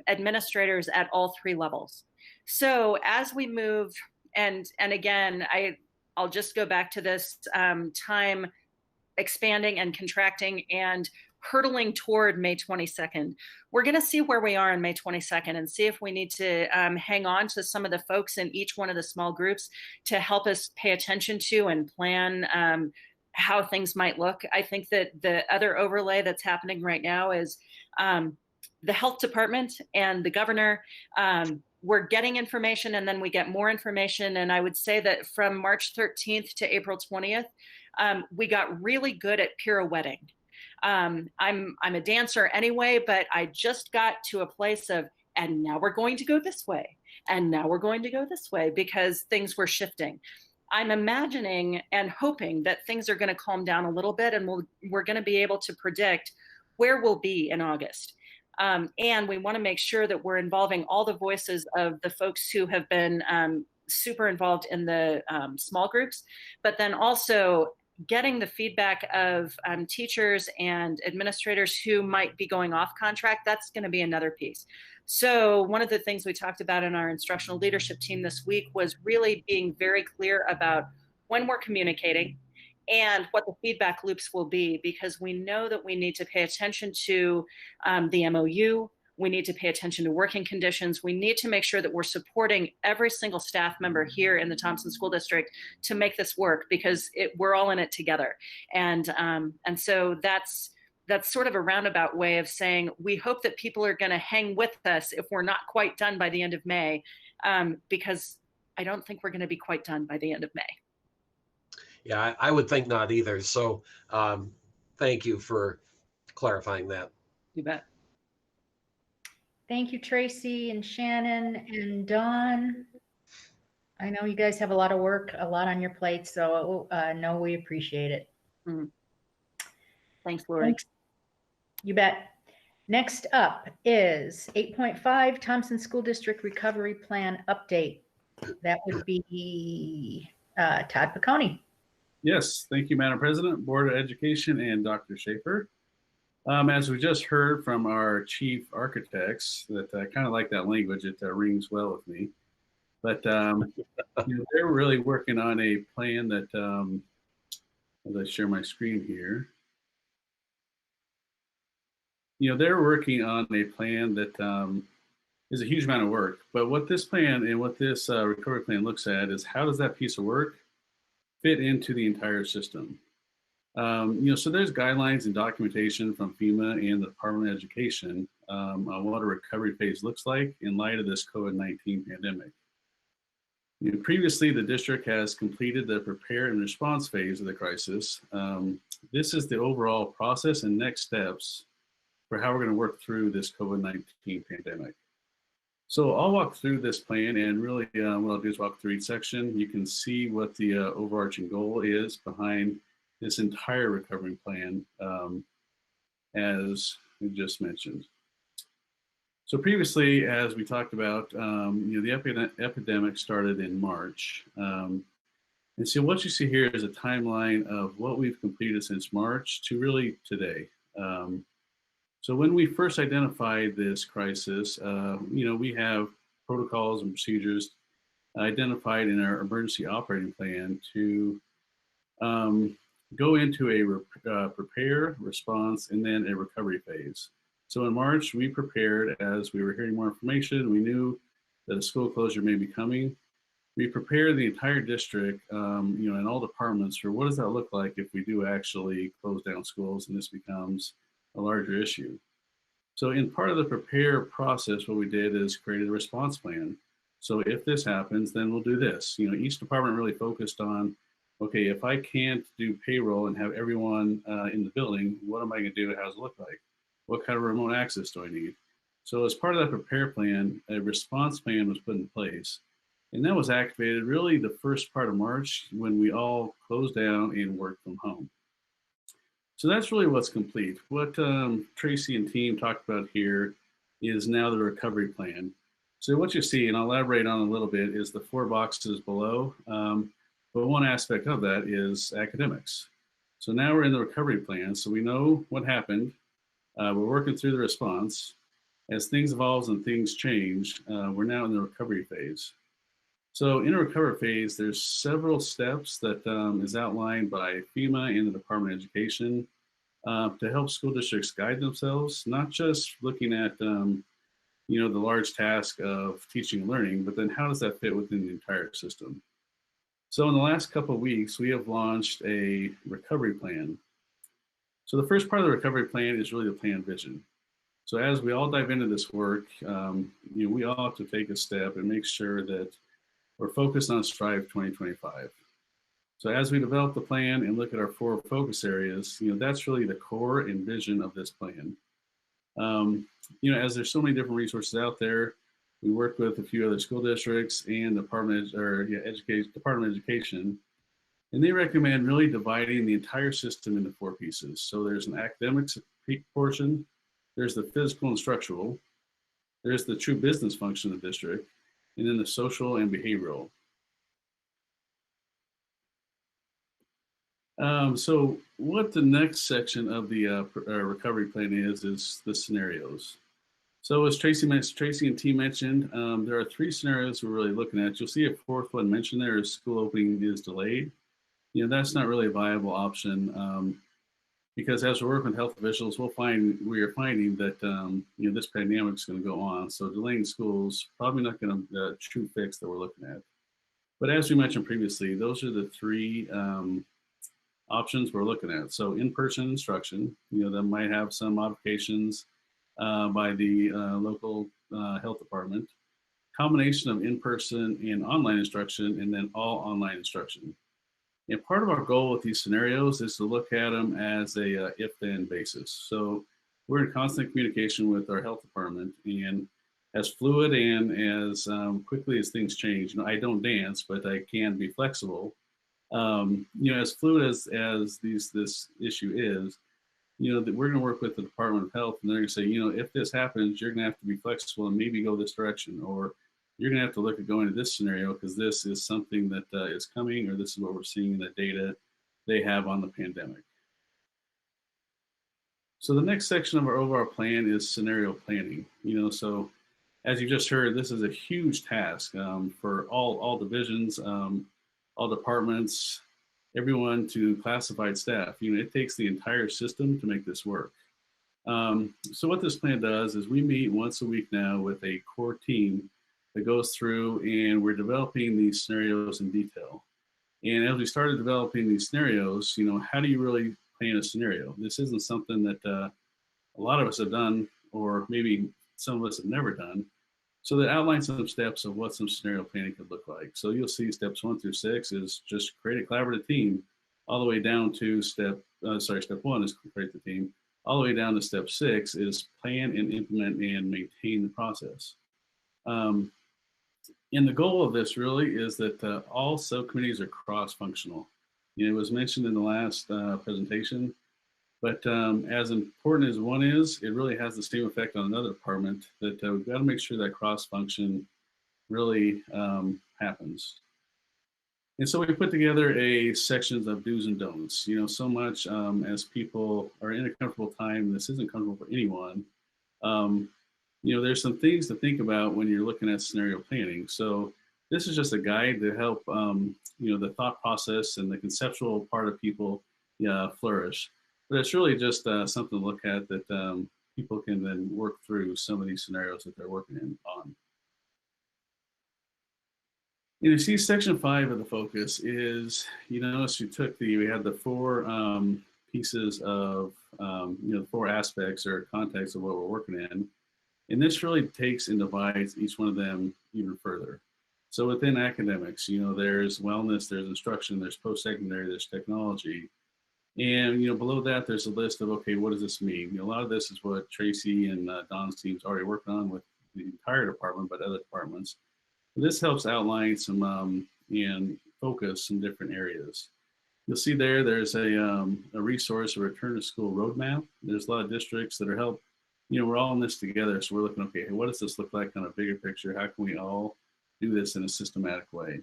administrators at all 3 levels. So as we move, and again, I'll just go back to this time expanding and contracting and hurtling toward May 22nd. We're going to see where we are on May 22nd and see if we need to hang on to some of the folks in each one of the small groups to help us pay attention to and plan how things might look. I think that the other overlay that's happening right now is the health department and the governor. We're getting information and then we get more information. And I would say that from March 13th to April 20th, we got really good at pirouetting. I'm a dancer anyway, but I just got to a place of, and now we're going to go this way. And now we're going to go this way because things were shifting. I'm imagining and hoping that things are going to calm down a little bit and we're going to be able to predict where we'll be in August. And we want to make sure that we're involving all the voices of the folks who have been super involved in the small groups, but then also getting the feedback of teachers and administrators who might be going off contract. That's going to be another piece. So one of the things we talked about in our instructional leadership team this week was really being very clear about when we're communicating and what the feedback loops will be, because we know that we need to pay attention to the MOU. We need to pay attention to working conditions. We need to make sure that we're supporting every single staff member here in the Thompson School District to make this work, because we're all in it together. And so that's sort of a roundabout way of saying we hope that people are going to hang with us if we're not quite done by the end of May, because I don't think we're going to be quite done by the end of May. Yeah, I would think not either. So thank you for clarifying that. You bet. Thank you, Tracy and Shannon and Dawn. I know you guys have a lot of work, a lot on your plate, so no, we appreciate it. Thanks, Lori. Thanks. You bet. Next up is 8.5 Thompson School District Recovery Plan Update. That would be Todd Piccone. Yes, thank you, Madam President, Board of Education, and Dr. Schaefer. As we just heard from our chief architects, that I kind of like that language, it rings well with me. But they're really working on a plan that, as I share my screen here, they're working on a plan that is a huge amount of work. But what this plan and what this recovery plan looks at is how does that piece of work fit into the entire system? So there's guidelines and documentation from FEMA and the Department of Education on what a recovery phase looks like in light of this COVID-19 pandemic. Previously, the district has completed the prepare and response phase of the crisis. This is the overall process and next steps for how we're going to work through this COVID-19 pandemic. So I'll walk through this plan, and really what I'll do is walk through each section. You can see what the overarching goal is behind this entire recovery plan, as we just mentioned. So previously, as we talked about, the epidemic started in March. And so what you see here is a timeline of what we've completed since March to really today. So when we first identified this crisis, we have protocols and procedures identified in our emergency operating plan to go into a prepare, response, and then a recovery phase. So in March, we prepared as we were hearing more information. We knew that a school closure may be coming. We prepared the entire district, and all departments for what does that look like if we do actually close down schools and this becomes a larger issue. So in part of the prepare process, what we did is created a response plan. So if this happens, then we'll do this. Each department really focused on, okay, if I can't do payroll and have everyone in the building, what am I going to do? How does it look like? What kind of remote access do I need? So as part of that prepare plan, a response plan was put in place. And that was activated really the first part of March when we all closed down and worked from home. So that's really what's complete. What Tracy and team talked about here is now the recovery plan. So what you see, and I'll elaborate on a little bit, is the 4 boxes below. But one aspect of that is academics. So now we're in the recovery plan. So we know what happened. We're working through the response. As things evolve and things change, we're now in the recovery phase. So in a recovery phase, there's several steps that is outlined by FEMA and the Department of Education to help school districts guide themselves, not just looking at the large task of teaching and learning, but then how does that fit within the entire system? So in the last couple of weeks, we have launched a recovery plan. So the first part of the recovery plan is really the plan vision. So as we all dive into this work, we all have to take a step and make sure that we're focused on Strive 2025. So as we develop the plan and look at our 4 focus areas, that's really the core and vision of this plan. As there's so many different resources out there, we work with a few other school districts and Department of Education, and they recommend really dividing the entire system into 4 pieces. So there's an academics portion, there's the physical and structural, there's the true business function of the district, and then the social and behavioral. So what the next section of the recovery plan is the scenarios. So as Tracy and team mentioned, there are 3 scenarios we're really looking at. You'll see a 4th one mentioned there is school opening is delayed. That's not really a viable option because as we're working with health officials, we are finding that this pandemic is going to go on. So delaying schools probably not going to be a true fix that we're looking at. But as we mentioned previously, those are the 3 options we're looking at. So in-person instruction, that might have some modifications by the local health department, combination of in-person and online instruction, and then all online instruction. And part of our goal with these scenarios is to look at them as a if-then basis. So we're in constant communication with our health department, and as fluid and as quickly as things change, I don't dance, but I can be flexible. As fluid as this issue is, that we're going to work with the Department of Health, and they're going to say, if this happens, you're going to have to be flexible and maybe go this direction, or you're going to have to look at going to this scenario because this is something that is coming, or this is what we're seeing in the data they have on the pandemic. So the next section of our overall plan is scenario planning. So as you just heard, this is a huge task for all divisions, all departments, everyone to classified staff. It takes the entire system to make this work. So what this plan does is we meet once a week now with a core team that goes through, and we're developing these scenarios in detail. And as we started developing these scenarios, how do you really plan a scenario? This isn't something that a lot of us have done, or maybe some of us have never done. So they outline some steps of what some scenario planning could look like. So you'll see steps 1 through 6 is just create a collaborative team, all the way down to step 1 is create the team, all the way down to step 6 is plan and implement and maintain the process. And the goal of this really is that all subcommittees are cross-functional. It was mentioned in the last presentation, but as important as one is, it really has the same effect on another department that we've got to make sure that cross-function really happens. And so we put together a sections of do's and don'ts. So much as people are in a comfortable time, this isn't comfortable for anyone. There's some things to think about when you're looking at scenario planning. So this is just a guide to help, the thought process and the conceptual part of people flourish. But it's really just something to look at that people can then work through some of these scenarios that they're working on. You see, section 5 of the focus is, notice we had the 4 pieces of, the 4 aspects or context of what we're working in. And this really takes and divides each one of them even further. So within academics, there's wellness, there's instruction, there's post-secondary, there's technology. And, below that, there's a list of, okay, what does this mean? A lot of this is what Tracy and Don's team's already working on with the entire department, but other departments. This helps outline some and focus some different areas. You'll see there's a resource, a return to school roadmap. There's a lot of districts that are we're all in this together. So we're looking, okay, what does this look like on a bigger picture? How can we all do this in a systematic way?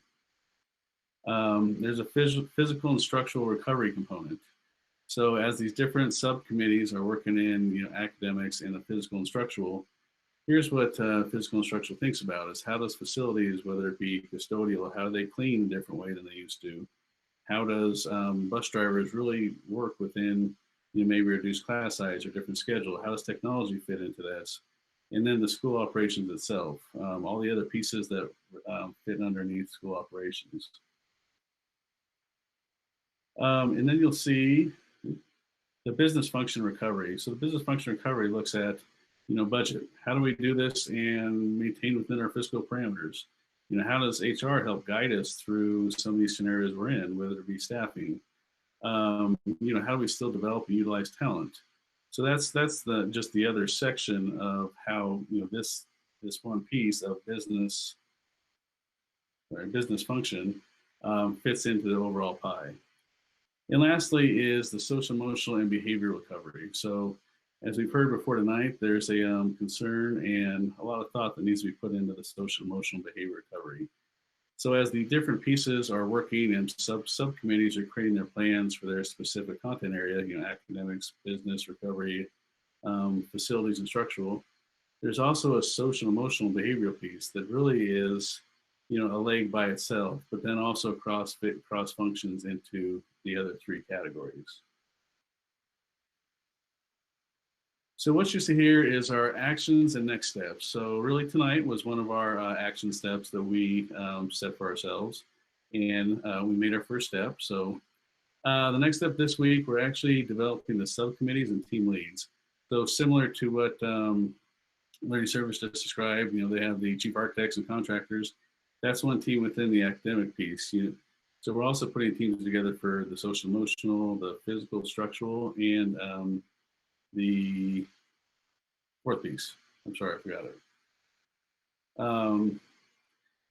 There's a physical and structural recovery component. So as these different subcommittees are working in, academics and the physical and structural, here's what physical and structural thinks about is how does facilities, whether it be custodial, how do they clean a different way than they used to? How does bus drivers really work within, maybe reduced class size or different schedule? How does technology fit into this? And then the school operations itself, all the other pieces that fit underneath school operations. And then you'll see the business function recovery. So the business function recovery looks at, budget. How do we do this and maintain within our fiscal parameters? How does HR help guide us through some of these scenarios we're in, whether it be staffing? How do we still develop and utilize talent? So that's just the other section of how this one piece of business function fits into the overall pie. And lastly is the social, emotional, and behavioral recovery. So as we've heard before tonight, there's a concern and a lot of thought that needs to be put into the social, emotional, and behavior recovery. So as the different pieces are working and subcommittees are creating their plans for their specific content area, academics, business, recovery, facilities, and structural, there's also a social, emotional, and behavioral piece that really is, a leg by itself, but then also cross functions into the other three categories. So what you see here is our actions and next steps. So really tonight was one of our action steps that we set for ourselves, and we made our first step. So the next step this week, we're actually developing the subcommittees and team leads. So similar to what Learning Service just described, they have the chief architects and contractors. That's one team within the academic piece. So we're also putting teams together for the social emotional, the physical structural, and the fourth piece. I'm sorry, I forgot it.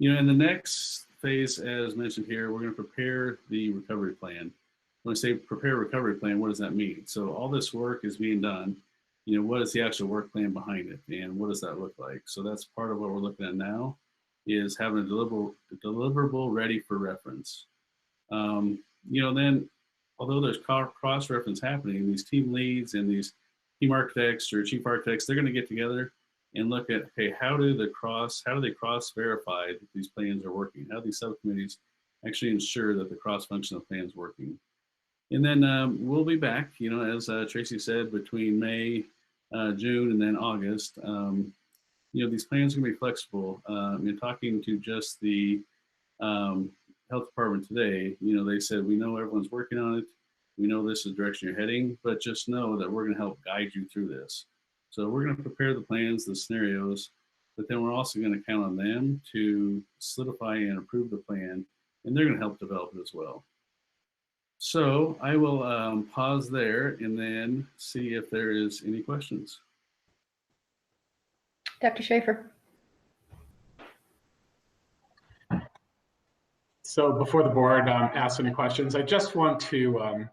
In the next phase, as mentioned here, we're going to prepare the recovery plan. When I say prepare a recovery plan, what does that mean? So all this work is being done. What is the actual work plan behind it, and what does that look like? So that's part of what we're looking at now, is having a deliverable ready for reference. Then, although there's cross-reference happening, these team leads and these team architects or chief architects, they're going to get together and look at, okay, how do they cross-verify that these plans are working? How do these subcommittees actually ensure that the cross-functional plan is working? And then we'll be back, as Tracy said, between May, June, and then August. These plans are going to be flexible. Talking to just the health department today, they said, we know everyone's working on it. We know this is the direction you're heading, but just know that we're going to help guide you through this. So we're going to prepare the plans, the scenarios, but then we're also going to count on them to solidify and approve the plan, and they're going to help develop it as well. So I will pause there and then see if there is any questions. Dr. Schaefer. So before the board asks any questions, I just want to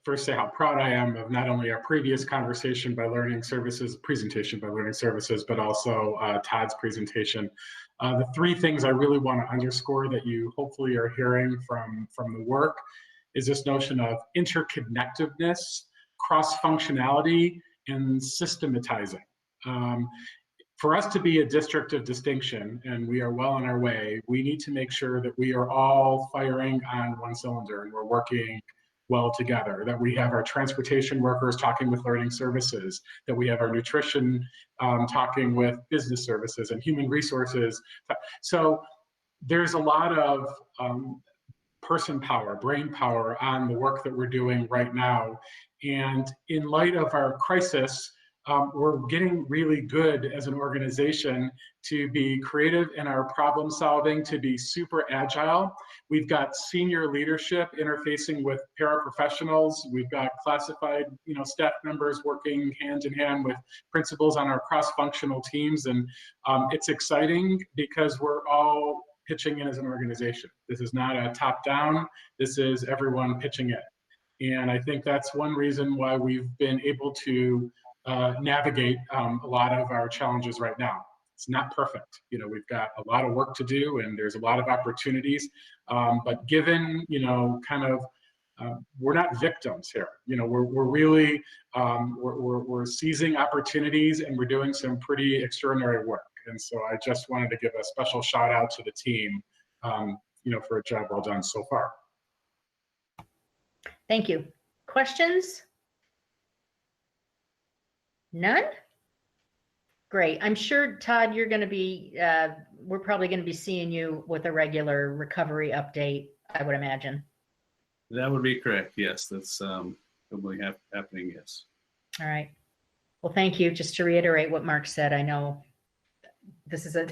first say how proud I am of not only our previous conversation by Learning Services, presentation by Learning Services, but also Todd's presentation. The three things I really want to underscore that you hopefully are hearing from the work is this notion of interconnectedness, cross-functionality, and systematizing. For us to be a district of distinction, and we are well on our way, we need to make sure that we are all firing on one cylinder and we're working well together, that we have our transportation workers talking with Learning Services, that we have our nutrition talking with business services and human resources. So there's a lot of person power, brain power on the work that we're doing right now. And in light of our crisis, we're getting really good as an organization to be creative in our problem solving, to be super agile. We've got senior leadership interfacing with paraprofessionals. We've got classified, staff members working hand in hand with principals on our cross-functional teams. And it's exciting because we're all pitching in as an organization. This is not a top down, this is everyone pitching in. And I think that's one reason why we've been able to navigate a lot of our challenges right now. It's not perfect. You know, we've got a lot of work to do and there's a lot of opportunities, but given, you know, kind of, we're not victims here. You know, we're really, we're seizing opportunities and we're doing some pretty extraordinary work. And so I just wanted to give a special shout out to the team, you know, for a job well done so far. Thank you. Questions? None? Great. I'm sure, Todd, you're going to be, we're probably going to be seeing you with a regular recovery update, I would imagine. That would be correct. Yes, that's probably happening. Yes. All right. Well, thank you. Just to reiterate what Mark said, I know this is a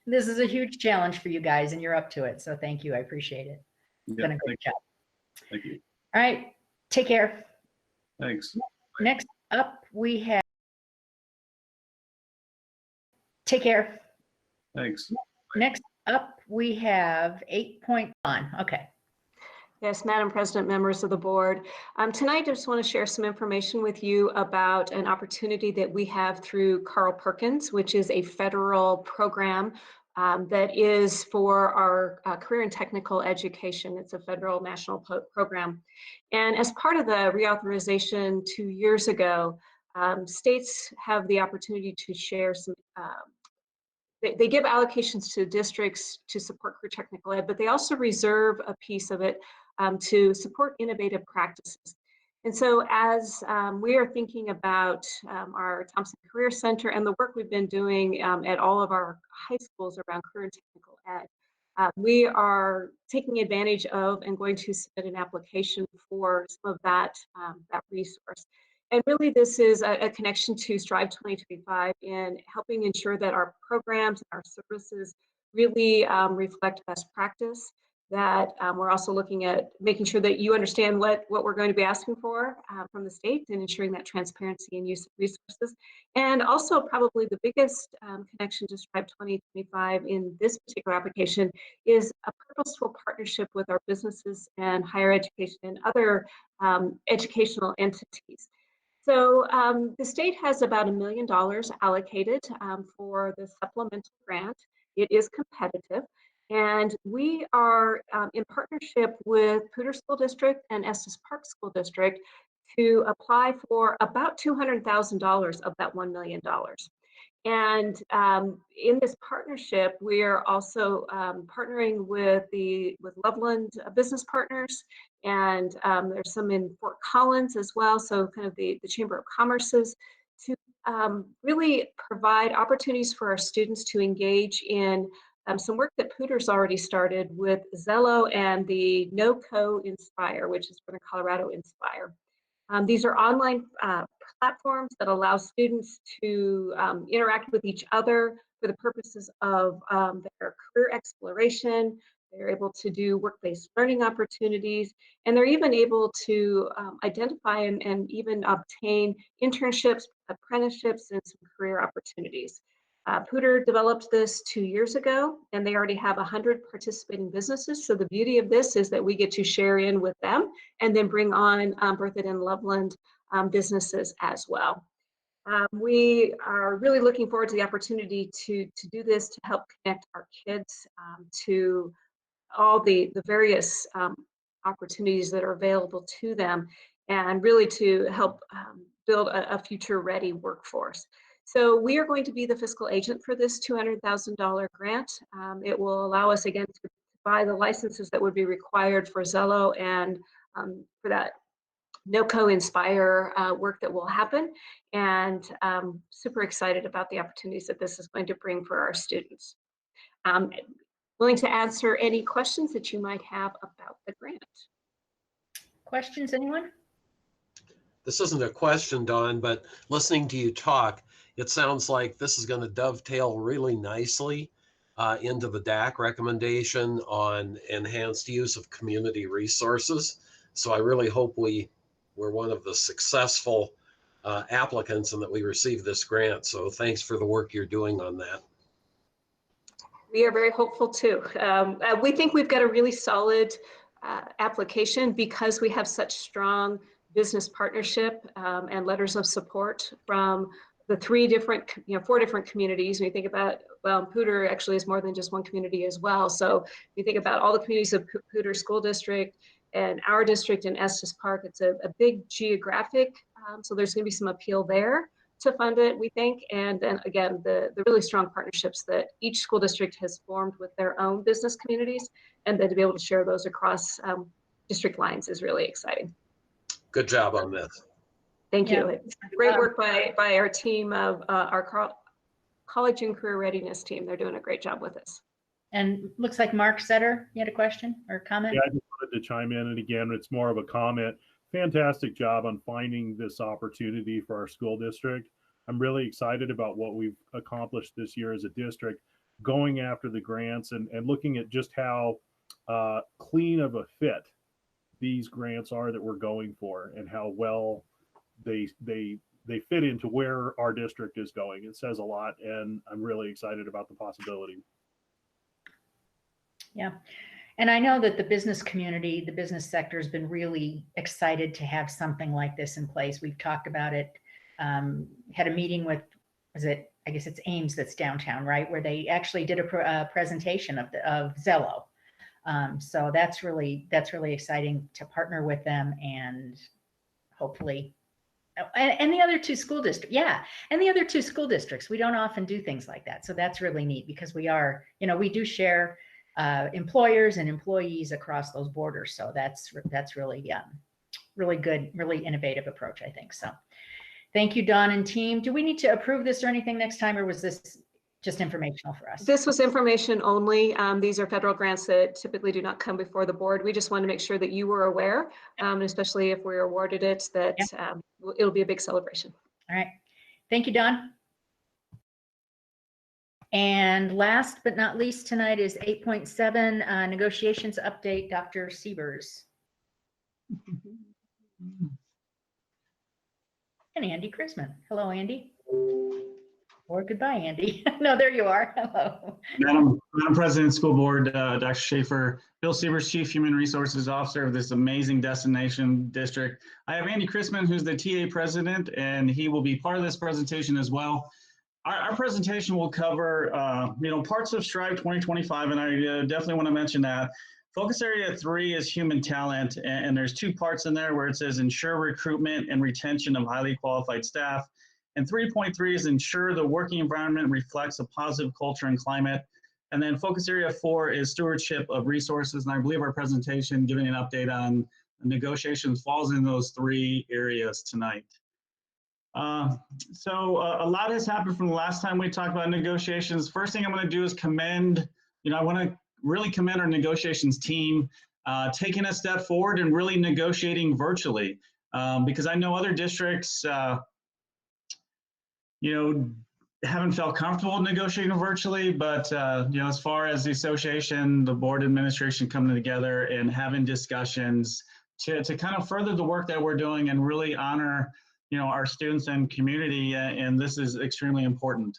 this is a huge challenge for you guys, and you're up to it. So thank you. I appreciate it. It's been a great job. Thank you. All right. Take care. Thanks. Next up, we have. Take care. Thanks. Next up, we have 8.1. Okay. Yes, Madam President, members of the board. Tonight, I just want to share some information with you about an opportunity that we have through Carl Perkins, which is a federal program that is for our career and technical education. It's a federal national program. And as part of the reauthorization 2 years ago, states have the opportunity to share some they give allocations to districts to support career technical ed, but they also reserve a piece of it to support innovative practices. And so as we are thinking about our Thompson Career Center and the work we've been doing at all of our high schools around career and technical ed, we are taking advantage of and going to submit an application for some of that resource. And really, this is a connection to Strive 2025 in helping ensure that our programs and our services really reflect best practice, that we're also looking at making sure that you understand what we're going to be asking for from the state and ensuring that transparency and use of resources. And also probably the biggest connection to Strive 2025 in this particular application is a purposeful partnership with our businesses and higher education and other educational entities. So the state has about $1 million allocated for the supplemental grant. It is competitive, and we are in partnership with Poudre School District and Estes Park School District to apply for about $200,000 of that $1 million. And in this partnership, we are also partnering with Loveland Business Partners, and there's some in Fort Collins as well, so kind of the Chamber of Commerce's, to really provide opportunities for our students to engage in some work that Poudre's already started with Zello and the NoCo Inspire, which is Northern Colorado Inspire. These are online platforms that allow students to interact with each other for the purposes of their career exploration. They're able to do work-based learning opportunities, and they're even able to identify and even obtain internships, apprenticeships, and some career opportunities. Poudre developed this 2 years ago, and they already have 100 participating businesses. So the beauty of this is that we get to share in with them and then bring on Berthoud and Loveland businesses as well. We are really looking forward to the opportunity to do this, to help connect our kids to all the various opportunities that are available to them, and really to help build a future-ready workforce. So we are going to be the fiscal agent for this $200,000 grant. It will allow us, again, to buy the licenses that would be required for Zello and for that NoCo Inspire work that will happen. And super excited about the opportunities that this is going to bring for our students. Willing to answer any questions that you might have about the grant. Questions, anyone? This isn't a question, Dawn, but listening to you talk, it sounds like this is going to dovetail really nicely into the DAC recommendation on enhanced use of community resources. So I really hope we're one of the successful applicants and that we receive this grant. So thanks for the work you're doing on that. We are very hopeful too. We think we've got a really solid application because we have such strong business partnership and letters of support from the four different communities. When you think about, well, Poudre actually is more than just one community as well. So you think about all the communities of Poudre School District and our district in Estes Park, it's a big geographic, so there's gonna be some appeal there to fund it, we think. And then again, the really strong partnerships that each school district has formed with their own business communities, and then to be able to share those across district lines is really exciting. Good job on this. Thank you. It's great work by our team of our college and career readiness team. They're doing a great job with this. And looks like Mark Setter, you had a question or comment? Yeah, I just wanted to chime in, and again, it's more of a comment. Fantastic job on finding this opportunity for our school district. I'm really excited about what we've accomplished this year as a district, going after the grants and looking at just how clean of a fit these grants are that we're going for, and how well they fit into where our district is going. It says a lot, and I'm really excited about the possibility. Yeah. And I know that the business community, the business sector has been really excited to have something like this in place. We've talked about it. Had a meeting with, I guess it's Ames that's downtown, right? Where they actually did a presentation of Zello. So that's really exciting to partner with them, and hopefully, and the other two school districts. Yeah. And the other two school districts, we don't often do things like that. So that's really neat because we are, we do share employers and employees across those borders. So that's really, really good, really innovative approach, I think. So thank you, Dawn and team. Do we need to approve this or anything next time, or was this just informational for us? This was information only. These are federal grants that typically do not come before the board. We just want to make sure that you were aware, especially if we're awarded it, that it'll be a big celebration. All right. Thank you, Dawn. And last but not least tonight is 8.7 negotiations update, Dr. Siebers. And Andy Chrisman. Hello, Andy. Or goodbye, Andy. No, there you are. Hello. Madam President, School Board, Dr. Schaefer, Bill Siebers, Chief Human Resources Officer of this amazing destination district. I have Andy Chrisman, who's the TA President, and he will be part of this presentation as well. Our presentation will cover, parts of Strive 2025, and I definitely want to mention that. Focus Area 3 is human talent, and there's two parts in there where it says ensure recruitment and retention of highly qualified staff. And 3.3 is ensure the working environment reflects a positive culture and climate. And then Focus Area 4 is stewardship of resources, and I believe our presentation giving an update on negotiations falls in those three areas tonight. So a lot has happened from the last time we talked about negotiations. First thing I'm going to do is commend, I want to really commend our negotiations team taking a step forward and really negotiating virtually, because I know other districts, haven't felt comfortable negotiating virtually, but as far as the association, the board administration coming together and having discussions to kind of further the work that we're doing and really honor our students and community, and this is extremely important.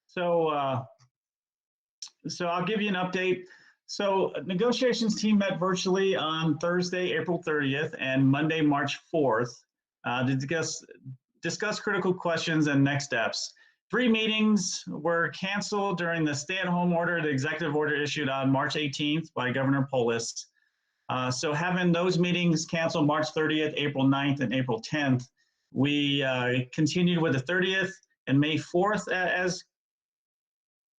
So I'll give you an update. So negotiations team met virtually on Thursday, April 30th and Monday, March 4th to discuss critical questions and next steps. 3 meetings were canceled during the stay-at-home order, the executive order issued on March 18th by Governor Polis. So having those meetings canceled March 30th, April 9th, and April 10th, we continued with the 30th and May 4th as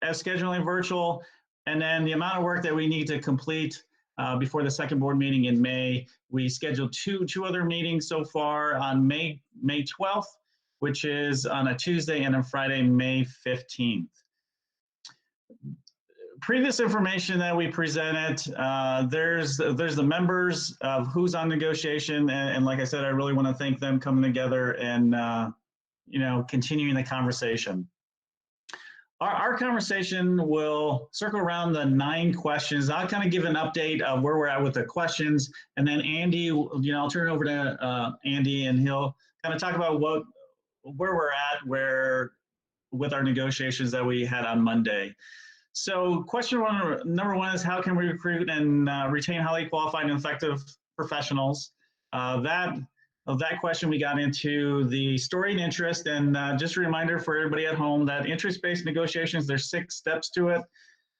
scheduling virtual. And then the amount of work that we need to complete before the second board meeting in May, we scheduled two other meetings so far on May 12th, which is on a Tuesday, and on Friday, May 15th. Previous information that we presented, there's the members of who's on negotiation, and like I said, I really want to thank them coming together and continuing the conversation. Our conversation will circle around the 9 questions. I'll kind of give an update of where we're at with the questions, and then Andy, I'll turn it over to Andy, and he'll kind of talk about where we're at with our negotiations that we had on Monday. So question number one is how can we recruit and retain highly qualified and effective professionals? That question we got into the story and interest, and just a reminder for everybody at home that interest-based negotiations, there's 6 steps to it.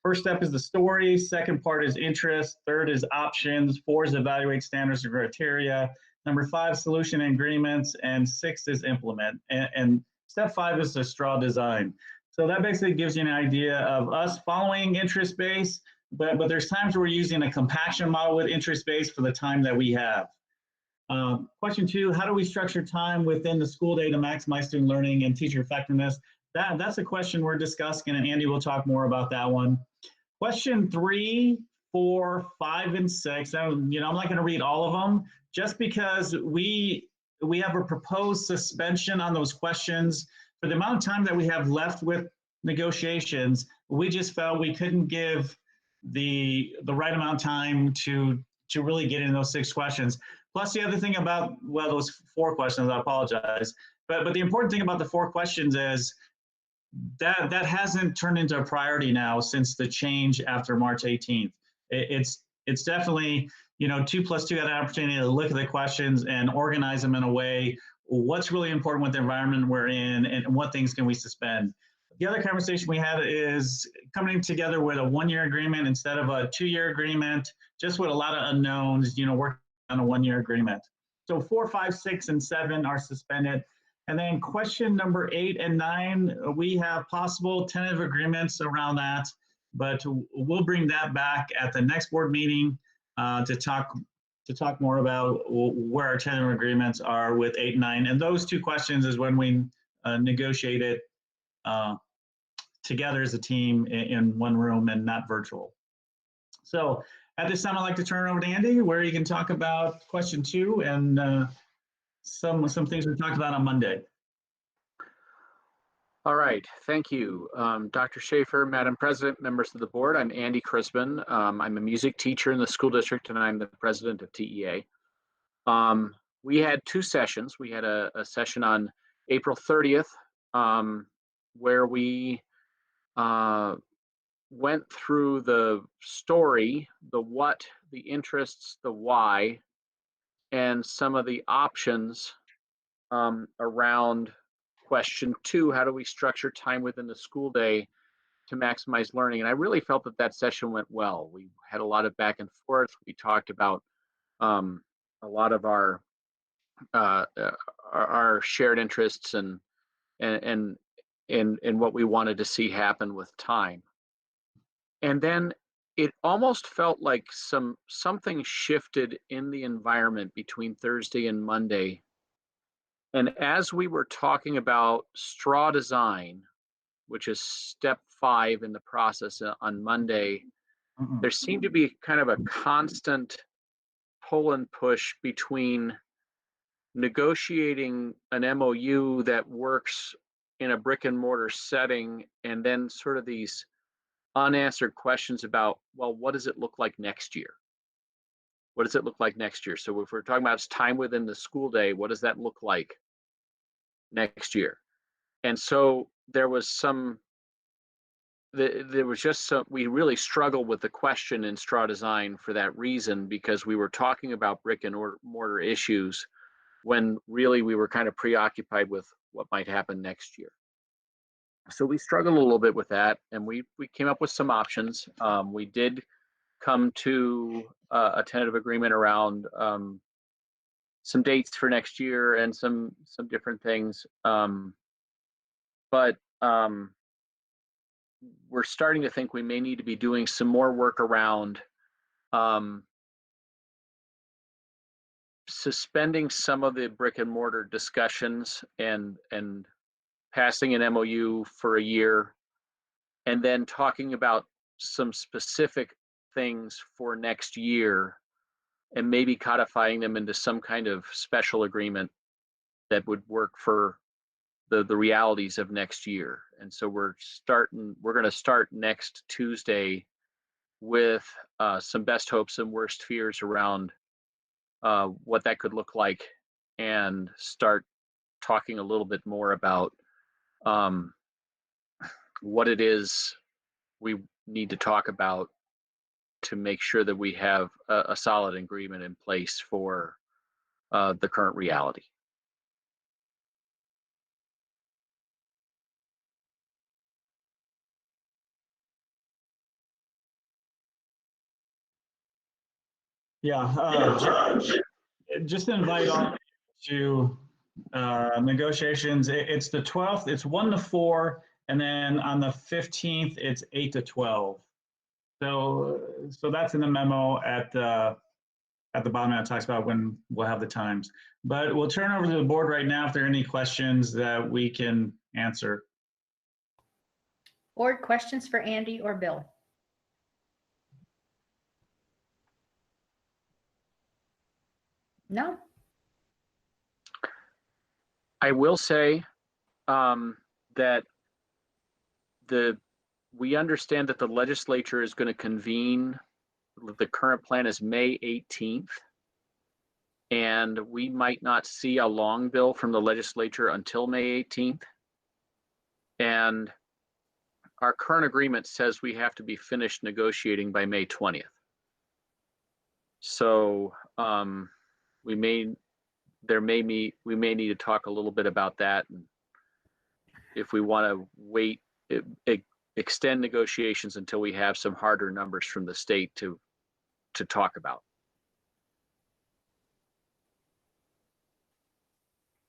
First step is the story, second part is interest, third is options, 4 is evaluate standards and criteria, number 5, solution and agreements, and 6 is implement. And step 5 is the straw design. So that basically gives you an idea of us following interest-based, but there's times where we're using a compaction model with interest-based for the time that we have. Question 2, how do we structure time within the school day to maximize student learning and teacher effectiveness? That's a question we're discussing, and Andy will talk more about that one. Question 3, 4, 5, and 6. I'm not going to read all of them, just because we have a proposed suspension on those questions. For the amount of time that we have left with negotiations, we just felt we couldn't give the right amount of time to really get into those 6 questions. Plus the other thing about, well, those 4 questions, I apologize. But the important thing about the 4 questions is that hasn't turned into a priority now since the change after March 18th. It's definitely, 2 plus 2 had an opportunity to look at the questions and organize them in a way, what's really important with the environment we're in and what things can we suspend. The other conversation we had is coming together with a 1-year agreement instead of a 2-year agreement, just with a lot of unknowns, working on a 1-year agreement. So 4, 5, 6, and 7 are suspended. And then question number 8 and 9, we have possible tentative agreements around that, but we'll bring that back at the next board meeting to talk more about where our tentative agreements are with 8 and 9. And those 2 questions is when we negotiate it together as a team in one room and not virtual. So at this time, I'd like to turn it over to Andy, where you can talk about question 2 and some things we talked about on Monday. All right, thank you. Dr. Schaefer, Madam President, members of the board, I'm Andy Crispin. I'm a music teacher in the school district and I'm the president of TEA. We had 2 sessions. We had a session on April 30th where we went through the story, the what, the interests, the why, and some of the options around question 2, how do we structure time within the school day to maximize learning? And I really felt that session went well. We had a lot of back and forth. We talked about a lot of our shared interests and what we wanted to see happen with time. And then it almost felt like something shifted in the environment between Thursday and Monday. And as we were talking about straw design, which is step 5 in the process on Monday, there seemed to be kind of a constant pull and push between negotiating an MOU that works in a brick and mortar setting and then sort of these unanswered questions about, well, what does it look like next year? What does it look like next year? So if we're talking about time within the school day, what does that look like next year? And so we really struggled with the question in straw design for that reason, because we were talking about brick and mortar issues when really we were kind of preoccupied with what might happen next year. So we struggled a little bit with that, and we came up with some options. We did come to a tentative agreement around some dates for next year and some different things. But we're starting to think we may need to be doing some more work around suspending some of the brick and mortar discussions and passing an MOU for a year, and then talking about some specific things for next year and maybe codifying them into some kind of special agreement that would work for the realities of next year. And so we're going to start next Tuesday with some best hopes and worst fears around what that could look like, and start talking a little bit more about what it is we need to talk about to make sure that we have a solid agreement in place for the current reality. Yeah, just invite all to negotiations. It's the 12th. It's 1 to 4, and then on the 15th, it's 8 to 12. So that's in the memo at the bottom. It talks about when we'll have the times. But we'll turn over to the board right now if there are any questions that we can answer. Board questions for Andy or Bill? No. I will say that we understand that the legislature is going to convene. The current plan is May 18th, and we might not see a long bill from the legislature until May 18th. And our current agreement says we have to be finished negotiating by May 20th. So we may need to talk a little bit about that, and if we want to wait, extend negotiations until we have some harder numbers from the state to talk about.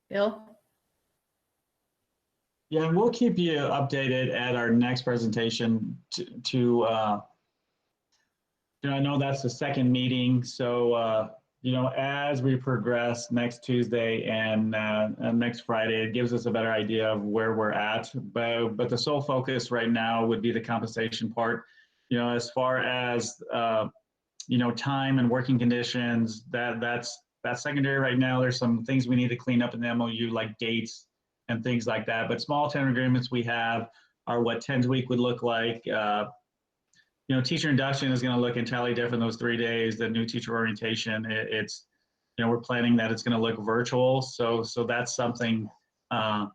Bill? Yeah, and we'll keep you updated at our next presentation I know that's the second meeting, so as we progress next Tuesday and next Friday, it gives us a better idea of where we're at. But the sole focus right now would be the compensation part. As far as time and working conditions, that's secondary right now. There's some things we need to clean up in the MOU, like dates and things like that. But small tentative agreements we have are what 10's week would look like. Teacher induction is going to look entirely different those 3 days. The new teacher orientation, it's we're planning that it's going to look virtual. So that's something going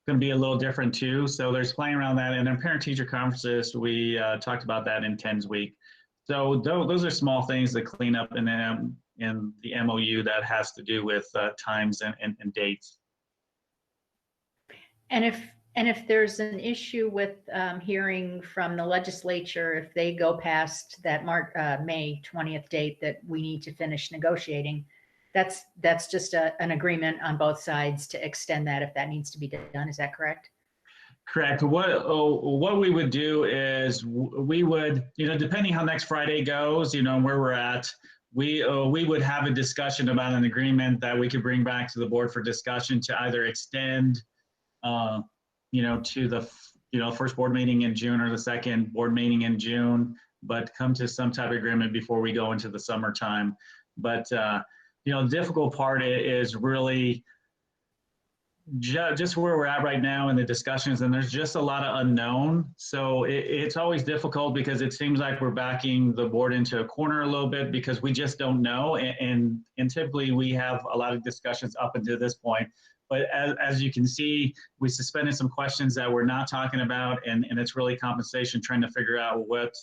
to be a little different too. So there's planning around that. And then parent teacher conferences, we talked about that in 10's week. So those are small things that clean up in the MOU that has to do with times and dates. And if there's an issue with hearing from the legislature, if they go past that May 20th date that we need to finish negotiating, that's just an agreement on both sides to extend that if that needs to be done. Is that correct? Correct. What we would do is we would, depending how next Friday goes, where we're at, we would have a discussion about an agreement that we could bring back to the board for discussion to either extend to the first board meeting in June or the second board meeting in June, but come to some type of agreement before we go into the summertime. But the difficult part is really just where we're at right now in the discussions, and there's just a lot of unknown. So it's always difficult because it seems like we're backing the board into a corner a little bit because we just don't know. And typically we have a lot of discussions up until this point. But as you can see, we suspended some questions that we're not talking about, and it's really compensation, trying to figure out what,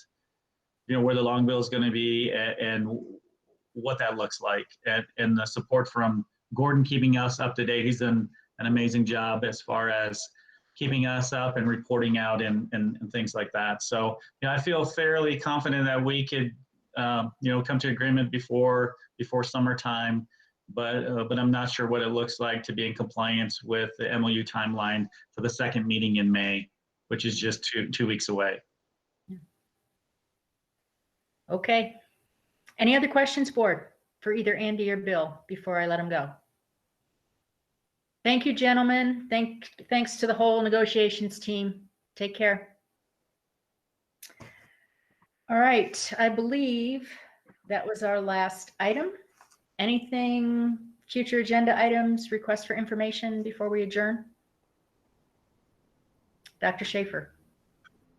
where the long bill is going to be and what that looks like. And the support from Gordon keeping us up to date. He's done an amazing job as far as keeping us up and reporting out and things like that. So, I feel fairly confident that we could, come to agreement before summertime. But I'm not sure what it looks like to be in compliance with the MOU timeline for the second meeting in May, which is just two weeks away. Okay. Any other questions, board, for either Andy or Bill before I let them go? Thank you, gentlemen. Thanks to the whole negotiations team. Take care. All right. I believe that was our last item. Anything, future agenda items, requests for information before we adjourn? Dr. Schaefer.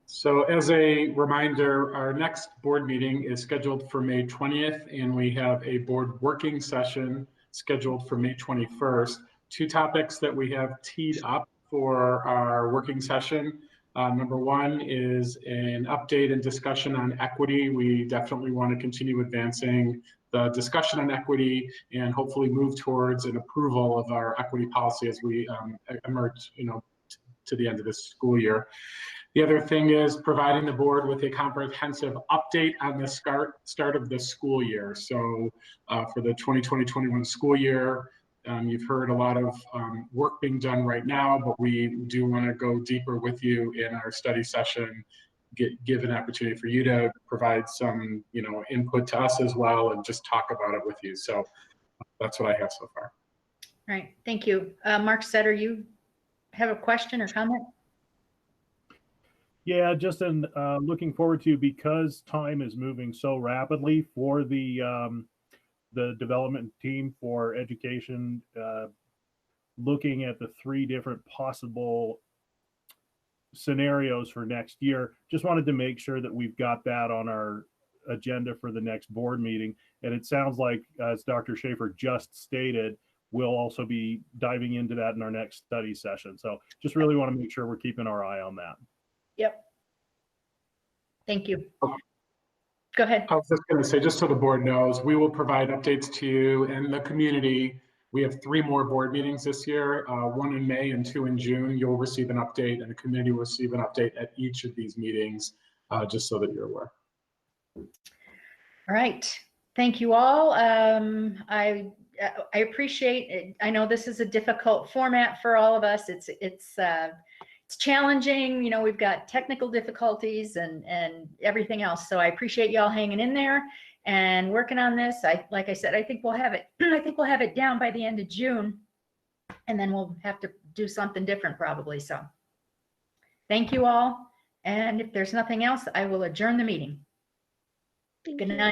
So as a reminder, our next board meeting is scheduled for May 20th, and we have a board working session scheduled for May 21st. Two topics that we have teed up for our working session. Number one is an update and discussion on equity. We definitely want to continue advancing the discussion on equity and hopefully move towards an approval of our equity policy as we emerge, to the end of this school year. The other thing is providing the board with a comprehensive update on the start of the school year. So for the 2020-21 school year, you've heard a lot of work being done right now, but we do want to go deeper with you in our study session, give an opportunity for you to provide some, input to us as well, and just talk about it with you. So that's what I have so far. All right, thank you. Mark Setter, you have a question or comment? Yeah, just looking forward to, because time is moving so rapidly for the development team for education, looking at the 3 different possible scenarios for next year. Just wanted to make sure that we've got that on our agenda for the next board meeting. And it sounds like, as Dr. Schaefer just stated, we'll also be diving into that in our next study session. So just really want to make sure we're keeping our eye on that. Yep. Thank you. Go ahead. I was just going to say, just so the board knows, we will provide updates to you and the community. We have 3 more board meetings this year, 1 in May and 2 in June. You'll receive an update, and the community will receive an update at each of these meetings, just so that you're aware. All right. Thank you all. I appreciate it. I know this is a difficult format for all of us. It's challenging. We've got technical difficulties and everything else. So I appreciate y'all hanging in there and working on this. Like I said, I think we'll have it. I think we'll have it down by the end of June, and then we'll have to do something different probably. So thank you all. And if there's nothing else, I will adjourn the meeting. Good night.